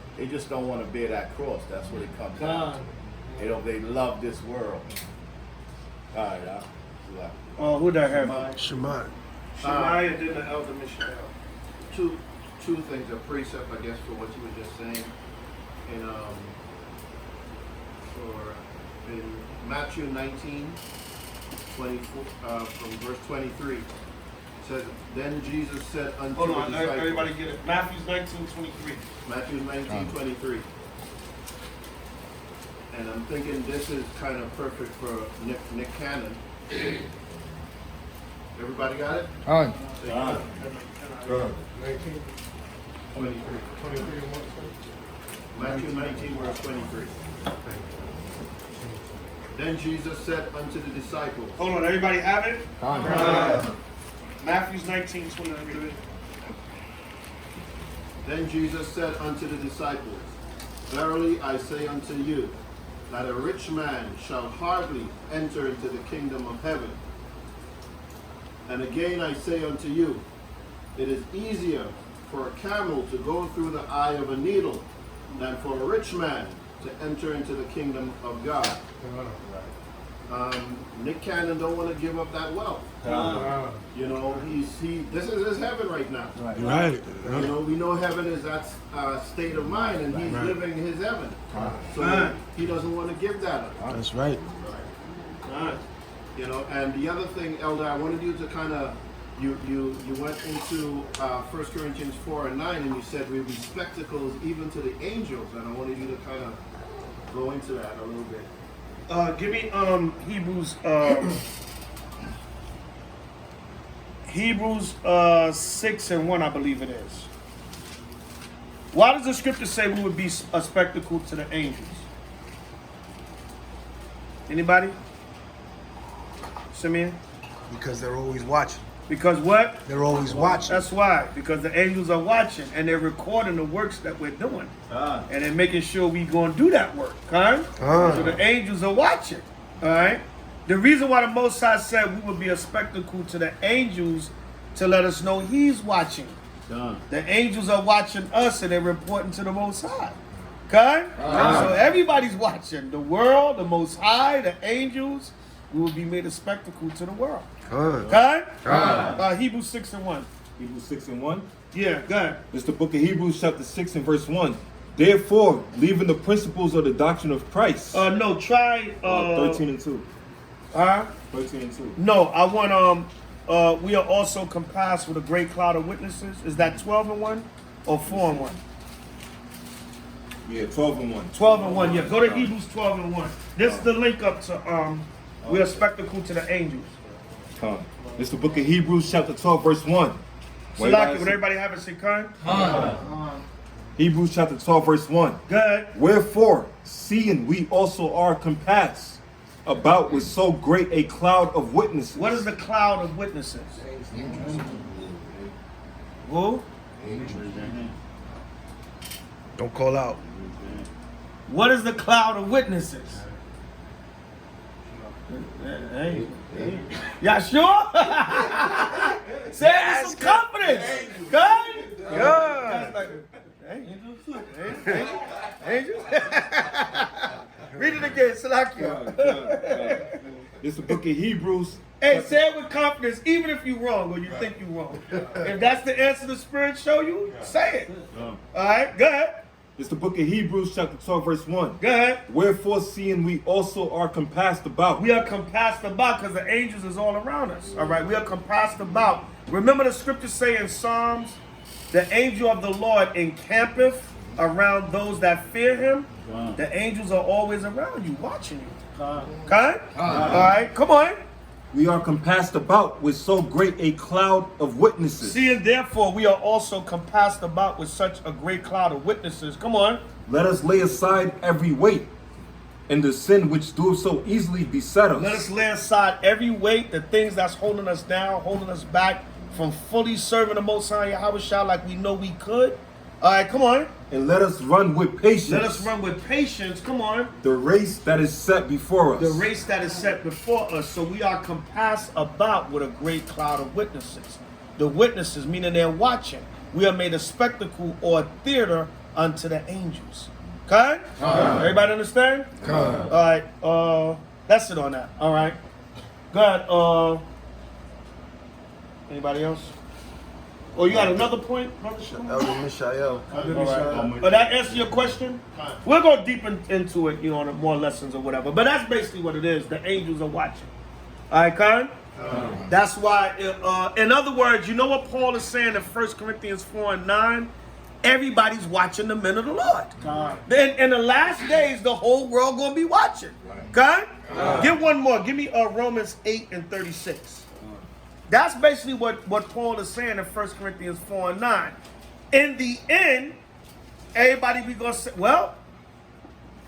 don't want to bear that cross. That's what it comes down to. They love this world. All right, Who that have? Shemai. Shemai and then the elder Michelle. Two things, a precept, I guess, for what you were just saying. In Matthew 19, 24, from verse 23, it says, "Then Jesus said unto Hold the on, disciples." everybody get it. Matthew 19:23. Matthew 19:23. And I'm thinking this is kind of perfect for Nick Cannon. Everybody got it? On. Say God. 19. 23. 23 and 1. Matthew 19, verse 23. Then Jesus said unto the disciples. Hold on, everybody have it? Matthew 19:23. Then Jesus said unto the disciples, Verily I say unto you, that a rich man shall hardly enter into the kingdom of heaven. And again I say unto you, it is easier for a camel to go through the eye of a needle than for a rich man to enter into the kingdom of God. Nick Cannon don't want to give up that wealth. You know, this is his heaven right now. Right. You know, we know heaven is that state of mind, and he's living his heaven. So he doesn't want to give that up. That's right. You know, and the other thing, Elder, I wanted you to kind of, you went into 1 Corinthians 4 and 9, and you said we be spectacles even to the angels, and I wanted you to kind of go into that a little bit. Give me Hebrews 6 and 1, I believe it is. Why does the scripture say we would be a spectacle to the angels? Anybody? Simeon? Because they're always watching. Because what? They're always watching. That's why. Because the angels are watching and they're recording the works that we're doing. And they're making sure we going to do that work. So the angels are watching. All right? The reason why the Most High said we would be a spectacle to the angels to let us know he's watching. The angels are watching us and they're reporting to the Most High. Okay? So everybody's watching. The world, the Most High, the angels. We will be made a spectacle to the world. Okay? Hebrews 6 and 1. Hebrews 6 and 1. Yeah, go ahead. It's the book of Hebrews chapter 6 and verse 1. Therefore, leaving the principles of the doctrine of Christ. No, try 13 and 2. 13 and 2. No, I want we are also compassed with a great cloud of witnesses. Is that 12 and 1 or 4 and 1? Yeah, 12 and 1. 12 and 1, yeah. Go to Hebrews 12 and 1. This is the link up to we are spectacle to the angels. It's the book of Hebrews chapter 12 verse 1. So like, would everybody have it say kind? Hebrews chapter 12 verse 1. Good. Wherefore, seeing we also are compassed about with so great a cloud of witnesses. What is the cloud of witnesses? Who? Don't call out. What is the cloud of witnesses? Y'all sure? Say it with some confidence. Good? Good. Angels? Read it again, Salakia. It's the book of Hebrews. Hey, say it with confidence, even if you're wrong or you think you're wrong. If that's the answer the Spirit show you, say it. All right, go ahead. It's the book of Hebrews chapter 12 verse 1. Go ahead. Wherefore, seeing we also are compassed about. We are compassed about because the angels is all around us. All right, we are compassed about. Remember the scriptures say in Psalms, the angel of the Lord encampeth around those that fear him. The angels are always around you, watching you. Okay? All right, come on. We are compassed about with so great a cloud of witnesses. Seeing therefore we are also compassed about with such a great cloud of witnesses. Come on. Let us lay aside every weight and the sin which doeth so easily beset us. Let us lay aside every weight, the things that's holding us down, holding us back from fully serving the Most High Yahweh like we know we could. All right, come on. And let us run with patience. Let us run with patience. Come on. The race that is set before us. The race that is set before us. So we are compassed about with a great cloud of witnesses. The witnesses, meaning they're watching. We are made a spectacle or a theater unto the angels. Okay? Everybody understand? All right. That's it on that. All right. Go ahead. Anybody else? Oh, you got another point, Brother Shimon? Elder Mishael. But that answer your question? We'll go deep into it, on more lessons or whatever. But that's basically what it is. The angels are watching. All right, Khan? That's why, in other words, you know what Paul is saying in 1 Corinthians 4 and 9? Everybody's watching the men of the Lord. Then in the last days, the whole world going to be watching. Okay? Get one more. Give me Romans 8 and 36. That's basically what Paul is saying in 1 Corinthians 4 and 9. In the end, everybody be going to say, well,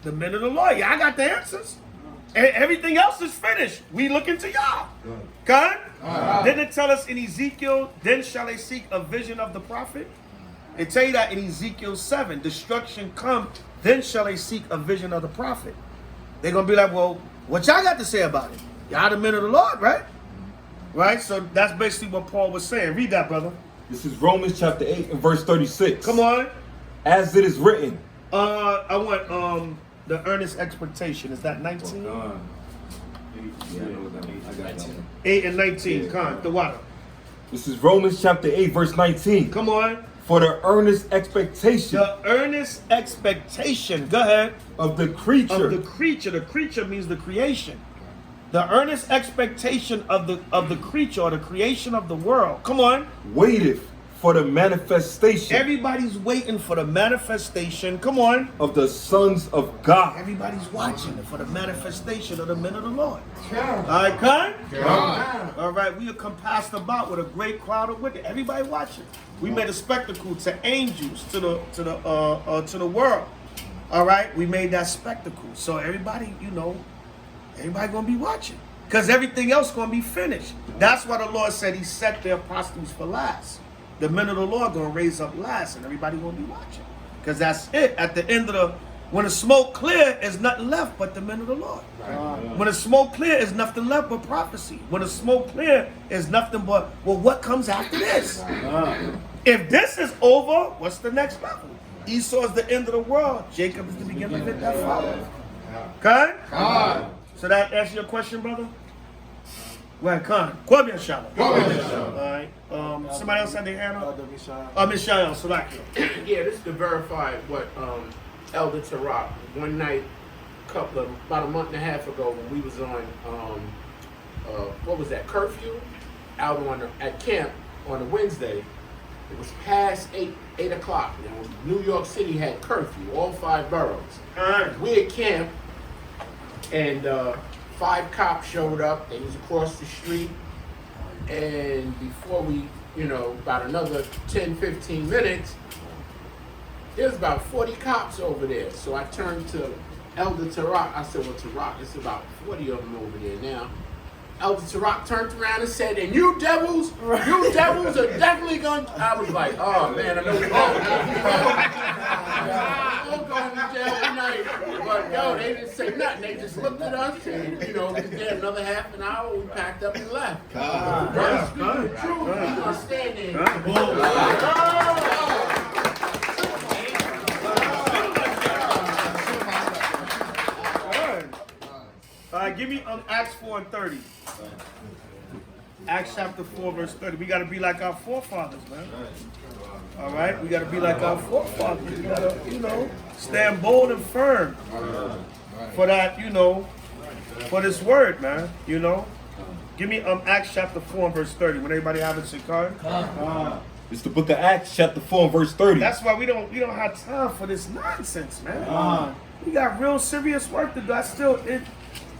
the men of the Lord, y'all got the answers. Everything else is finished. We looking to y'all. Okay? Didn't it tell us in Ezekiel, then shall they seek a vision of the prophet? It tell you that in Ezekiel 7, destruction come, then shall they seek a vision of the prophet. They're going to be like, well, what y'all got to say about it? Y'all the men of the Lord, right? Right? So that's basically what Paul was saying. Read that, brother. This is Romans chapter 8 and verse 36. Come on. As it is written. I want the earnest expectation. Is that 19? Yeah, I know what that means. I got that one. 8 and 19. Con, the water. This is Romans chapter 8 verse 19. Come on. For the earnest expectation. The earnest expectation. Go ahead. Of the creature. Of the creature. The creature means the creation. The earnest expectation of the creature or the creation of the world. Come on. Waiteth for the manifestation. Everybody's waiting for the manifestation. Come on. Of the sons of God. Everybody's watching for the manifestation of the men of the Lord. All right, Con? All right, we are compassed about with a great cloud of witnesses. Everybody watching. We made a spectacle to angels, to the world. All right, we made that spectacle. So everybody, everybody gonna be watching. Because everything else going to be finished. That's why the Lord said he set the apostles for last. The men of the Lord going to raise up last, and everybody going to be watching. Because that's it. At the end of the, when the smoke clear, there's nothing left but the men of the Lord. When the smoke clear, there's nothing left but prophecy. When the smoke clear, there's nothing but, well, what comes after this? If this is over, what's the next level? Esau is the end of the world. Jacob is the beginning of it that follows. Okay? So that answers your question, brother? Go ahead, Khan. Go ahead, Shalom. All right. Somebody else had their hand up? Mishael, Salaki. Yeah, this is to verify what Elder Tarak, one night, about a month and a half ago, when we was on, what was that, curfew? Out at camp on a Wednesday. It was past 8 o'clock. New York City had curfew, all 5 boroughs. We at camp, and 5 cops showed up. They was across the street, and before we, about another 10, 15 minutes, there's about 40 cops over there. So I turned to Elder Tarak. I said, well, Tarak, it's about 40 of them over there now. Elder Tarak turned around and said, and you devils are definitely going to... I was like, oh, man, I know we're going to jail tonight. But, yo, they didn't say nothing. They just looked at us and, we was there another half an hour. We packed up and left. Just speak the truth. We going to stand there. All right, give me Acts 4:30. Acts chapter 4, verse 30. We got to be like our forefathers, man. All right? We got to be like our forefathers. We got to, stand bold and firm for that, for this word, man. Give me Acts chapter 4, verse 30. When everybody have it, Shikar? It's the book of Acts, chapter 4, verse 30. That's why we don't have time for this nonsense, man. We got real serious work to do.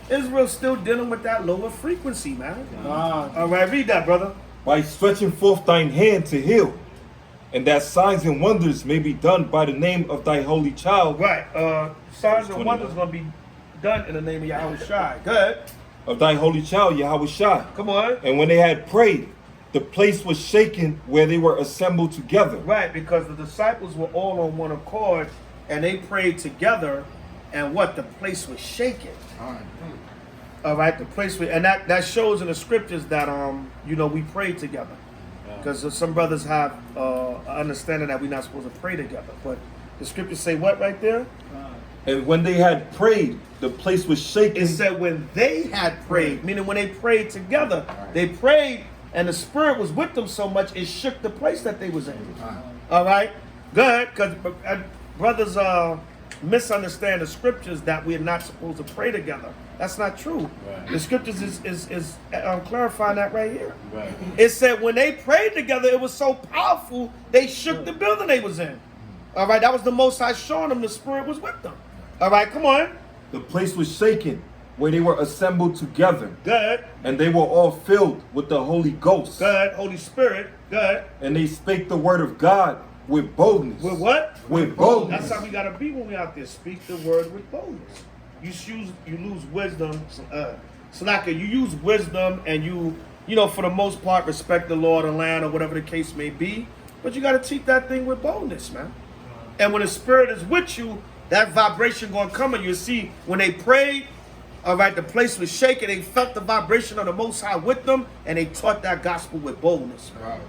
Israel's still dealing with that lower frequency, man. All right, read that, brother. By stretching forth thine hand to heal, and that signs and wonders may be done by the name of thy holy child. Right. Signs and wonders going to be done in the name of Yahweh Shai. Good. Of thy holy child, Yahweh Shai. Come on. And when they had prayed, the place was shaken where they were assembled together. Right, because the disciples were all on one accord, and they prayed together, and what? The place was shaken. All right, the place, and that shows in the scriptures that we pray together, because some brothers have understanding that we're not supposed to pray together, but the scriptures say what right there? And when they had prayed, the place was shaken. It said when they had prayed, meaning when they prayed together, they prayed, and the Spirit was with them so much it shook the place that they was in. All right, good, because brothers misunderstand the scriptures that we're not supposed to pray together. That's not true. Right. The scriptures is clarifying that right here. Right. It said when they prayed together, it was so powerful, they shook the building they was in. All right, that was the Most High showing them the Spirit was with them. All right, come on. The place was shaken where they were assembled together. Good. And they were all filled with the Holy Ghost. Good. Holy Spirit. Good. And they spake the word of God with boldness. With what? With boldness. That's how we gotta be when we out there. Speak the word with boldness. You lose wisdom. Slaka, you use wisdom, and you for the most part respect the law of the land or whatever the case may be. But you gotta teach that thing with boldness, man. And when the Spirit is with you, that vibration gonna come, and you see when they prayed. All right, the place was shaking. They felt the vibration of the Most High with them, and they taught that gospel with boldness. Right.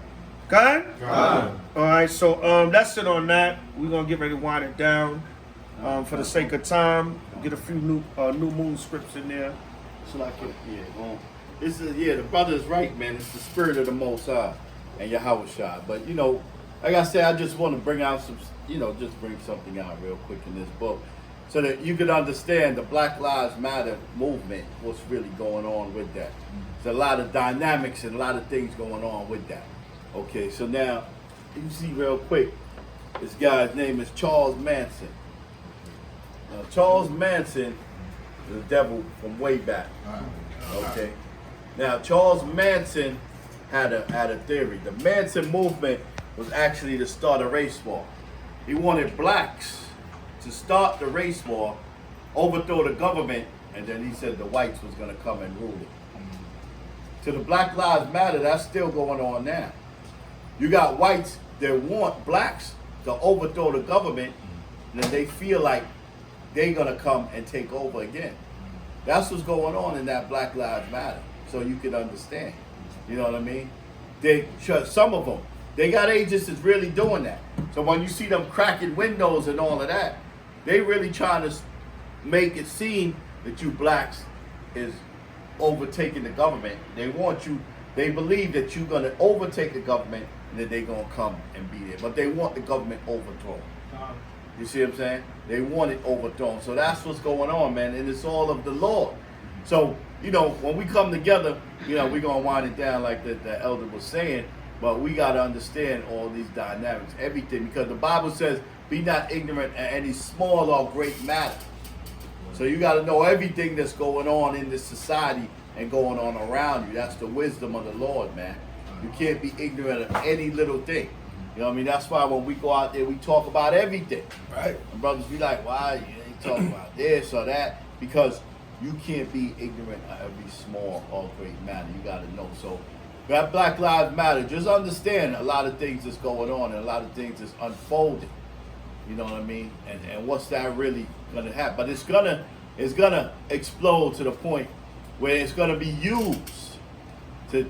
Okay? All right, so that's it on that. We're gonna get ready to wind it down. For the sake of time, get a few new moon scripts in there. So like it. The brother is right, man. It's the Spirit of the Most High and Yahweh Shai. But like I said, I just want to bring out some, just bring something out real quick in this book, so that you could understand the Black Lives Matter movement, what's really going on with that. There's a lot of dynamics and a lot of things going on with that. Okay, so now, you can see real quick, this guy's name is Charles Manson. Now, Charles Manson is the devil from way back. Okay. Now, Charles Manson had a theory. The Manson movement was actually to start a race war. He wanted blacks to start the race war, overthrow the government, and then he said the whites was going to come and rule it. to the Black Lives Matter, that's still going on now. You got whites that want blacks to overthrow the government, and then they feel like they're gonna come and take over again. That's what's going on in that Black Lives Matter. So you can understand. You know what I mean? Some of them, they got agents that's really doing that. So when you see them cracking windows and all of that, they really trying to make it seem that you blacks is overtaking the government. They want you, they believe that you're gonna overtake the government and that they're gonna come and be there. But they want the government overthrown. You see what I'm saying? They want it overthrown. So that's what's going on, man. And it's all of the Lord. So, you know, when we come together, you know, we're going to wind it down like the elder was saying. But we got to understand all these dynamics, everything. Because the Bible says, be not ignorant of any small or great matter. So you got to know everything that's going on in this society and going on around you. That's the wisdom of the Lord, man. You can't be ignorant of any little thing. You know what I mean? That's why when we go out there, we talk about everything. Right. And brothers be like, why you ain't talking about this or that? Because you can't be ignorant of every small or great matter. You got to know. So that Black Lives Matter, just understand a lot of things that's going on and a lot of things that's unfolding. You know what I mean? And what's that really going to happen? But it's gonna explode to the point where it's going to be used to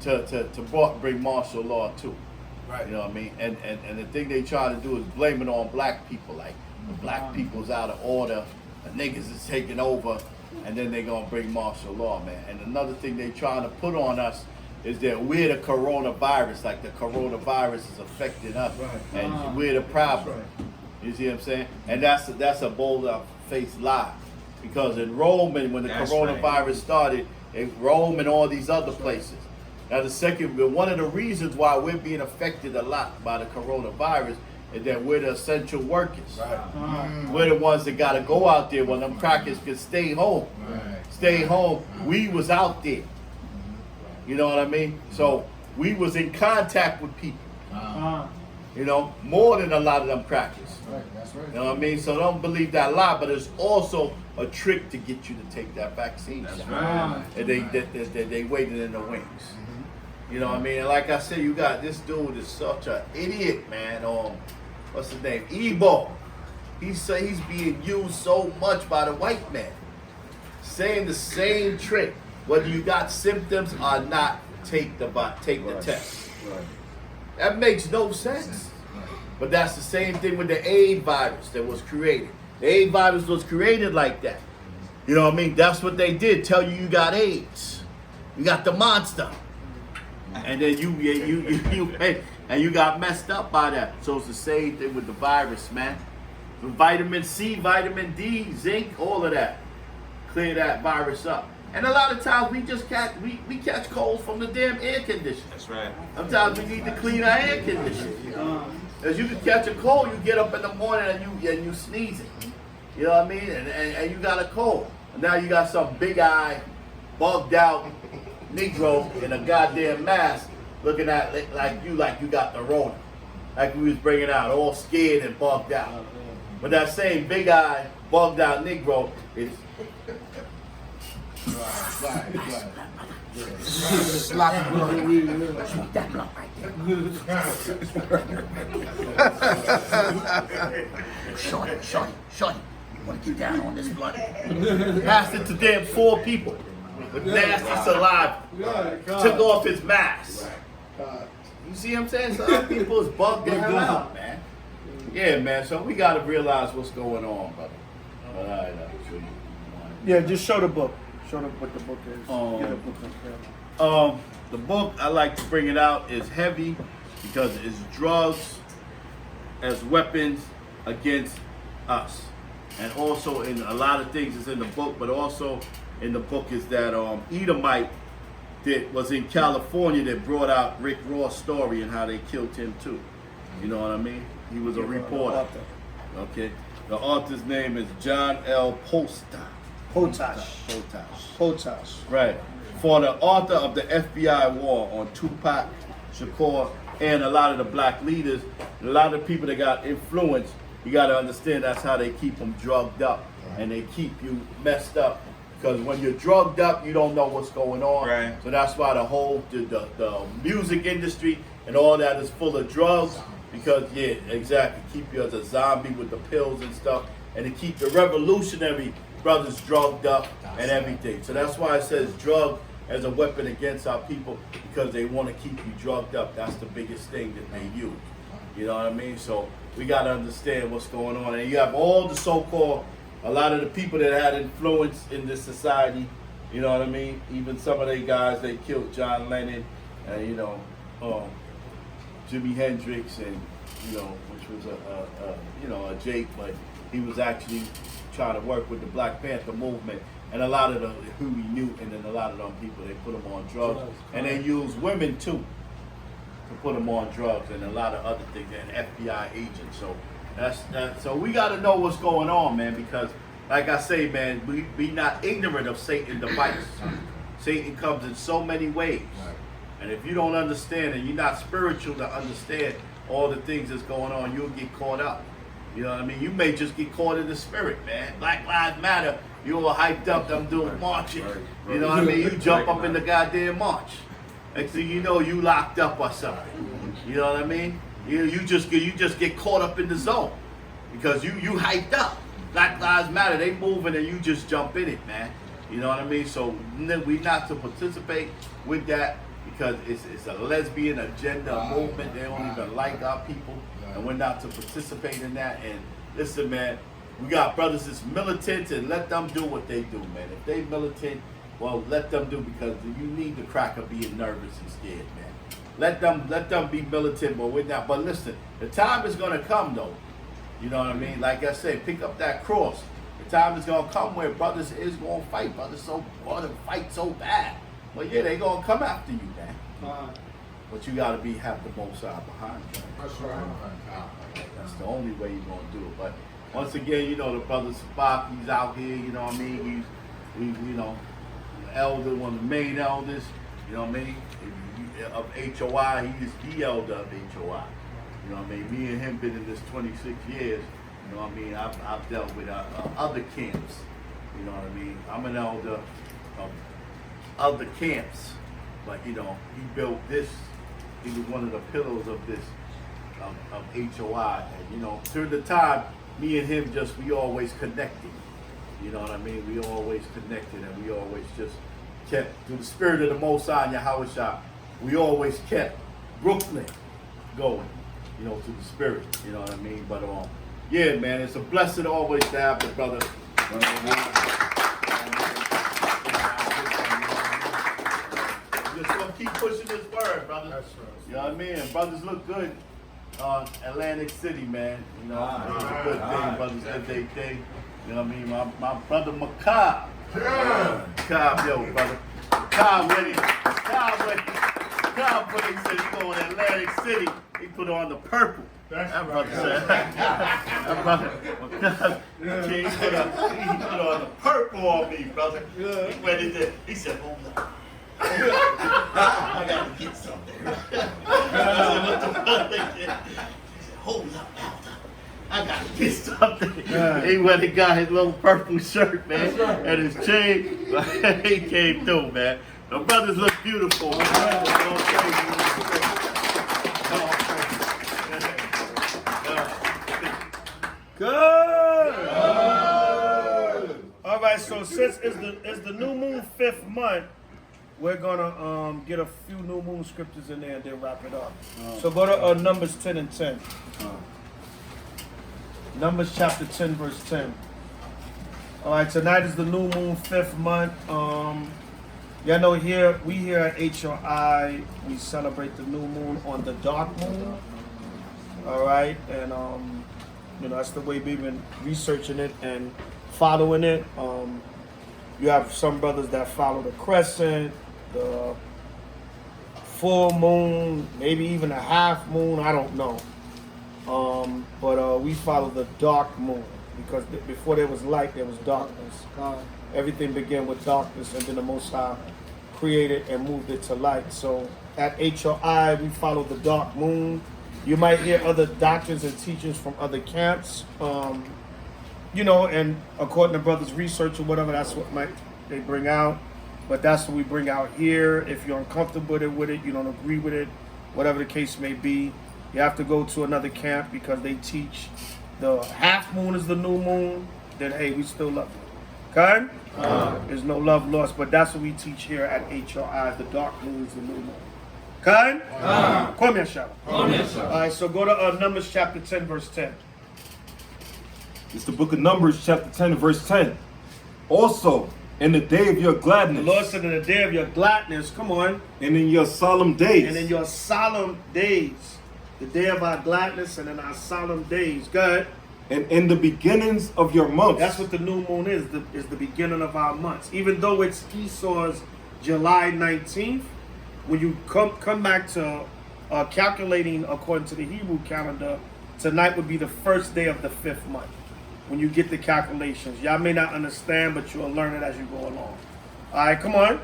bring martial law too. Right. You know what I mean? And the thing they try to do is blame it on black people. Like, the black people's out of order, the niggas is taking over, and then they're going to bring martial law, man. And another thing they trying to put on us is that we're the coronavirus. Like, the coronavirus is affecting us, and we're the problem. You see what I'm saying? And that's a bold-faced lie. Because in Rome, and when the coronavirus started, in Rome and all these other places, now one of the reasons why we're being affected a lot by the coronavirus is that we're the essential workers. Right. We're the ones that got to go out there when them crackers could stay home. Right. Stay home. We was out there. You know what I mean? So we was in contact with people. You know, more than a lot of them crackers. Right. That's right. You know what I mean? So don't believe that lie, but it's also a trick to get you to take that vaccine. That's right. And they waited in the wings. You know what I mean? And like I said, you got this dude is such an idiot, man. What's his name? Ebo. He's being used so much by the white man. Saying the same trick. Whether you got symptoms or not, take the test. Right. That makes no sense. Right. But that's the same thing with the AIDS virus that was created. The AIDS virus was created like that. You know what I mean? That's what they did. Tell you got AIDS. You got the monster. And then you got messed up by that. So it's the same thing with the virus, man. The vitamin C, vitamin D, zinc, all of that. Clear that virus up. And a lot of times we just catch colds from the damn air conditioner. That's right. Sometimes we need to clean our air conditioner. As you can catch a cold, you get up in the morning and you sneeze it. You know what I mean? And you got a cold. And now you got some big eye, bugged out Negro in a goddamn mask looking at like you got the Rona. Like we was bringing out, all scared and bugged out. But that same big eye, bugged out Negro is... Right. Sloppy blood. Shorty, you want to get down on this blood? Passed it to damn 4 people with nasty saliva. Took off his mask. You see what I'm saying? So other people is bugged the hell out, man. Yeah, man. So we got to realize what's going on, brother. All right, yeah, just show the book. Show them what the book is. The book, I like to bring it out, is heavy because it's drugs as weapons against us. And also in a lot of things is in the book, but also in the book is that Edomite that was in California that brought out Rick Ross' story and how they killed him too. You know what I mean? He was a reporter. Okay. The author's name is John L. Potash. Right. For the author of the FBI war on Tupac Shakur and a lot of the black leaders, a lot of people that got influence, you got to understand that's how they keep them drugged up and they keep you messed up Because when you're drugged up, you don't know what's going on. Right. So that's why the whole the music industry and all that is full of drugs. Because yeah, exactly, keep you as a zombie with the pills and stuff, and to keep the revolutionary brothers drugged up and everything. So that's why it says drug as a weapon against our people, because they want to keep you drugged up. That's the biggest thing that they use. You know what I mean? So we got to understand what's going on. And you have all the so-called, a lot of the people that had influence in this society, you know what I mean? Even some of they guys, they killed John Lennon, and you know, Jimi Hendrix, and you know, which was a Jake, but he was actually trying to work with the Black Panther movement, and a lot of the Huey Newton and a lot of them people, they put them on drugs, and they use women too to put them on drugs and a lot of other things, and FBI agents. So so we got to know what's going on, man, because like I say, man, we be not ignorant of Satan's device. Satan comes in so many ways. And if you don't understand and you're not spiritual to understand all the things that's going on, you'll get caught up. You know what I mean? You may just get caught in the spirit, man. Black Lives Matter, you all hyped up, them doing marching. You know what I mean? You jump up in the goddamn march. Next thing you know, you locked up or something. You know what I mean? You just get caught up in the zone because you hyped up. Black Lives Matter, they moving and you just jump in it, man. You know what I mean? So we not to participate with that, because it's a lesbian agenda movement. They don't even like our people, and we're not to participate in that. And listen, man, we got brothers that's militant, and let them do what they do, man. If they militant, well, let them do, because you need the cracker being nervous and scared, man. Let them be militant, but we're not. But listen, the time is gonna come, though. You know what I mean? Like I said, pick up that cross. The time is gonna come where brothers is gonna fight. Brothers want to fight so bad. Well, yeah, they gonna come after you, man. But you gotta have the Most High behind you. That's right. That's the only way you're gonna do it. But once again, you know, the brother Spock, he's out here. You know what I mean? He's you know, the elder, one of the main elders. You know what I mean? Of HOI, he is the elder of HOI. You know what I mean? Me and him been in this 26 years. You know what I mean? I've dealt with other camps. You know what I mean? I'm an elder of other camps, but you know, he built this. He was one of the pillars of this of HOI, and you know, through the time, me and him we always connected. You know what I mean? We always connected, and we always just kept, through the spirit of the Most High and Yahweh Shah, we always kept Brooklyn going. You know, to the spirit. You know what I mean? But yeah, man, it's a blessing always to have the brother. Just gonna keep pushing this word, brother. That's right. You know what I mean? And brothers look good on Atlantic City, man. You know, it's a good thing. Brothers did their thing. You know what I mean? My brother Macabre. Yeah. Macabre, yo, brother. Macabre ready. Macabre ready. Macabre when he said he going to Atlantic City, he put on the purple. That's That right. brother said. That brother Macabre. He put on the purple on me, brother. He went in there. He said, hold up. I gotta get something. I said, what the fuck? He said, hold up, Elder. I gotta get something. He went and got his little purple shirt, man, and his chain. He came through, man. The brothers look beautiful. Good. All right, so since it's the new moon 5th month, we're gonna get a few new moon scriptures in there and then wrap it up. So go to Numbers 10 and 10. Numbers chapter 10, verse 10. All right, tonight is the new moon 5th month. Y'all know we here at HOI, we celebrate the new moon on the dark moon. All right, and you know, that's the way we've been researching it and following it. You have some brothers that follow the crescent, the full moon, maybe even a half moon, I don't know. But we follow the dark moon, because before there was light, there was darkness. Everything began with darkness, and then the Most High created and moved it to light. So at HOI, we follow the dark moon. You might hear other doctrines and teachings from other camps. You know, and according to brothers' research or whatever, that's what might they bring out, but that's what we bring out here. If you're uncomfortable with it, you don't agree with it, whatever the case may be, you have to go to another camp because they teach the half moon is the new moon. Then hey, we still love you. Okay? There's no love lost, but that's what we teach here at HOI. The dark moon is the new moon. Okay? Come here, Shabbat. All right, so go to Numbers chapter 10, verse 10. It's the book of Numbers, chapter 10, verse 10. Also, in the day of your gladness. The Lord said, in the day of your gladness, come on. And in your solemn days. And in your solemn days. The day of our gladness and in our solemn days. Good. And in the beginnings of your months. That's what the new moon is the beginning of our months. Even though it's Esau's July 19th, when you come back to calculating according to the Hebrew calendar, tonight would be the first day of the 5th month. When you get the calculations. Y'all may not understand, but you'll learn it as you go along. All right, come on.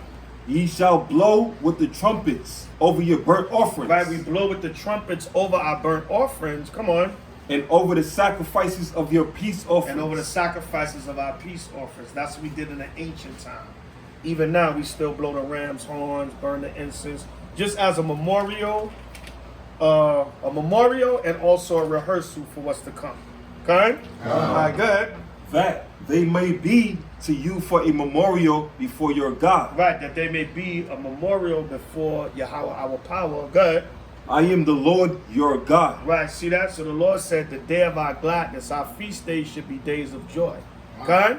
Ye shall blow with the trumpets over your burnt offerings. Right, we blow with the trumpets over our burnt offerings. Come on. And over the sacrifices of your peace offerings. And over the sacrifices of our peace offerings. That's what we did in the ancient time. Even now, we still blow the ram's horns, burn the incense, just as a memorial and also a rehearsal for what's to come. Okay? All right, good. That they may be to you for a memorial before your God. Right, that they may be a memorial before Yahweh, our power. Good. I am the Lord your God. Right, see that? So the Lord said the day of our gladness, our feast days should be days of joy. Okay?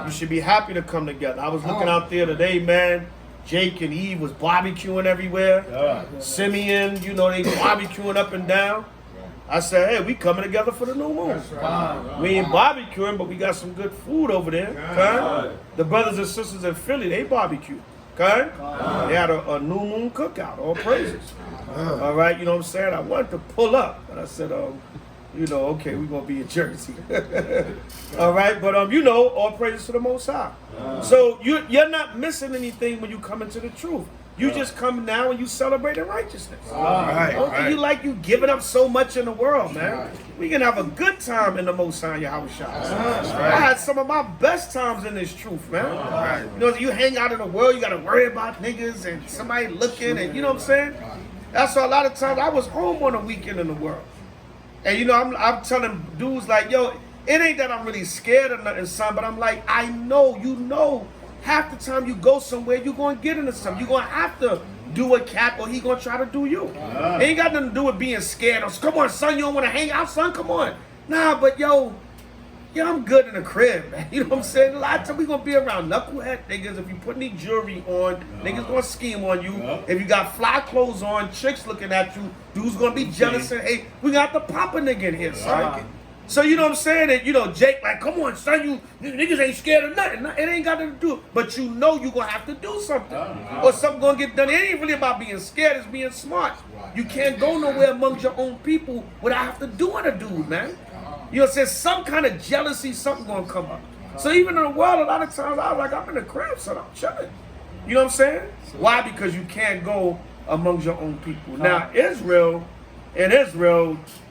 You should be happy to come together. I was looking out there today, man. Jake and Eve was barbecuing everywhere. Simeon, you know, they barbecuing up and down. I said, hey, we coming together for the new moon. We ain't barbecuing, but we got some good food over there. Okay? The brothers and sisters in Philly, they barbecue. Okay? They had a new moon cookout. All praises. All right, you know what I'm saying? I wanted to pull up, but I said, you know, okay, we're going to be in Jersey. All right, but, you know, all praises to the Most High. So you're not missing anything when you come into the truth. You just come now and you celebrate in righteousness. Don't you like you giving up so much in the world, man? We can have a good time in the Most High Yahweh Shai. I had some of my best times in this truth, man. You know, you hang out in the world, you got to worry about niggas and somebody looking, and you know what I'm saying? That's why a lot of times I was home on a weekend in the world. And you know, I'm telling dudes like, yo, it ain't that I'm really scared of nothing, son, but I'm like, I know, you know, half the time you go somewhere, you're going to get into something. You're going to have to do a cat or he going to try to do you. It ain't got nothing to do with being scared. Come on, son, you don't want to hang out, son? Come on. Nah, but yo, I'm good in the crib, man. You know what I'm saying? A lot of times we going to be around knucklehead niggas. If you put any jewelry on, niggas going to scheme on you. If you got fly clothes on, chicks looking at you, dudes going to be jealous and, hey, we got the pop a nigga in here, son. So you know what I'm saying? And you know, Jake, like, come on, son, you niggas ain't scared of nothing. It ain't got nothing to do. But you know you gonna have to do something. Or something gonna get done. It ain't really about being scared, it's being smart. You can't go nowhere amongst your own people without have to doing a dude, man. You know what I'm saying? Some kind of jealousy, something gonna come up. So even in the world, a lot of times I was like, I'm in the crib, son, I'm chilling. You know what I'm saying? Why? Because you can't go amongst your own people. Now, Israel,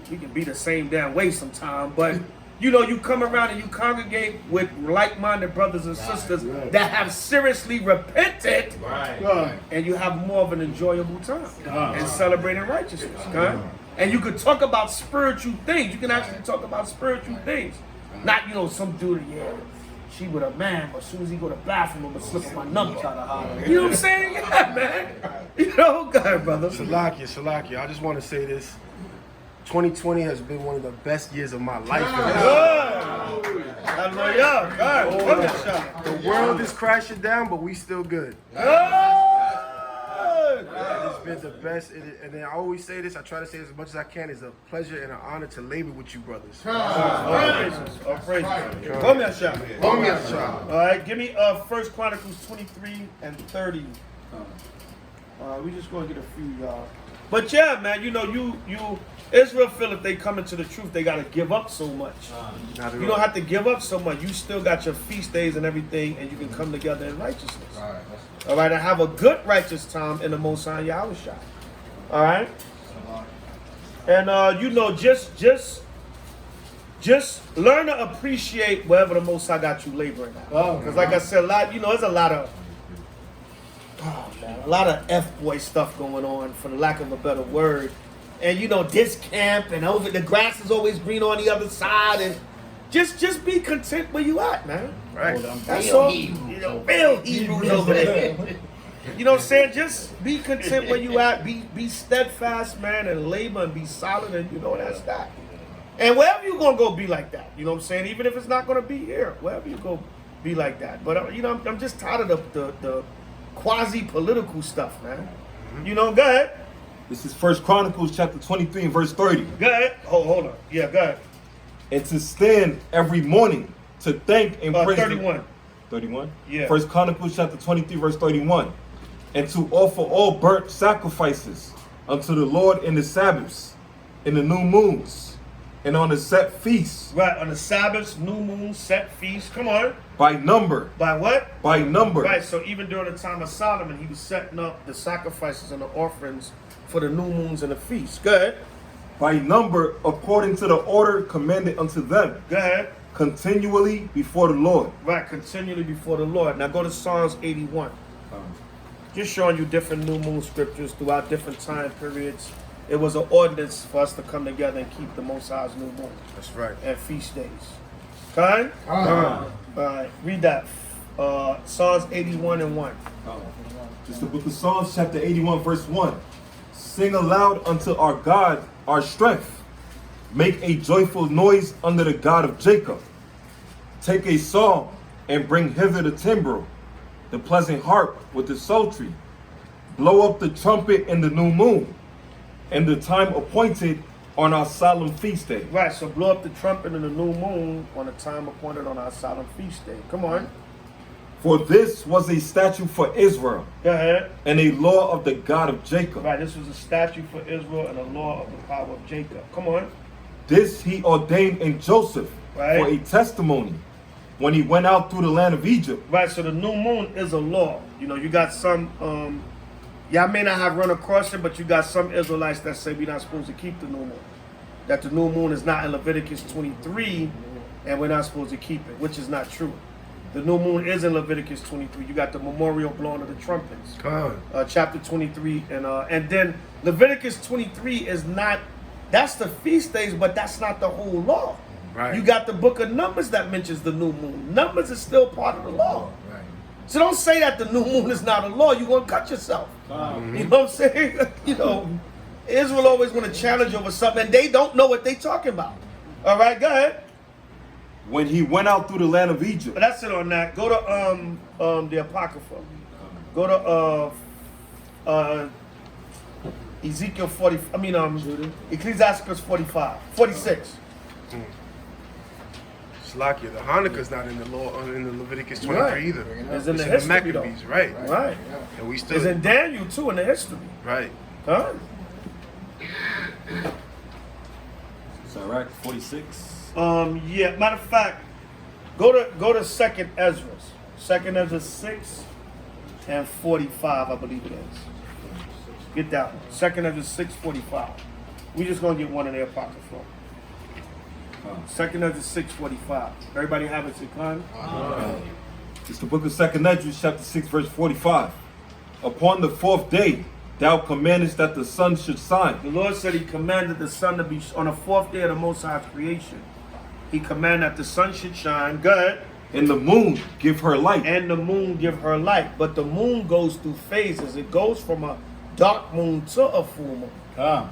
we can be the same damn way sometime, but you know, you come around and you congregate with like-minded brothers and sisters that have seriously repented, and you have more of an enjoyable time and celebrating righteousness. And you could talk about spiritual things. You can actually talk about spiritual things. Not, you know, some dude, she with a man, but as soon as he go to the bathroom, I'm gonna slip on my number. You know what I'm saying? Yeah, man. You know, go ahead, brother. Salakia, I just want to say this. 2020 has been one of the best years of my life. The world is crashing down, but we still good. It's been the best. And then I always say this, I try to say this as much as I can. It's a pleasure and an honor to labor with you brothers. All praises. All right, give me 1 Chronicles 23 and 30. We just gonna get a few, y'all. But yeah, man, you know, you Israel feel if they come into the truth, they gotta give up so much. You don't have to give up so much. You still got your feast days and everything, and you can come together in righteousness. All right, and have a good righteous time in the Most High Yahweh Shai. All right, and you know, just just learn to appreciate wherever the Most High got you laboring at. Because like I said, there's a lot of F-boy stuff going on, for the lack of a better word. And this camp and over the grass is always green on the other side, and just be content where you at, man. Right. That's all. Real Hebrews over there. You know what I'm saying? Just be content where you at. Be steadfast, man, and labor and be solid, and that's that. And wherever you gonna go, be like that. You know what I'm saying? Even if it's not gonna be here, wherever you go, be like that. But I'm just tired of the quasi-political stuff, man. Go ahead. This is 1 Chronicles chapter 23 and verse 30. Go ahead. Hold on. Yeah, go ahead. And to stand every morning to thank and praise 31. 31? Yeah. 1 Chronicles chapter 23 verse 31. And to offer all burnt sacrifices unto the Lord in the Sabbaths, in the new moons, and on the set feasts. Right, on the Sabbaths, new moon, set feasts. Come on. By number. By what? By number. Right, so even during the time of Solomon, he was setting up the sacrifices and the offerings for the new moons and the feasts. Go ahead. By number, according to the order commanded unto them. Go ahead. Continually before the Lord. Right, continually before the Lord. Now go to Psalms 81. Just showing you different new moon scriptures throughout different time periods. It was an ordinance for us to come together and keep the Most High's new moon. That's right. And feast days. Okay? All right, read that. Psalms 81 and 1. This is the book of Psalms chapter 81 verse 1. Sing aloud unto our God, our strength. Make a joyful noise unto the God of Jacob. Take a song and bring hither the timbrel, the pleasant harp with the psaltery. Blow up the trumpet in the new moon, and the time appointed on our solemn feast day. Right, so blow up the trumpet in the new moon on the time appointed on our solemn feast day. Come on. For this was a statute for Israel, Go ahead. and a law of the God of Jacob. Right, this was a statute for Israel and a law of the power of Jacob. Come on. This he ordained in Joseph Right. for a testimony when he went out through the land of Egypt. Right, so the new moon is a law. You got some, y'all may not have run across it, but you got some Israelites that say we're not supposed to keep the new moon. That the new moon is not in Leviticus 23, and we're not supposed to keep it, which is not true. The new moon is in Leviticus 23. You got the memorial blowing of the trumpets. Chapter 23. And then Leviticus 23 is not, that's the feast days, but that's not the whole law. Right. You got the book of Numbers that mentions the new moon. Numbers is still part of the law. Right. So don't say that the new moon is not a law. You're going to cut yourself. You know what I'm saying? Israel always want to challenge over something, and they don't know what they talking about. All right, go ahead. When he went out through the land of Egypt. But that's it on that. Go to the Apocrypha. Go to Ezekiel 40. Ecclesiasticus 46. Slakia, the Hanukkah's not in the law in the Leviticus 23 Right. either. It's in the the history, Maccabees, right? Right. And we It's still in Daniel too in the history. right. Huh? Sirach 46. Yeah. Matter of fact, go to Second Ezra. Second Ezra 6 and 45, I believe it is. Get that one. Second Ezra 6:45. We just gonna get one in the Apocrypha. Second Ezra 6:45. Everybody have it, Sikhan? It's the book of 2 Ezra, chapter 6, verse 45. Upon the fourth day, thou commandest that the sun should shine. The Lord said He commanded the sun to be on the fourth day of the Most High's creation. He commanded that the sun should shine. Good. And the moon give her light. And the moon give her light. But the moon goes through phases. It goes from a dark moon to a full moon.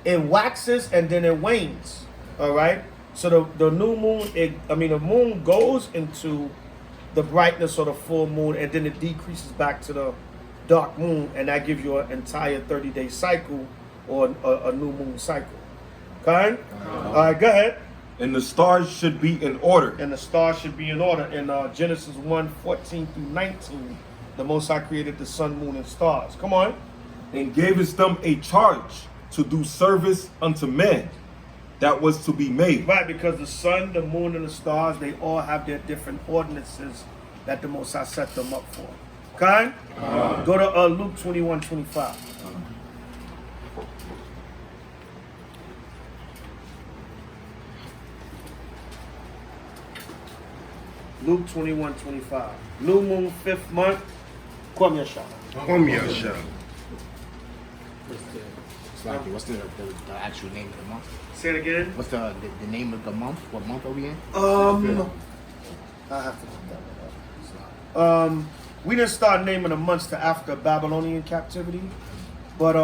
It waxes and then it wanes. All right. So the new moon, the moon goes into the brightness of the full moon, and then it decreases back to the dark moon, and that gives you an entire 30-day cycle or a new moon cycle. Okay? All right, go ahead. And the stars should be in order. And the stars should be in order. In Genesis 1:14 through 19, the Most High created the sun, moon, and stars. Come on. And gavest them a charge to do service unto men that was to be made. Right, because the sun, the moon, and the stars, they all have their different ordinances that the Most High set them up for. Okay? Go to Luke 21:25. Luke 21:25. New moon, 5th month. Kwam Yasha. What's the actual name of the month? Say it again. What's the name of the month? What month are we in? I have to look that one up. We didn't start naming the months to after Babylonian captivity, but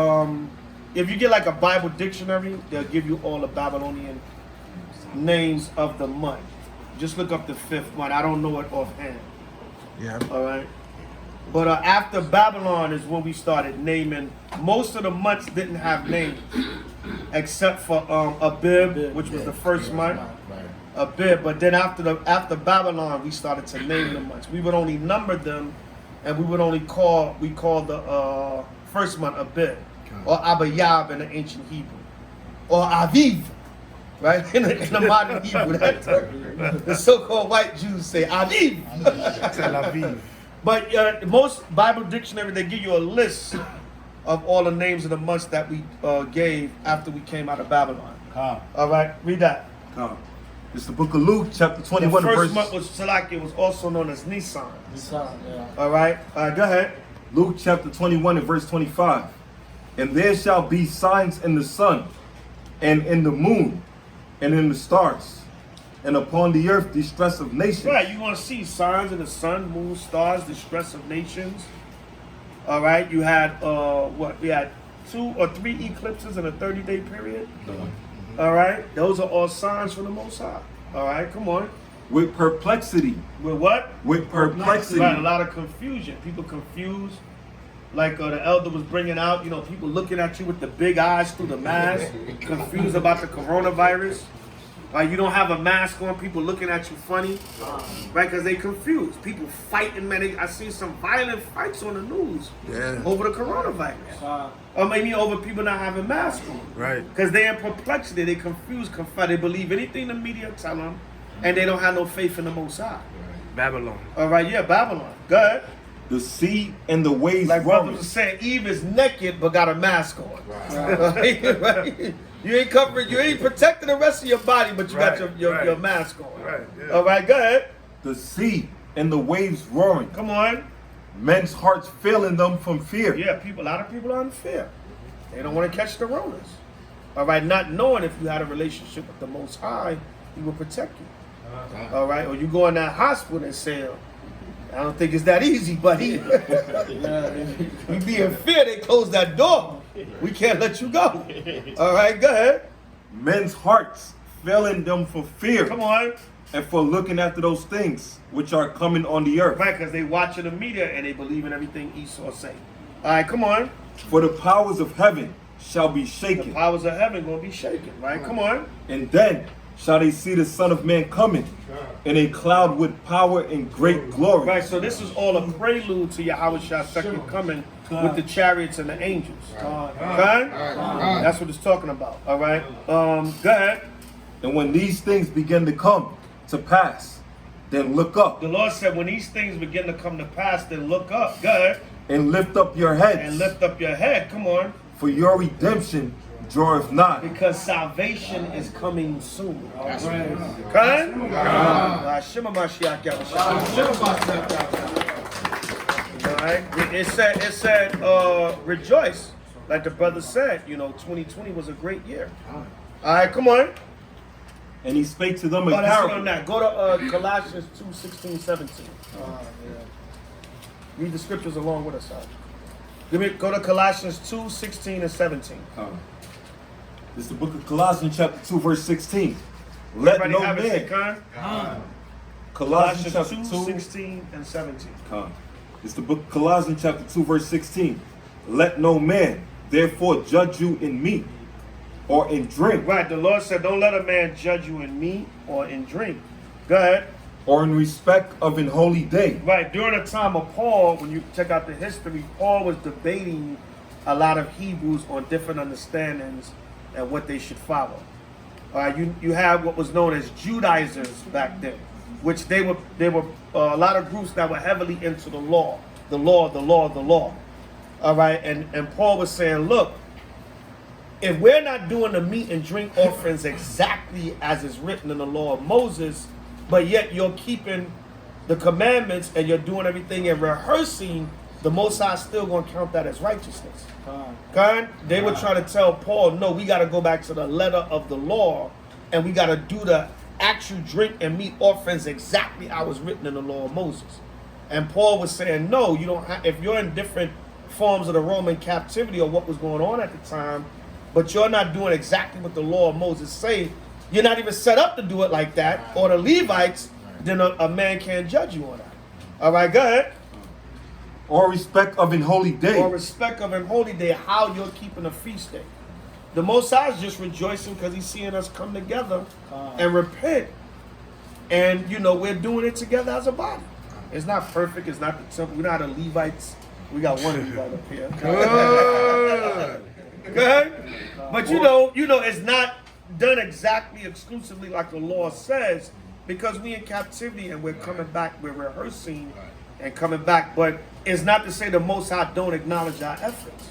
if you get like a Bible dictionary, they'll give you all the Babylonian names of the month. Just look up the 5th month. I don't know it offhand. Yeah. All right. But after Babylon is when we started naming. Most of the months didn't have names, except for Abib, which was the first month. Abib. But then after Babylon, we started to name the months. We would only number them, and we would only call the first month Abib, or Abayab in the ancient Hebrew, or Aviv, right? In the modern Hebrew, the so-called white Jews say Aviv. Tel Aviv. But most Bible dictionary, they give you a list of all the names of the months that we gave after we came out of Babylon. All right, read that. It's the book of Luke, chapter 21. The first verse, month was Salaki, was also known as Nisan. All right, go ahead. Luke chapter 21 and verse 25. And there shall be signs in the sun, and in the moon, and in the stars, and upon the earth distress of nations. Right, you want to see signs in the sun, moon, stars, distress of nations. All right, you had we had 2 or 3 eclipses in a 30-day period. All right, those are all signs from the Most High. All right, come on. With perplexity. With what? With perplexity. Right, a lot of confusion. People confused. Like the elder was bringing out, people looking at you with the big eyes through the mask, confused about the coronavirus. Right, you don't have a mask on, people looking at you funny, right? Because they confused. People fighting, man. I see some violent fights on the news over the coronavirus. Or maybe over people not having masks on. Right. Because they're in perplexity, they confused, they believe anything the media tell them, and they don't have no faith in the Most High. Babylon. All right, yeah, Babylon. Go ahead. The sea and the waves. Like brothers were saying, Eve is naked but got a mask on. Right? You ain't covering, you ain't protecting the rest of your body, but you got your mask on. Right. Yeah. All right, go ahead. The sea and the waves roaring. Come on. Men's hearts failing them from fear. Yeah, a lot of people are in fear. They don't want to catch the Ronas. All right, not knowing if you had a relationship with the Most High, He will protect you. All right, or you go in that hospital and say, I don't think it's that easy, buddy. You be in fear, they close that door. We can't let you go. All right, go ahead. Men's hearts failing them for fear. Come on. And for looking after those things which are coming on the earth. Right, because they watching the media and they believe in everything Esau say. All right, come on. For the powers of heaven shall be shaken. The powers of heaven going to be shaken, right? Come on. And then shall they see the Son of Man coming in a cloud with power and great glory. Right, so this is all a prelude to Yahweh's second coming with the chariots and the angels. Okay? That's what it's talking about. All right? Go ahead. And when these things begin to come to pass, then look up. The Lord said, when these things begin to come to pass, then look up. Go ahead. And lift up your heads. And lift up your head. Come on. For your redemption draweth nigh. Because salvation is coming soon. Okay? All right. It said, rejoice. Like the brother said, 2020 was a great year. All right, come on. And he spake to them in that's parable. on that. Go to Colossians 2:16, 17. Read the scriptures along with us. Go to Colossians 2:16 and 17. This is the book of Colossians chapter 2 verse 16. Let Everybody no have it, man. Colossians chapter 2 16 and 17. It's the book of Colossians chapter 2 verse 16. Let no man therefore judge you in meat or in drink. Right, the Lord said, don't let a man judge you in meat or in drink. Go ahead. Or in respect of an holy day. Right, during the time of Paul, when you check out the history, Paul was debating a lot of Hebrews on different understandings and what they should follow. You have what was known as Judaizers back then, which they were a lot of groups that were heavily into the law. All right, and Paul was saying, look, if we're not doing the meat and drink offerings exactly as is written in the law of Moses, but yet you're keeping the commandments and you're doing everything and rehearsing, the Most High still gonna count that as righteousness. Okay? They were trying to tell Paul, no, we gotta go back to the letter of the law and we gotta do the actual drink and meat offerings exactly how it's written in the law of Moses. And Paul was saying, no, you don't have, if you're in different forms of the Roman captivity or what was going on at the time, but you're not doing exactly what the law of Moses say, you're not even set up to do it like that, or the Levites, then a man can't judge you on that. All right, go ahead. Or respect of an holy day. Or respect of an holy day, how you're keeping a feast day. The Most High is just rejoicing because he's seeing us come together and repent. And, you know, we're doing it together as a body. It's not perfect. It's not the temple. We're not the Levites. We got one Levite up here. Good. But you know, it's not done exactly exclusively like the law says, because we in captivity and we're coming back. We're rehearsing and coming back. But it's not to say the Most High don't acknowledge our efforts.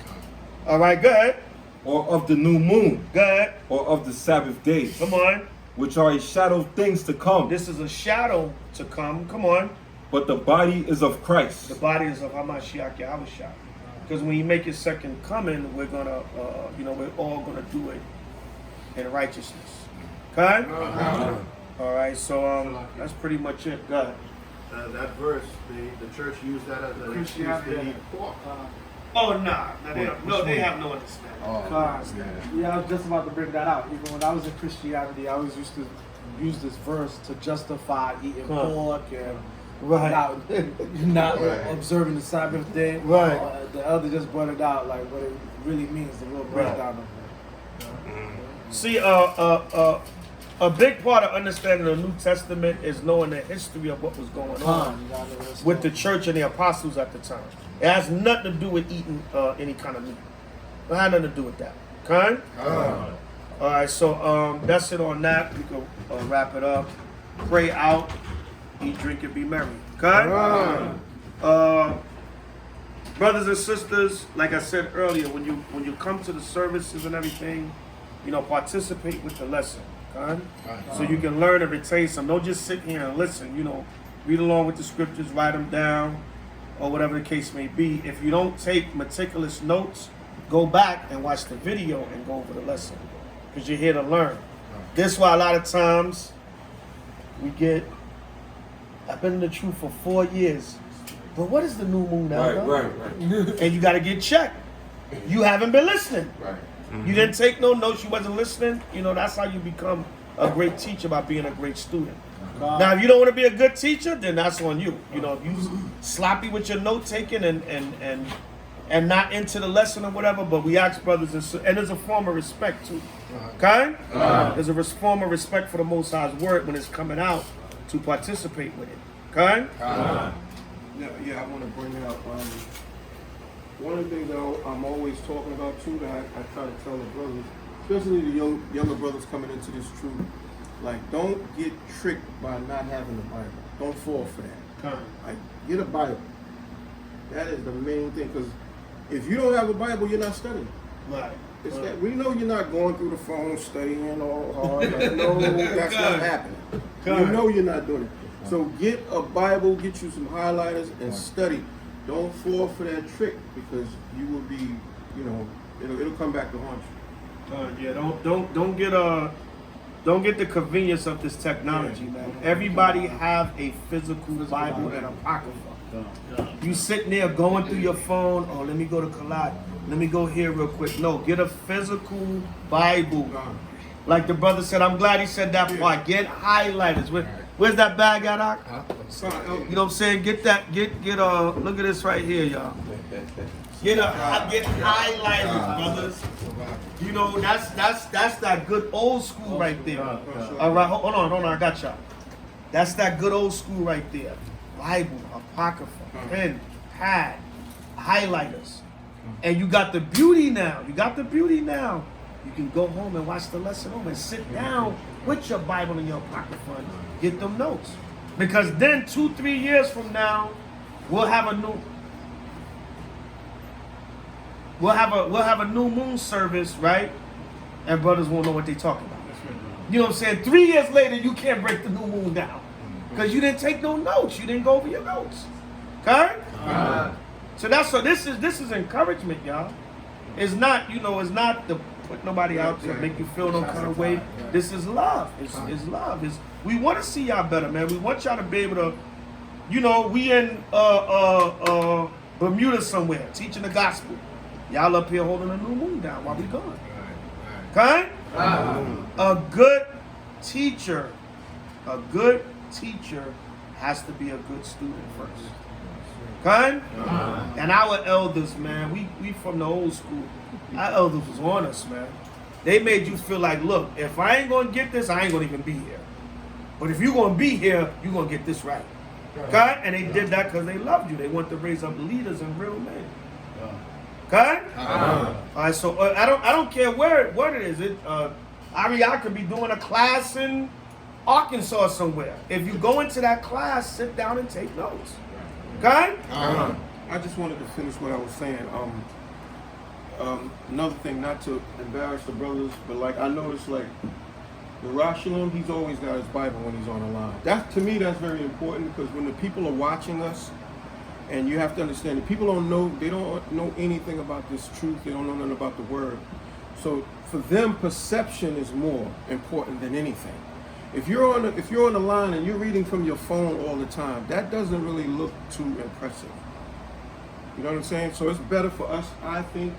All right, go ahead. Or of the new moon. Go ahead. Or of the Sabbath days. Come on. Which are a shadow of things to come. This is a shadow to come. Come on. But the body is of Christ. The body is of Hamashiach Yahushua. Because when you make his second coming, we're gonna, we're all gonna do it in righteousness. Okay? All right. So that's pretty much it. Go ahead. That verse, the church used that as an excuse to eat pork. Oh, nah. They have no understanding. Yeah, I was just about to bring that out. Even when I was in Christianity, I always used to use this verse to justify eating pork and not observing the Sabbath day. Right. The elder just brought it out, like what it really means, the real breakdown of it. See, a big part of understanding the New Testament is knowing the history of what was going on with the church and the apostles at the time. It has nothing to do with eating any kind of meat. It had nothing to do with that. Okay? All right, so that's it on that. We can wrap it up. Pray out. Eat, drink, and be merry. Okay? Brothers and sisters, like I said earlier, when you come to the services and everything, participate with the lesson. Okay? So you can learn and retain some. Don't just sit here and listen. Read along with the scriptures, write them down, or whatever the case may be. If you don't take meticulous notes, go back and watch the video and go over the lesson, because you're here to learn. This is why a lot of times I've been in the truth for 4 years, but what is the new moon now? Right. And you got to get checked. You haven't been listening. Right. You didn't take no notes. You wasn't listening. That's how you become a great teacher, by being a great student. Now, if you don't want to be a good teacher, then that's on you. If you sloppy with your note taking and not into the lesson or whatever, but we ask brothers and sisters, and there's a form of respect too. Okay? There's a form of respect for the Most High's word when it's coming out to participate with it. Okay? I want to bring out one of the things that I'm always talking about too, that I try to tell the brothers, especially the younger brothers coming into this truth. Like, don't get tricked by not having the Bible. Don't fall for that. Like, get a Bible. That is the main thing, because if you don't have a Bible, you're not studying. Right. It's that we know you're not going through the phone studying all hard. Like, no, that's not happening. You know you're not doing it. So get a Bible, get you some highlighters, and study. Don't fall for that trick, because you will be, it'll come back to haunt you. Don't get the convenience of this technology, man. Everybody have a physical Bible and apocrypha. You sitting there going through your phone, let me go to Collide. Let me go here real quick. No, get a physical Bible. Like the brother said, I'm glad he said that part. Get highlighters. Where's that bag at, Doc? You know what I'm saying? Get look at this right here, y'all. Get highlighters, brothers. That's that good old school right there. All right, hold on, I got y'all. That's that good old school right there. Bible, apocrypha, pen, pad, highlighters. And you got the beauty now. You can go home and watch the lesson home and sit down with your Bible and your apocrypha and get them notes. Because then 2-3 years from now, we'll have a new moon service, right? And brothers won't know what they're talking about. You know what I'm saying? 3 years later, you can't break the new moon down. Because you didn't take no notes. You didn't go over your notes. Okay? So that's so this is encouragement, y'all. It's not, it's not to put nobody out there, make you feel no kind of way. This is love. It's love. We want to see y'all better, man. We want y'all to be able to, we in Bermuda somewhere, teaching the gospel. Y'all up here holding a new moon down while we gone. Okay? A good teacher has to be a good student first. Okay? And our elders, man, we from the old school. Our elders was on us, man. They made you feel like, look, if I ain't gonna get this, I ain't gonna even be here. But if you're gonna be here, you're gonna get this right. Okay? And they did that because they loved you. They want to raise up leaders and real men. Okay? All right, so I don't care what it is. Ariel could be doing a class in Arkansas somewhere. If you go into that class, sit down and take notes. Okay? I just wanted to finish what I was saying. Another thing, not to embarrass the brothers, but like I noticed, like the Rosh Shalom, he's always got his Bible when he's on the line. To me, that's very important because when the people are watching us, and you have to understand, the people don't know anything about this truth. They don't know nothing about the word. So for them, perception is more important than anything. If you're on the line and you're reading from your phone all the time, that doesn't really look too impressive. You know what I'm saying? So it's better for us, I think,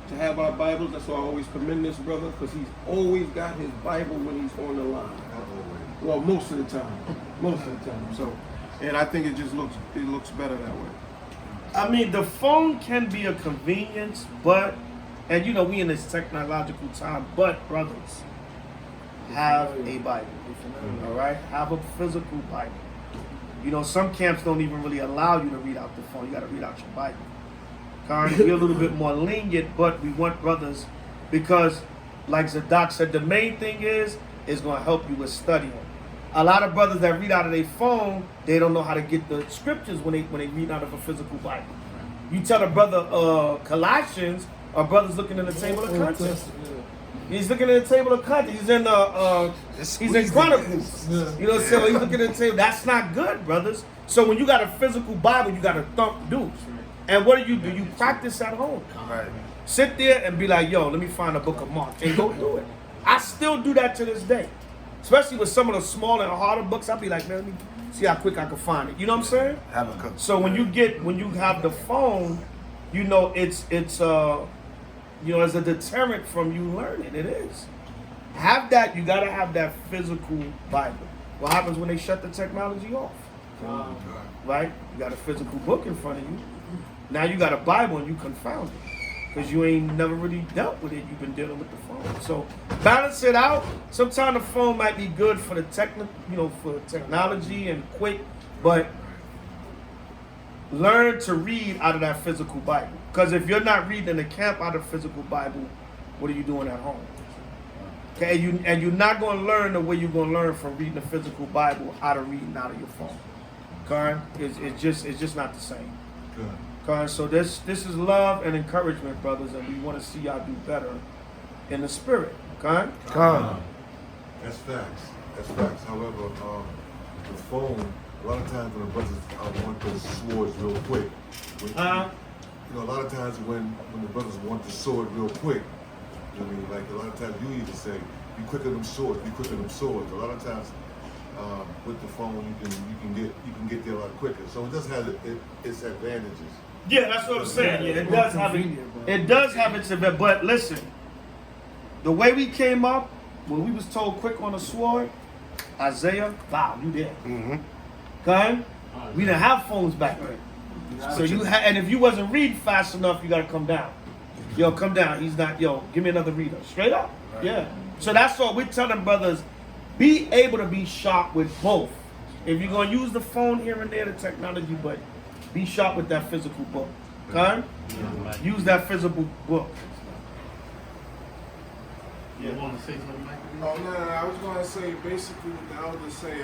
to have our Bibles. That's why I always commend this brother, because he's always got his Bible when he's on the line. Well, most of the time. So, and I think it looks better that way. I mean, the phone can be a convenience, and we in this technological time, but brothers, have a Bible. All right? Have a physical Bible. Some camps don't even really allow you to read out the phone. You got to read out your Bible. We're a little bit more lenient, but we want brothers because, like Zadok said, the main thing is going to help you with studying. A lot of brothers that read out of their phone, they don't know how to get the scriptures when they read out of a physical Bible. You tell a brother Colossians, a brother's looking at the table of contents. He's looking at the table of contents. He's in Chronicles. So he's looking at the table. That's not good, brothers. So when you got a physical Bible, you got to thump dudes. And what do? You practice at home. Right. Sit there and be like, yo, let me find a book of Mark and go do it. I still do that to this day. Especially with some of the smaller and harder books, I'll be like, man, let me see how quick I can find it. You know what I'm saying? So when you have the phone, it's as a deterrent from you learning. It is. Have that. You gotta have that physical Bible. What happens when they shut the technology off? Right? You got a physical book in front of you. Now you got a Bible and you confound it. Because you ain't never really dealt with it. You've been dealing with the phone. So balance it out. Sometimes the phone might be good for the for technology and quick, but learn to read out of that physical Bible. Because if you're not reading in the camp out of physical Bible, what are you doing at home? Okay, and you're not going to learn the way you're going to learn from reading the physical Bible out of reading out of your phone. Okay, it's just not the same. Good. Okay, so this is love and encouragement, brothers, and we want to see y'all do better in the spirit. Okay? That's facts. However, the phone, a lot of times when the brothers want those swords real quick. A lot of times when the brothers want the sword real quick, like a lot of times you even say, be quick on them swords. A lot of times with the phone you can get there a lot quicker. So it does have its advantages. Yeah, that's what I'm saying. Yeah, it does have its advantage. But listen, the way we came up, when we was told quick on the sword, Isaiah, wow, you there. Mm-hmm. Okay? We didn't have phones back then. So and if you wasn't reading fast enough, you gotta come down. Yo, come down. He's not, give me another reader. Straight up. Right. Yeah. So that's what we're telling brothers, be able to be sharp with both. If you're gonna use the phone here and there, the technology, but be sharp with that physical book. Okay? Use that physical book. You want to say something, Mike? Oh, no, I was going to say basically what the elders say.